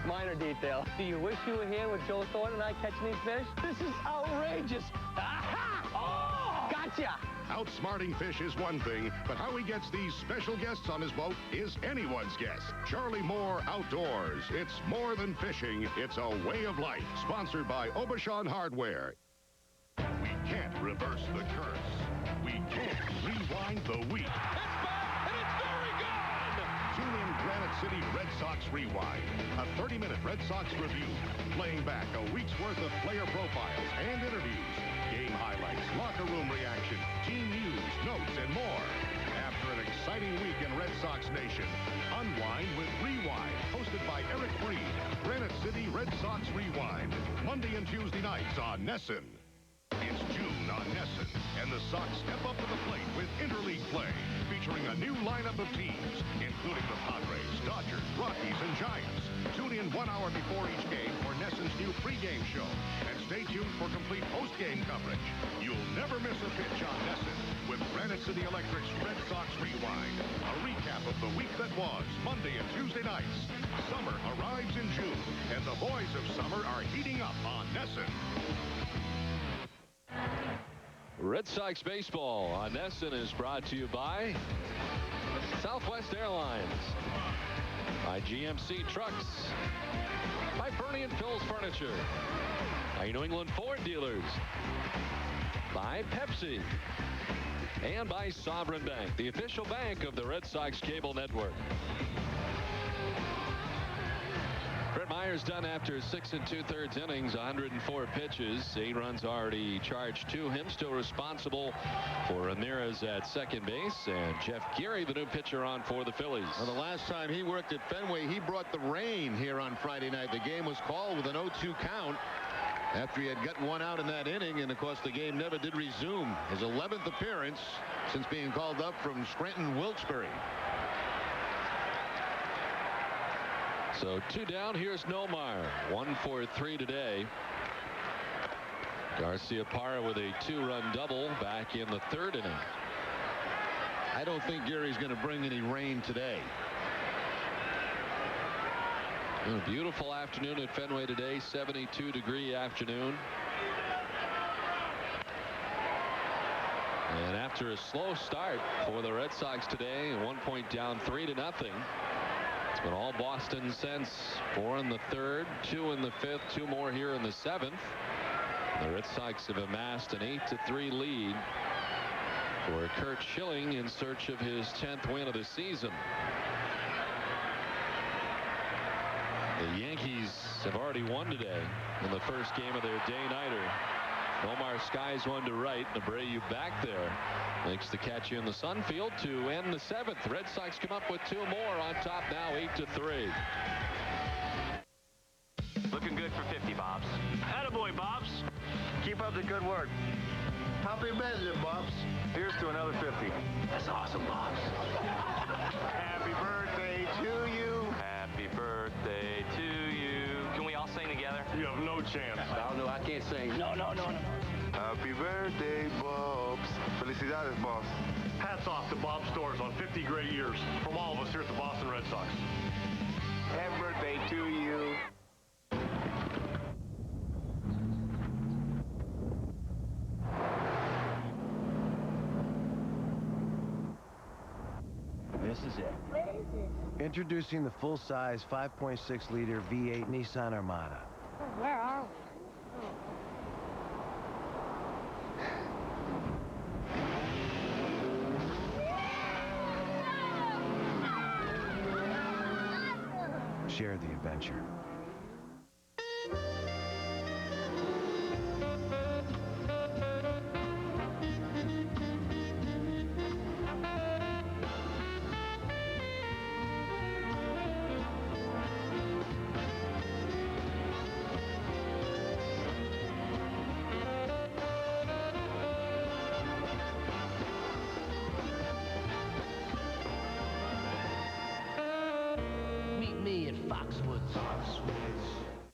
Minor detail. Do you wish you were here with Joe Thornton and I catching these fish? This is outrageous. Aha! Oh! Gotcha! Outsmarting fish is one thing, but how he gets these special guests on his boat is anyone's guess. Charlie Moore Outdoors. It's more than fishing. It's a way of life. Sponsored by Obashan Hardware. We can't reverse the curse. We can't rewind the week. It's back, and it's very gone! Tune in Granite City Red Sox Rewind, a 30-minute Red Sox review, playing back a week's worth of player profiles and interviews, game highlights, locker room reaction, team news, notes, and more. After an exciting week in Red Sox Nation, unwind with Rewind, hosted by Eric Breed. Granite City Red Sox Rewind, Monday and Tuesday nights on Nesson. It's June on Nesson, and the Sox step up to the plate with interleague play, featuring a new lineup of teams, including the Padres, Dodgers, Rockies, and Giants. Tune in 1 hour before each game for Nesson's new pregame show, and stay tuned for complete postgame coverage. You'll never miss a pitch on Nesson with Granite City Electric's Red Sox Rewind, a recap of the week that was, Monday and Tuesday nights. Summer arrives in June, and the boys of summer are heating up on Nesson. Red Sox baseball on Nesson is brought to you by Southwest Airlines, by GMC Trucks, by Bernie & Phil's Furniture, by New England Ford Dealers, by Pepsi, and by Sovereign Bank, the official bank of the Red Sox cable network. Brett Myers done after 6 2/3 innings, 104 pitches, 8 runs already charged to him. Still responsible for Ramirez at second base, and Jeff Geary, the new pitcher, on for the Phillies. Well, the last time he worked at Fenway, he brought the rain here on Friday night. The game was called with an 0-2 count after he had gotten 1 out in that inning, and of course the game never did resume. His 11th appearance since being called up from Scranton Wilkes-Barre. So 2 down. Here's Nomar. 1 for 3 today. Garcia-Parra with a 2-run double back in the 3rd inning. I don't think Gary's going to bring any rain today. A beautiful afternoon at Fenway today. 72-degree afternoon. And after a slow start for the Red Sox today, 1 point down, 3-0. It's been all Boston since. 4 in the 3rd, 2 in the 5th, 2 more here in the 7th. The Red Sox have amassed an 8-3 lead for Curt Schilling in search of his 10th win of the season. The Yankees have already won today in the first game of their day-nighter. Omar skies one to right. and Abreu back there. Makes the catch in the Sunfield to end the 7th. Red Sox come up with 2 more on top now, 8-3. Looking good for 50, Bobs. Attaboy, Bobs. Keep up the good work. Happy birthday, Bobs. Here's to another 50. That's awesome, Bobs. Happy birthday to you. Happy birthday to you. Can we all sing together? You have no chance. No, I can't sing. No. Happy birthday, Bobs. Felicidades, Bobs. Hats off to Bob Stores on 50 great years from all of us here at the Boston Red Sox. Happy birthday to you. This is it. What is this? Introducing the full-size 5.6-liter V8 Nissan Armada. Where are we? Share the adventure.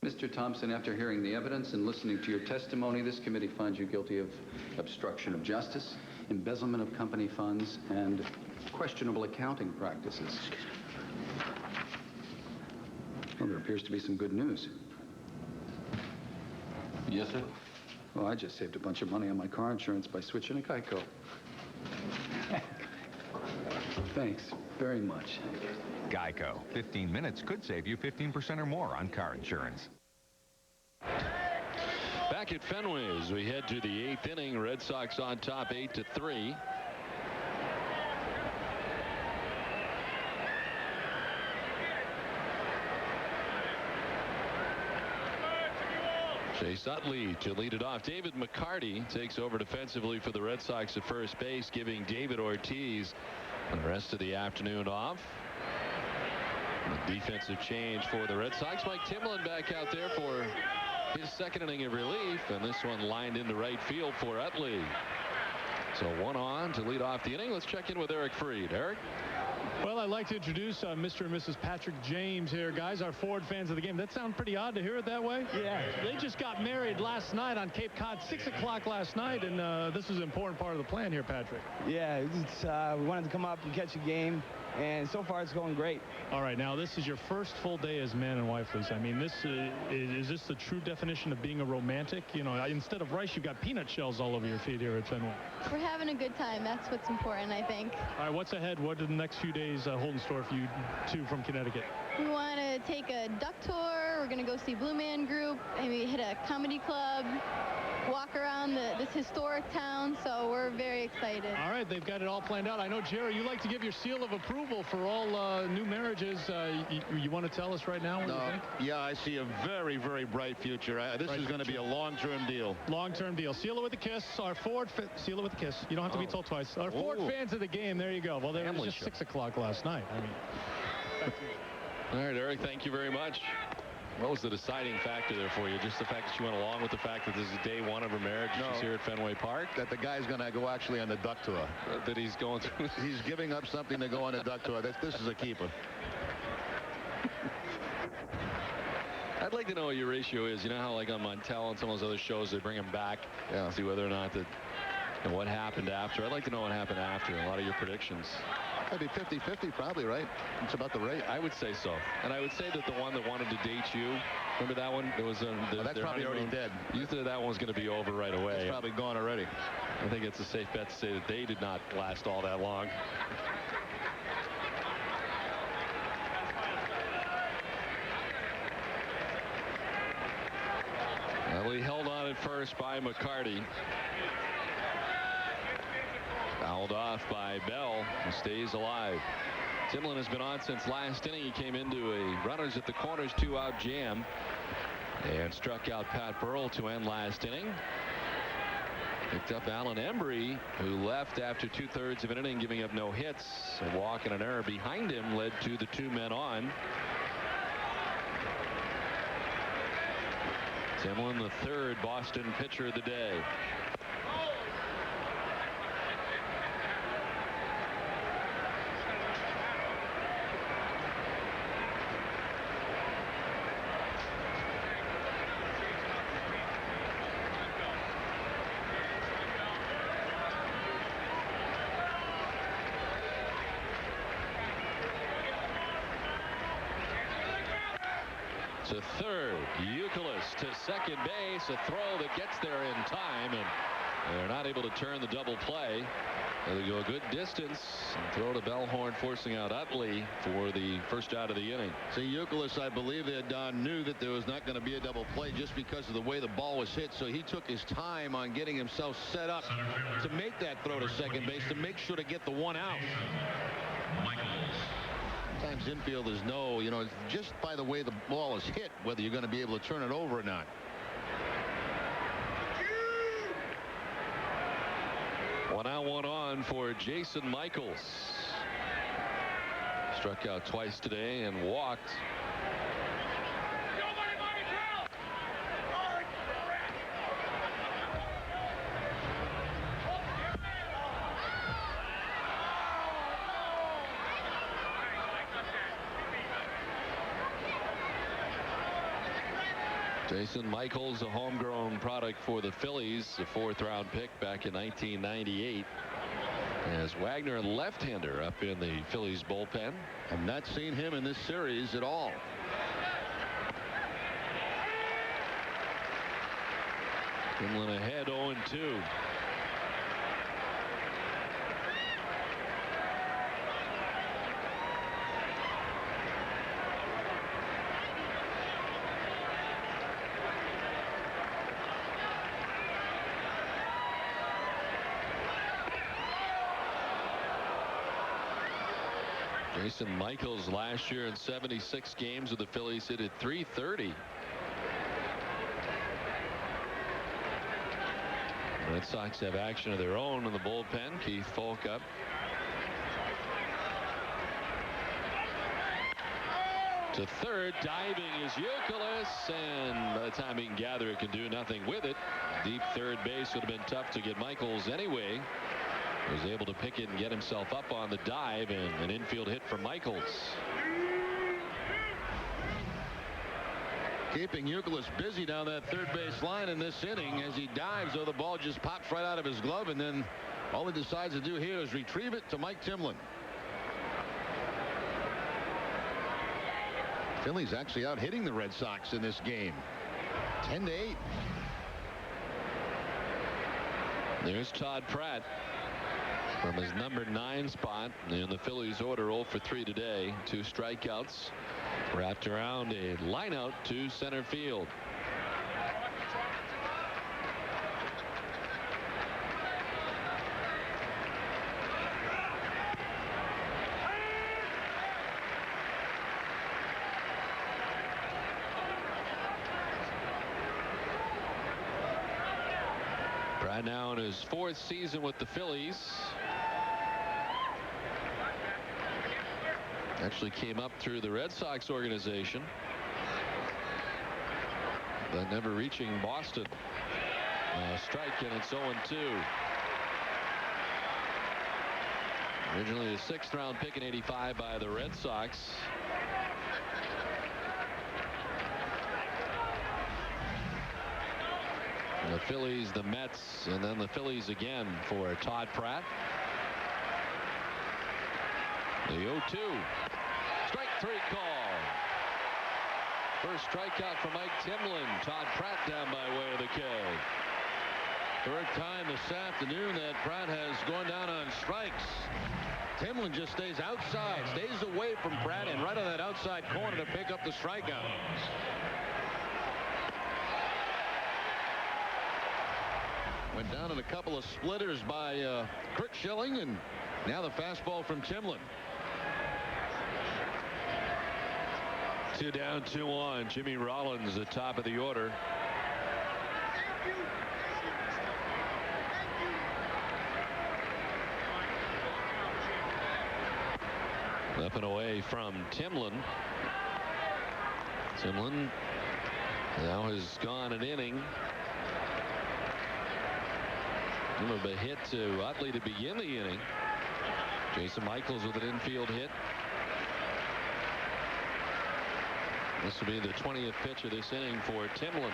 Mr. Thompson, after hearing the evidence and listening to your testimony, this committee finds you guilty of obstruction of justice, embezzlement of company funds, and questionable accounting practices. Well, there appears to be some good news. Yes, sir. Well, I just saved a bunch of money on my car insurance by switching to Geico. Thanks very much. Geico. 15 minutes could save you 15% or more on car insurance. Back at Fenway as we head to the 8th inning. Red Sox on top 8-3. Chase Utley to lead it off. David McCarty takes over defensively for the Red Sox at first base, giving David Ortiz the rest of the afternoon off. The defensive change for the Red Sox. Mike Timlin back out there for his second inning of relief, and this one lined into right field for Utley. So 1 on to lead off the inning. Let's check in with Eric Freed. Eric? Well, I'd like to introduce Mr. and Mrs. Patrick James here, guys, our Ford fans of the game. That sound pretty odd to hear it that way? Yeah. They just got married last night on Cape Cod, 6 o'clock last night, and this is an important part of the plan here, Patrick. Yeah, we wanted to come up and catch a game, and so far it's going great. All right, now this is your first full day as man and wife, Lisa. I mean, this is this the true definition of being a romantic? You know, instead of rice, you've got peanut shells all over your feet here at Fenway. We're having a good time. That's what's important, I think. All right, what's ahead? What do the next few days hold in store for you two from Connecticut? We want to take a duck tour. We're going to go see Blue Man Group, maybe hit a comedy club, walk around this historic town, so we're very excited. All right, they've got it all planned out. I know, Jerry, you like to give your seal of approval for all new marriages. You want to tell us right now what you think? Yeah, I see a very, very bright future. This is going to be a long-term deal. Long-term deal. Seal it with a kiss. Our Ford, seal it with a kiss. You don't have to be told twice. Our Ford fans of the game, there you go. Well, they were just 6 o'clock last night. I mean, all right, Eric, thank you very much. What was the deciding factor there for you? Just the fact that you went along with the fact that this is day 1 of her marriage? She's here at Fenway Park? That the guy's going to go actually on the duck tour. That he's going through. He's giving up something to go on a duck tour. This is a keeper. I'd like to know what your ratio is. You know how like on Montel and some of those other shows, they bring him back to see whether or not that, and what happened after. I'd like to know what happened after. A lot of your predictions. That'd be 50-50 probably, right? It's about the rate. I would say so. And I would say that the one that wanted to date you, remember that one? It was that's probably already dead. You thought that one was going to be over right away. It's probably gone already. I think it's a safe bet to say that they did not last all that long. Well, he held on at first by McCarty. Fouled off by Bell, who stays alive. Timlin has been on since last inning. He came into a runners at the corners 2-out jam and struck out Pat Burrell to end last inning. Picked up Alan Embry, who left after 2/3 of an inning, giving up no hits. A walk and an error behind him led to the 2 men on. Timlin, the 3rd Boston pitcher of the day. To third, Youkilis to second base, a throw that gets there in time, and they're not able to turn the double play. They go a good distance and throw to Bellhorn, forcing out Utley for the first out of the inning. See, Youkilis, I believe that Don knew that there was not going to be a double play just because of the way the ball was hit, so he took his time on getting himself set up to make that throw to second base, to make sure to get the 1 out. Sometimes infielders know, just by the way the ball is hit, whether you're going to be able to turn it over or not. One out, one on for Jason Michaels. Struck out twice today and walked. Jason Michaels, a homegrown product for the Phillies, a 4th-round pick back in 1998. As Wagner, a left-hander, up in the Phillies bullpen. I've not seen him in this series at all. Finland ahead 0-2. Jason Michaels last year in 76 games with the Phillies hit at .330. Red Sox have action of their own in the bullpen. Keith Folk up. To third, diving is Youkilis, and by the time he can gather it, can do nothing with it. Deep third base would have been tough to get Michaels anyway. Was able to pick it and get himself up on the dive, and an infield hit for Michaels. Keeping Youkilis busy down that third base line in this inning as he dives, though the ball just pops right out of his glove, and then all he decides to do here is retrieve it to Mike Timlin. Phillies actually out hitting the Red Sox in this game, 10-8. There's Todd Pratt from his number 9 spot in the Phillies order. 0 for 3 today. 2 strikeouts, wrapped around a line out to center field. Pratt now in his 4th season with the Phillies. Actually came up through the Red Sox organization, but never reaching Boston. Strike, and it's 0-2. Originally a 6th-round pick in '85 by the Red Sox. And the Phillies, the Mets, and then the Phillies again for Todd Pratt. The 0-2. Strike 3 call. First strikeout for Mike Timlin. Todd Pratt down by way of the K. Third time this afternoon that Pratt has gone down on strikes. Timlin just stays outside, stays away from Pratt, and right on that outside corner to pick up the strikeout. Went down in a couple of splitters by Curt Schilling, and now the fastball from Timlin. 2 down, 2 on. Jimmy Rollins at top of the order. Up and away from Timlin. Timlin now has gone an inning. A hit to Utley to begin the inning. Jason Michaels with an infield hit. This will be the 20th pitch of this inning for Timlin.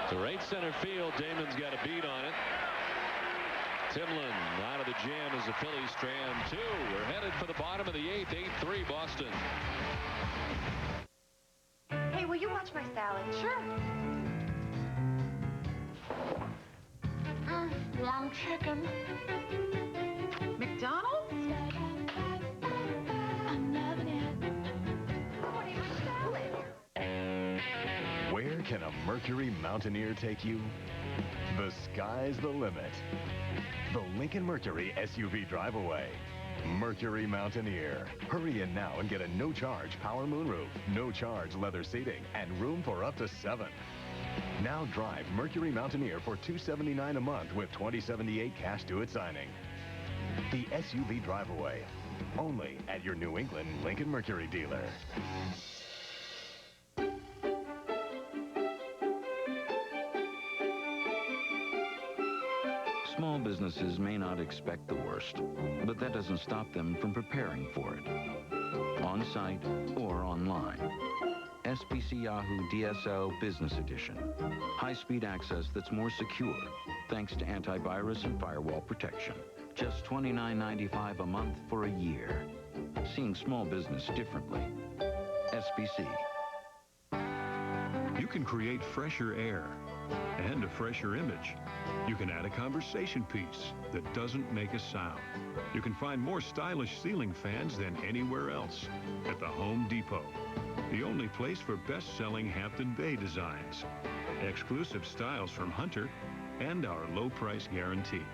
To right center field. Damon's got a beat on it. Timlin out of the jam as the Phillies strand two. We're headed for the bottom of the 8th. 8-3 Boston. Hey, will you watch my salad? Sure. Long chicken. McDonald's? Where can a Mercury Mountaineer take you? The sky's the limit. The Lincoln Mercury SUV drive-away. Mercury Mountaineer. Hurry in now and get a no-charge power moonroof, no-charge leather seating, and room for up to 7. Now drive Mercury Mountaineer for $279 a month with $20.78 cash due at signing. The SUV drive-away. Only at your New England Lincoln Mercury dealer. Small businesses may not expect the worst, but that doesn't stop them from preparing for it. On-site or online. SBC Yahoo DSL Business Edition. High-speed access that's more secure thanks to antivirus and firewall protection. Just $29.95 a month for a year. Seeing small business differently. SBC. You can create fresher air and a fresher image. You can add a conversation piece that doesn't make a sound. You can find more stylish ceiling fans than anywhere else at the Home Depot. The only place for best-selling Hampton Bay designs. Exclusive styles from Hunter and our low price guarantee.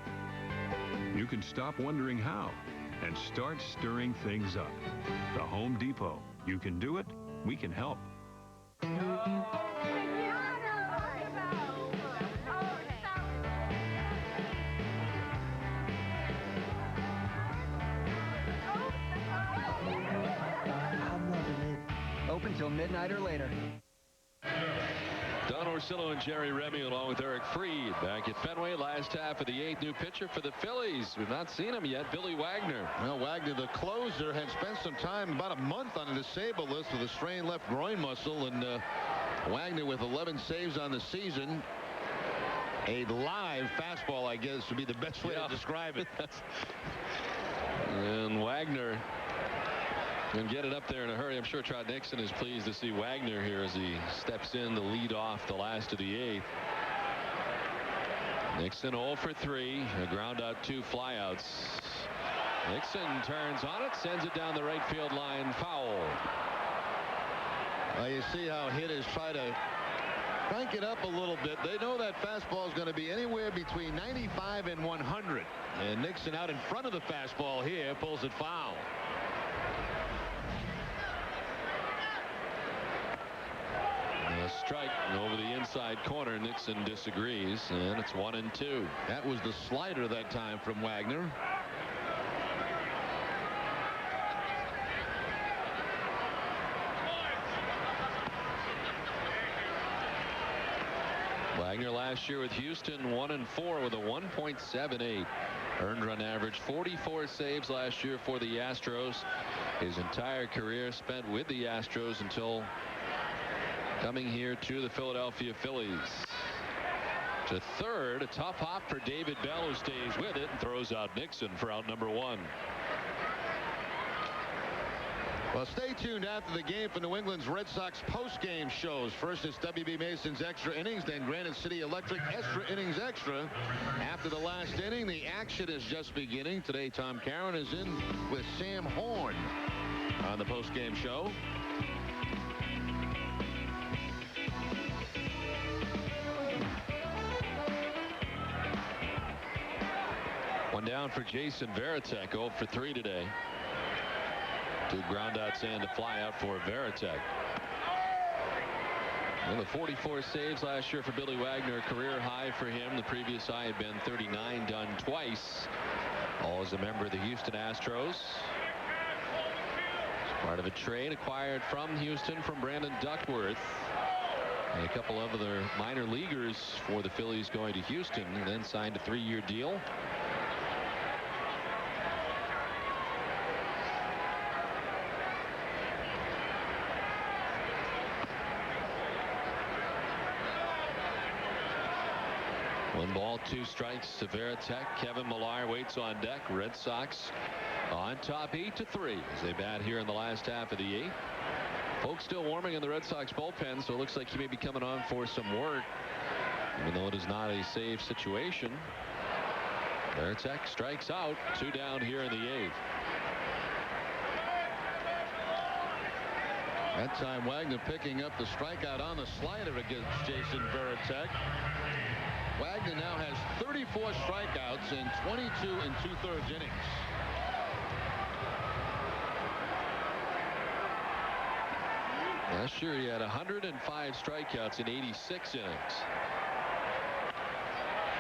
You can stop wondering how and start stirring things up. The Home Depot. You can do it. We can help. Open till midnight or later. Don Orsillo and Jerry Remy along with Eric Freed back at Fenway. Last half of the 8th. New pitcher for the Phillies. We've not seen him yet. Billy Wagner. Well, Wagner, the closer, had spent some time, about a month, on a disabled list with a strained left groin muscle. And Wagner with 11 saves on the season. A live fastball, I guess, would be the best way to describe it. And Wagner and get it up there in a hurry. I'm sure Trot Nixon is pleased to see Wagner here as he steps in to lead off the last of the 8th. Nixon 0 for 3. A ground out, 2 flyouts. Nixon turns on it, sends it down the right field line, foul. Well, you see how hitters try to crank it up a little bit. They know that fastball is going to be anywhere between 95 and 100. And Nixon out in front of the fastball here pulls it foul. A strike over the inside corner. Nixon disagrees, and it's 1-2. That was the slider that time from Wagner. Wagner last year with Houston 1-4 with a 1.78 earned run average. 44 saves last year for the Astros. His entire career spent with the Astros until coming here to the Philadelphia Phillies. To third, a tough hop for David Bell, who stays with it and throws out Nixon for out number 1. Well, stay tuned after the game for New England's Red Sox post-game shows. First, it's W.B. Mason's Extra Innings, then Granite City Electric Extra Innings Extra. After the last inning, the action is just beginning. Today, Tom Caron is in with Sam Horn on the post-game show. One down for Jason Varitek, 0 for 3 today. 2 ground outs and a fly out for Varitek. Well, the 44 saves last year for Billy Wagner, career high for him. The previous high had been 39, done twice. All as a member of the Houston Astros. Part of a trade acquired from Houston from Brandon Duckworth. And a couple of other minor leaguers for the Phillies going to Houston, and then signed a 3-year deal. One ball, 2 strikes to Veritek. Kevin Millar waits on deck. Red Sox on top 8-3 as they bat here in the last half of the 8th. Folks still warming in the Red Sox bullpen, so it looks like he may be coming on for some work, even though it is not a save situation. Veritek strikes out. 2 down here in the 8th. That time Wagner picking up the strikeout on the slider against Jason Veritek. Wagner now has 34 strikeouts in 22 2/3 innings. Last year he had 105 strikeouts in 86 innings.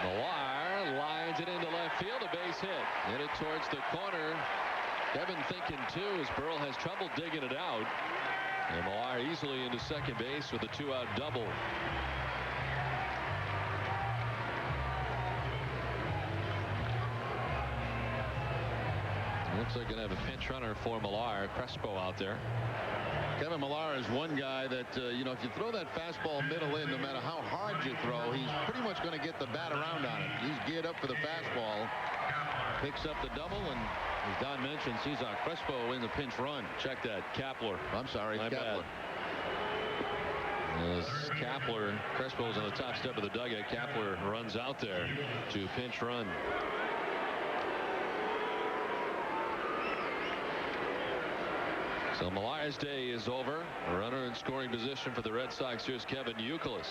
Millar lines it into left field. A base hit. Hit it towards the corner. Kevin thinking too as Burrell has trouble digging it out. And Millar easily into second base with a 2-out double. Looks like going to have a pinch runner for Millar. Crespo out there. Kevin Millar is one guy that, you know, if you throw that fastball middle in, no matter how hard you throw, he's pretty much going to get the bat around on it. He's geared up for the fastball. Picks up the double, and as Don mentioned, Cesar Crespo in the pinch run. Check that. Kapler. I'm sorry, Kapler. As Kapler, Crespo's on the top step of the dugout. Kapler runs out there to pinch run. So Millar's day is over. A runner in scoring position for the Red Sox. Here's Kevin Youkilis.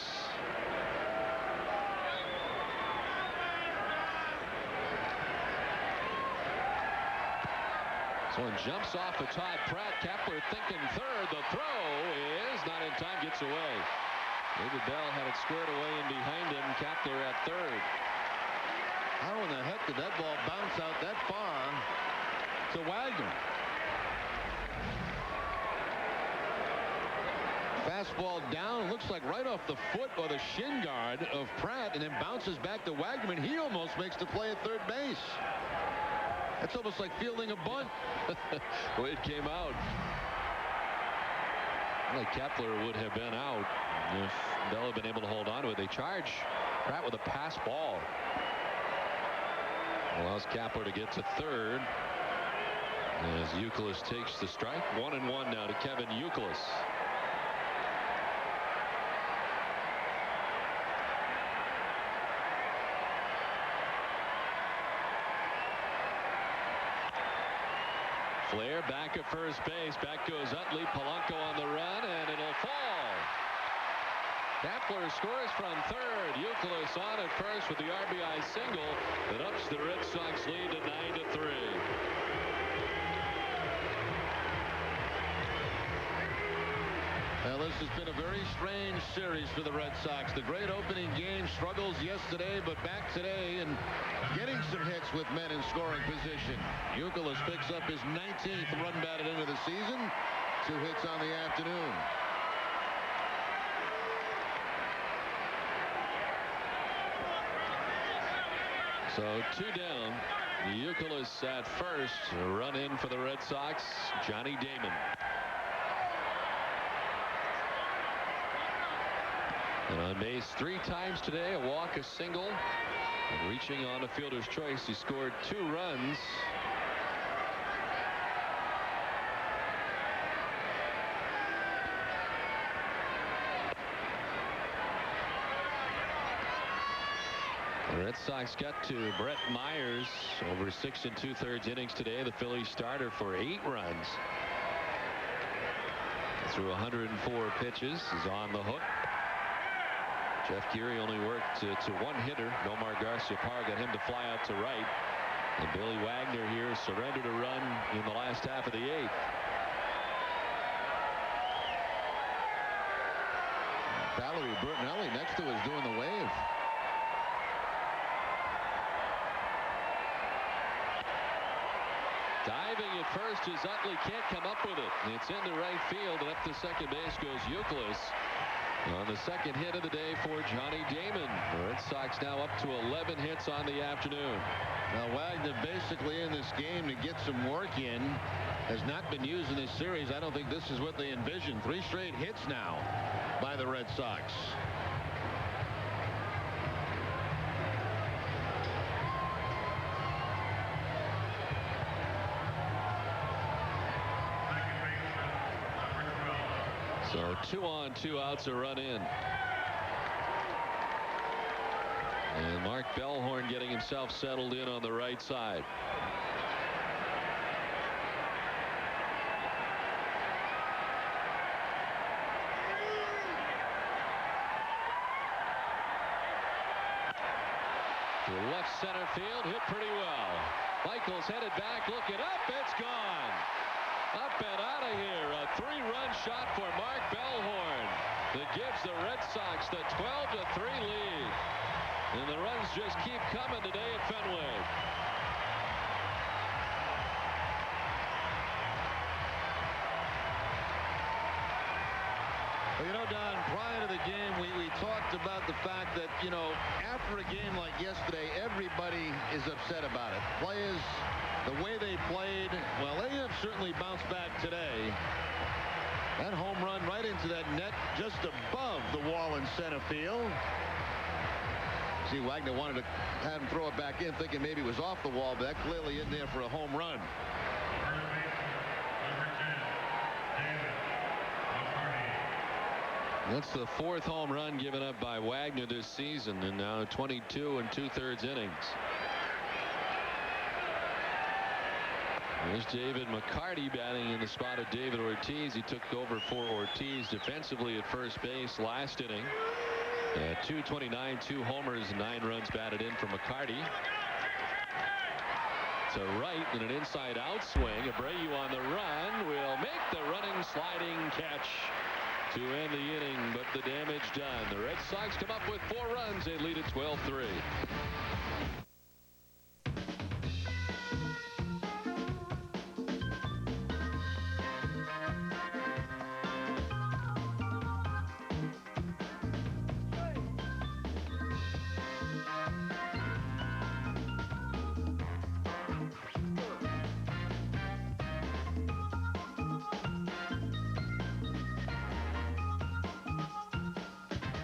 This one jumps off of Todd Pratt. Kapler thinking third. The throw is not in time. Gets away. David Bell had it squared away and behind him. Kapler at third. How in the heck did that ball bounce out that far to Wagner? Fastball down, looks like right off the foot or the shin guard of Pratt, and then bounces back to Wagner, and he almost makes the play at third base. That's almost like fielding a bunt. The way it came out. Like Kapler would have been out if Bell had been able to hold on to it. They charge Pratt with a pass ball. Allows Kapler to get to third as Youkilis takes the strike. 1-1 now to Kevin Youkilis. Flair back at first base. Back goes Utley. Polanco on the run, and it'll fall. Kapler scores from third. Youkilis on at first with the RBI single that ups the Red Sox lead to 9-3. Well, this has been a very strange series for the Red Sox. The great opening game, struggles yesterday, but back today and getting some hits with men in scoring position. Youkilis picks up his 19th run batted into the season. 2 hits on the afternoon. So 2 down. Youkilis at first. A run in for the Red Sox. Johnny Damon. And on base 3 times today, a walk, a single, and reaching on a fielder's choice. He scored 2 runs. The Red Sox got to Brett Myers over 6 2/3 innings today. The Phillies starter for 8 runs. Through 104 pitches, is on the hook. Jeff Geary only worked to 1 hitter. Nomar Garciaparra got him to fly out to right. And Billy Wagner here surrendered a run in the last half of the 8th. Valerie Bertinelli next to us doing the wave. Diving at first as Utley can't come up with it. It's into right field, and up to second base goes Youkilis on the second hit of the day for Johnny Damon. The Red Sox now up to 11 hits on the afternoon. Now Wagner basically in this game to get some work in. Has not been used in this series. I don't think this is what they envisioned. 3 straight hits now by the Red Sox. So 2 on, 2 outs, a run in. And Mark Bellhorn getting himself settled in on the right side. To left center field, hit pretty well. Michaels headed back, looking up, it's gone. Up and out of here. A 3-run shot for Mark Bellhorn that gives the Red Sox the 12-3 lead. And the runs just keep coming today at Fenway. Well, you know, Don, prior to the game, we talked about the fact that, you know, after a game like yesterday, everybody is upset about it. Players, the way they played, well, they have certainly bounced back today. That home run right into that net just above the wall in center field. See, Wagner wanted to have him throw it back in, thinking maybe it was off the wall, but that clearly in there for a home run. That's the 4th home run given up by Wagner this season, and now 22 2/3 innings. There's David McCarty batting in the spot of David Ortiz. He took over for Ortiz defensively at first base last inning. 229, 2 homers, 9 runs batted in for McCarty. To right in an inside out swing. Abreu on the run will make the running sliding catch to end the inning, but the damage done. The Red Sox come up with 4 runs. They lead at 12-3.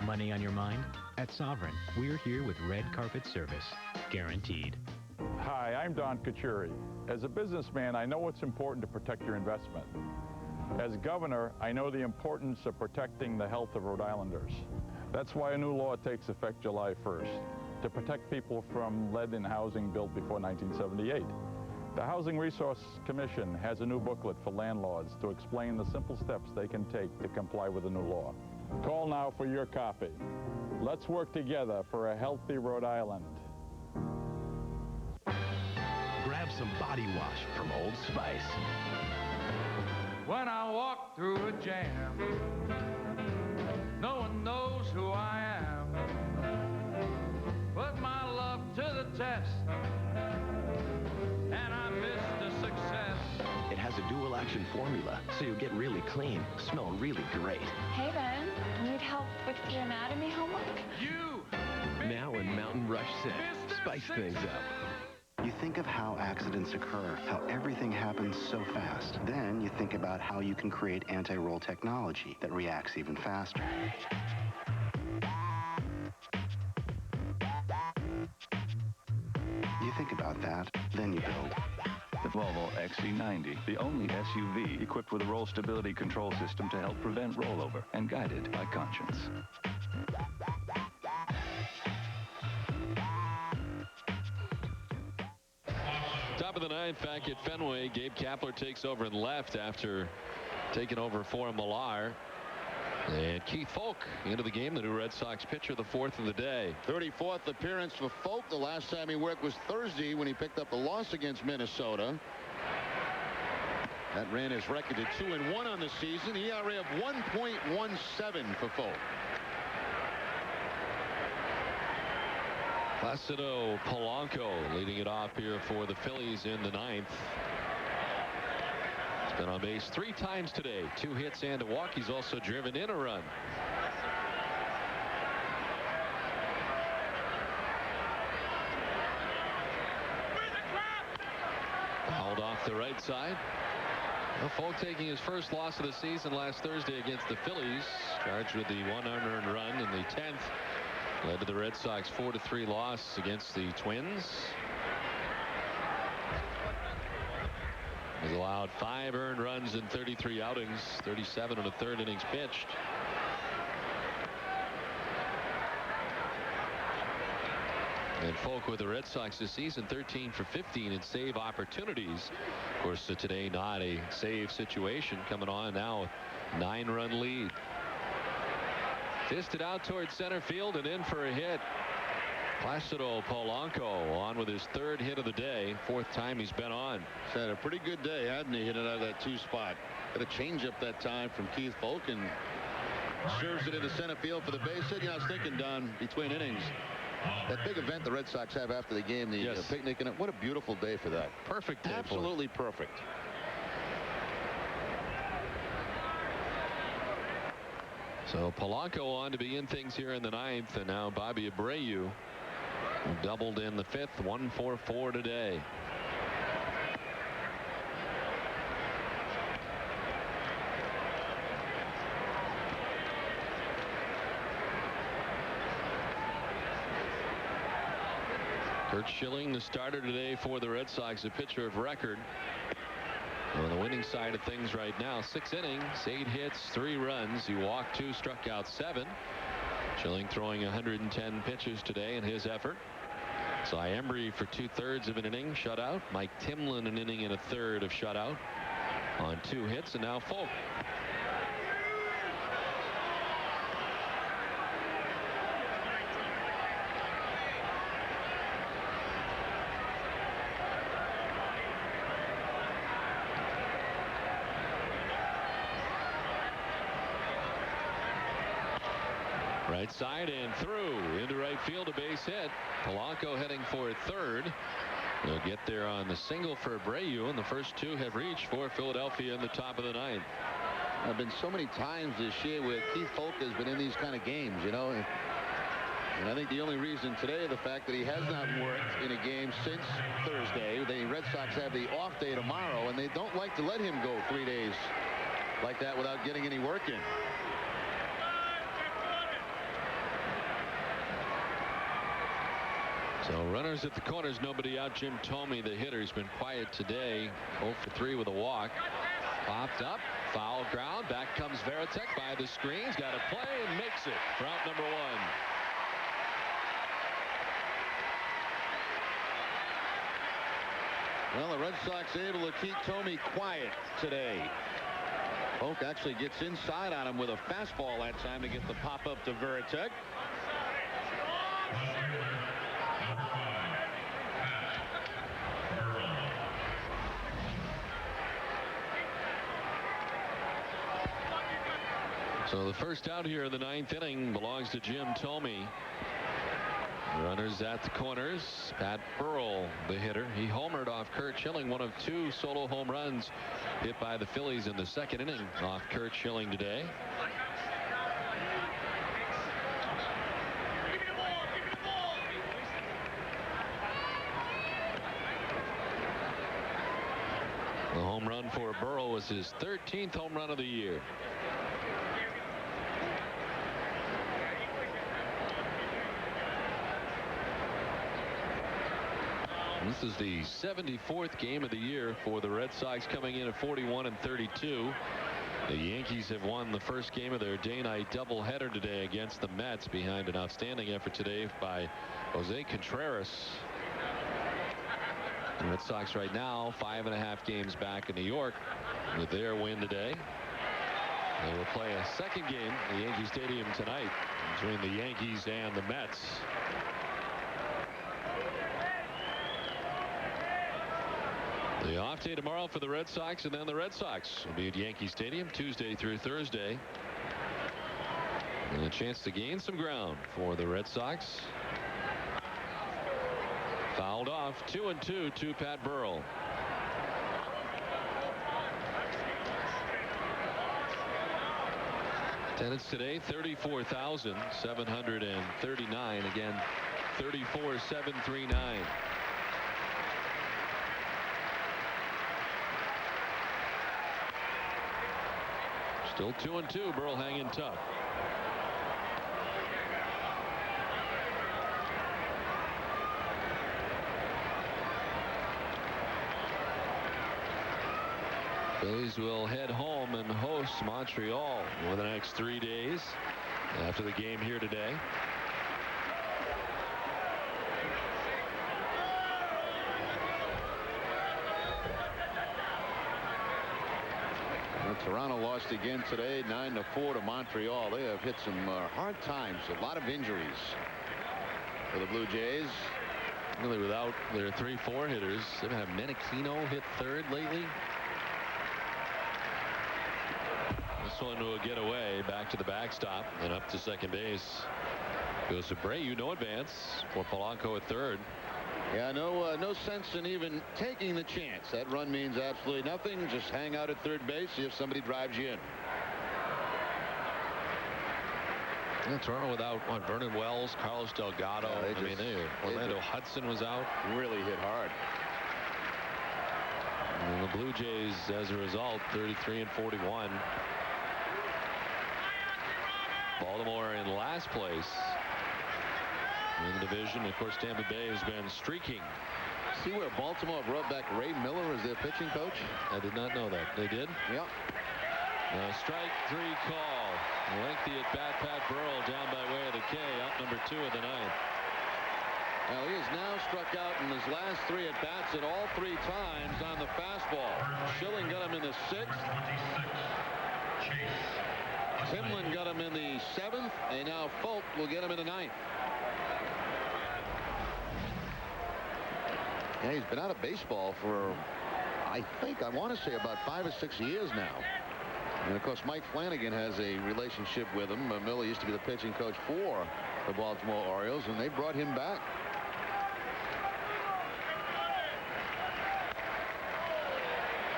Money on your mind? At Sovereign, we're here with red carpet service, guaranteed. Hi, I'm Don Kachuri. As a businessman, I know it's important to protect your investment. As governor, I know the importance of protecting the health of Rhode Islanders. That's why a new law takes effect July 1st, to protect people from lead in housing built before 1978. The Housing Resource Commission has a new booklet for landlords to explain the simple steps they can take to comply with the new law. Call now for your copy. Let's work together for a healthy Rhode Island. Grab some body wash from Old Spice. When I walk through a jam, no one knows who I am. Put my love to the test, and I missed a success. It has a dual action formula, so you'll get really clean, smell really great. Hey, Ben. Need help with your anatomy homework? Now in Mountain Rush 6, spice things up. You think of how accidents occur, how everything happens so fast. Then you think about how you can create anti-roll technology that reacts even faster. You think about that, then you build. The Volvo XC90, the only SUV equipped with a roll stability control system to help prevent rollover and guided by conscience. Top of the 9th back at Fenway. Gabe Kapler takes over in left after taking over for Millar. And Keith Folk into the game, the new Red Sox pitcher, the 4th of the day. 34th appearance for Folk. The last time he worked was Thursday when he picked up the loss against Minnesota. That ran his record to 2-1 on the season. ERA of 1.17 for Folk. Placido Polanco leading it off here for the Phillies in the 9th. Been on base 3 times today. 2 hits and a walk. He's also driven in a run. Fouled off the right side. Well, Folk taking his first loss of the season last Thursday against the Phillies. Charged with the 1 unearned run in the 10th. Led to the Red Sox 4-3 loss against the Twins. Has allowed 5 earned runs in 33 outings, 37 in the 3rd innings pitched. And Folk with the Red Sox this season, 13 for 15 in save opportunities. Of course, today not a save situation. Coming on now, 9-run lead. Fisted out towards center field and in for a hit. Placido Polanco on with his 3rd hit of the day. 4th time he's been on. He's had a pretty good day, hadn't he? Hit it out of that 2 spot. Got a changeup that time from Keith Folk and serves it into center field for the base hit. You know, I was thinking, Don, between innings, that big event the Red Sox have after the game, the picnic, and what a beautiful day for that. Perfect day. Absolutely perfect. So Polanco on to begin things here in the 9th, and now Bobby Abreu doubled in the 5th. 1 for 4 today. Curt Schilling, the starter today for the Red Sox, a pitcher of record. On the winning side of things right now, 6 innings, 8 hits, 3 runs. He walked 2, struck out 7. Schilling throwing 110 pitches today in his effort. Cy Embry for 2/3 of an inning, shutout. Mike Timlin an inning and a 1/3 of shutout on 2 hits, and now Folk. Right side and through into right field, a base hit. Polanco heading for 3rd. They'll get there on the single for Abreu, and the first 2 have reached for Philadelphia in the top of the 9th. There have been so many times this year where Keith Folk has been in these kind of games, you know. And I think the only reason today, the fact that he has not worked in a game since Thursday. The Red Sox have the off day tomorrow, and they don't like to let him go 3 days like that without getting any work in. So runners at the corners, nobody out. Jim Thome, the hitter, has been quiet today. 0 for 3 with a walk. Popped up, foul ground. Back comes Veritek by the screens. Got a play and makes it for out number 1. Well, the Red Sox able to keep Thome quiet today. Folk actually gets inside on him with a fastball that time to get the pop up to Veritek. So the first out here in the 9th inning belongs to Jim Thome. Runners at the corners. Pat Burrell, the hitter. He homered off Curt Schilling, one of 2 solo home runs hit by the Phillies in the 2nd inning off Curt Schilling today. The home run for Burrell was his 13th home run of the year. This is the 74th game of the year for the Red Sox, coming in at 41-32. The Yankees have won the first game of their day-night doubleheader today against the Mets behind an outstanding effort today by Jose Contreras. The Red Sox right now 5.5 games back in New York with their win today. They will play a second game at Yankee Stadium tonight between the Yankees and the Mets. The off day tomorrow for the Red Sox, and then the Red Sox will be at Yankee Stadium Tuesday through Thursday. And a chance to gain some ground for the Red Sox. Fouled off 2-2 to Pat Burrell. Attendance today, 34,739. Again, 34,739. Still 2-2. Burl hanging tough. Phillies will head home and host Montreal over the next 3 days after the game here today. Well, Toronto lost again today, 9-4 to Montreal. They have hit some hard times, a lot of injuries for the Blue Jays. Really without their 3-4 hitters. They have Menachino hit third lately. This one will get away back to the backstop and up to second base. Goes to Abreu, no advance for Polanco at third. Yeah, no sense in even taking the chance. That run means absolutely nothing. Just hang out at third base, see if somebody drives you in. Yeah, Toronto without Vernon Wells, Carlos Delgado. Orlando Hudson was out. Really hit hard. And the Blue Jays, as a result, 33-41. Baltimore in last place in the division. Of course, Tampa Bay has been streaking. See where Baltimore brought back Ray Miller as their pitching coach? I did not know that. They did? Yeah. Strike 3 call. Lengthy at bat. Pat Burrell down by way of the K, out number 2 of the ninth. Well, he has now struck out in his last 3 at bats, and all 3 times on the fastball. Schilling got him in the 6th. Timlin got him in the 7th, and now Folk will get him in the 9th. Yeah, he's been out of baseball for, I want to say about 5 or 6 years now. And of course, Mike Flanagan has a relationship with him. Miller used to be the pitching coach for the Baltimore Orioles, and they brought him back.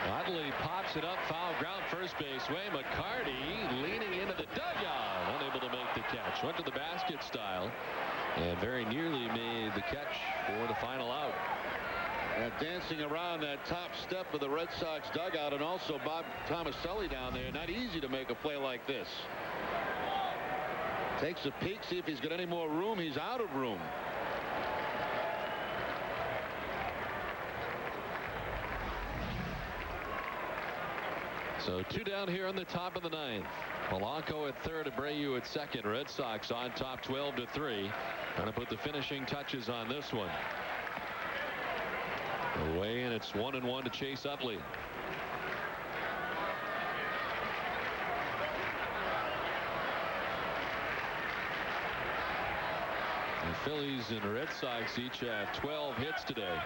Oddly pops it up, foul ground, first base way. McCarty leaning into the dugout, unable to make the catch. Went to the basket style and very nearly made the catch for the final out. Dancing around that top step of the Red Sox dugout, and also Bob Tomaselli down there. Not easy to make a play like this. Takes a peek, see if he's got any more room. He's out of room. So 2 down here on the top of the 9th. Polanco at third, Abreu at second. Red Sox on top 12-3. Trying to put the finishing touches on this one. Away, and it's 1-1 to Chase Utley. The Phillies and Red Sox each have 12 hits today.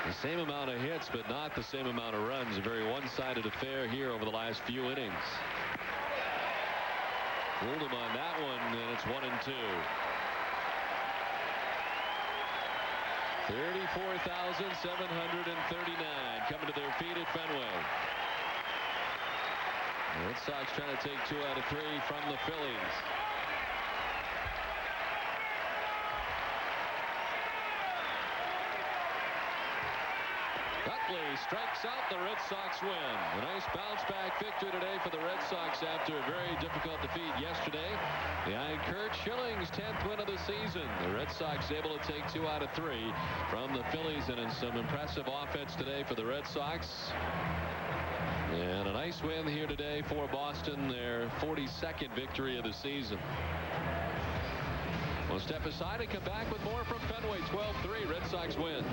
The same amount of hits, but not the same amount of runs. A very one-sided affair here over the last few innings. Fooled him on that one, and it's 1-2. 34,739 coming to their feet at Fenway. The Red Sox trying to take 2 out of 3 from the Phillies. Utley strikes out. The Red Sox win. A nice bounce-back victory today for the Red Sox after a very difficult defeat yesterday. Behind Curt, Schilling's 10th win of the season. The Red Sox able to take 2 out of 3 from the Phillies, and in some impressive offense today for the Red Sox. And a nice win here today for Boston, their 42nd victory of the season. We'll step aside and come back with more from Fenway. 12-3, Red Sox win.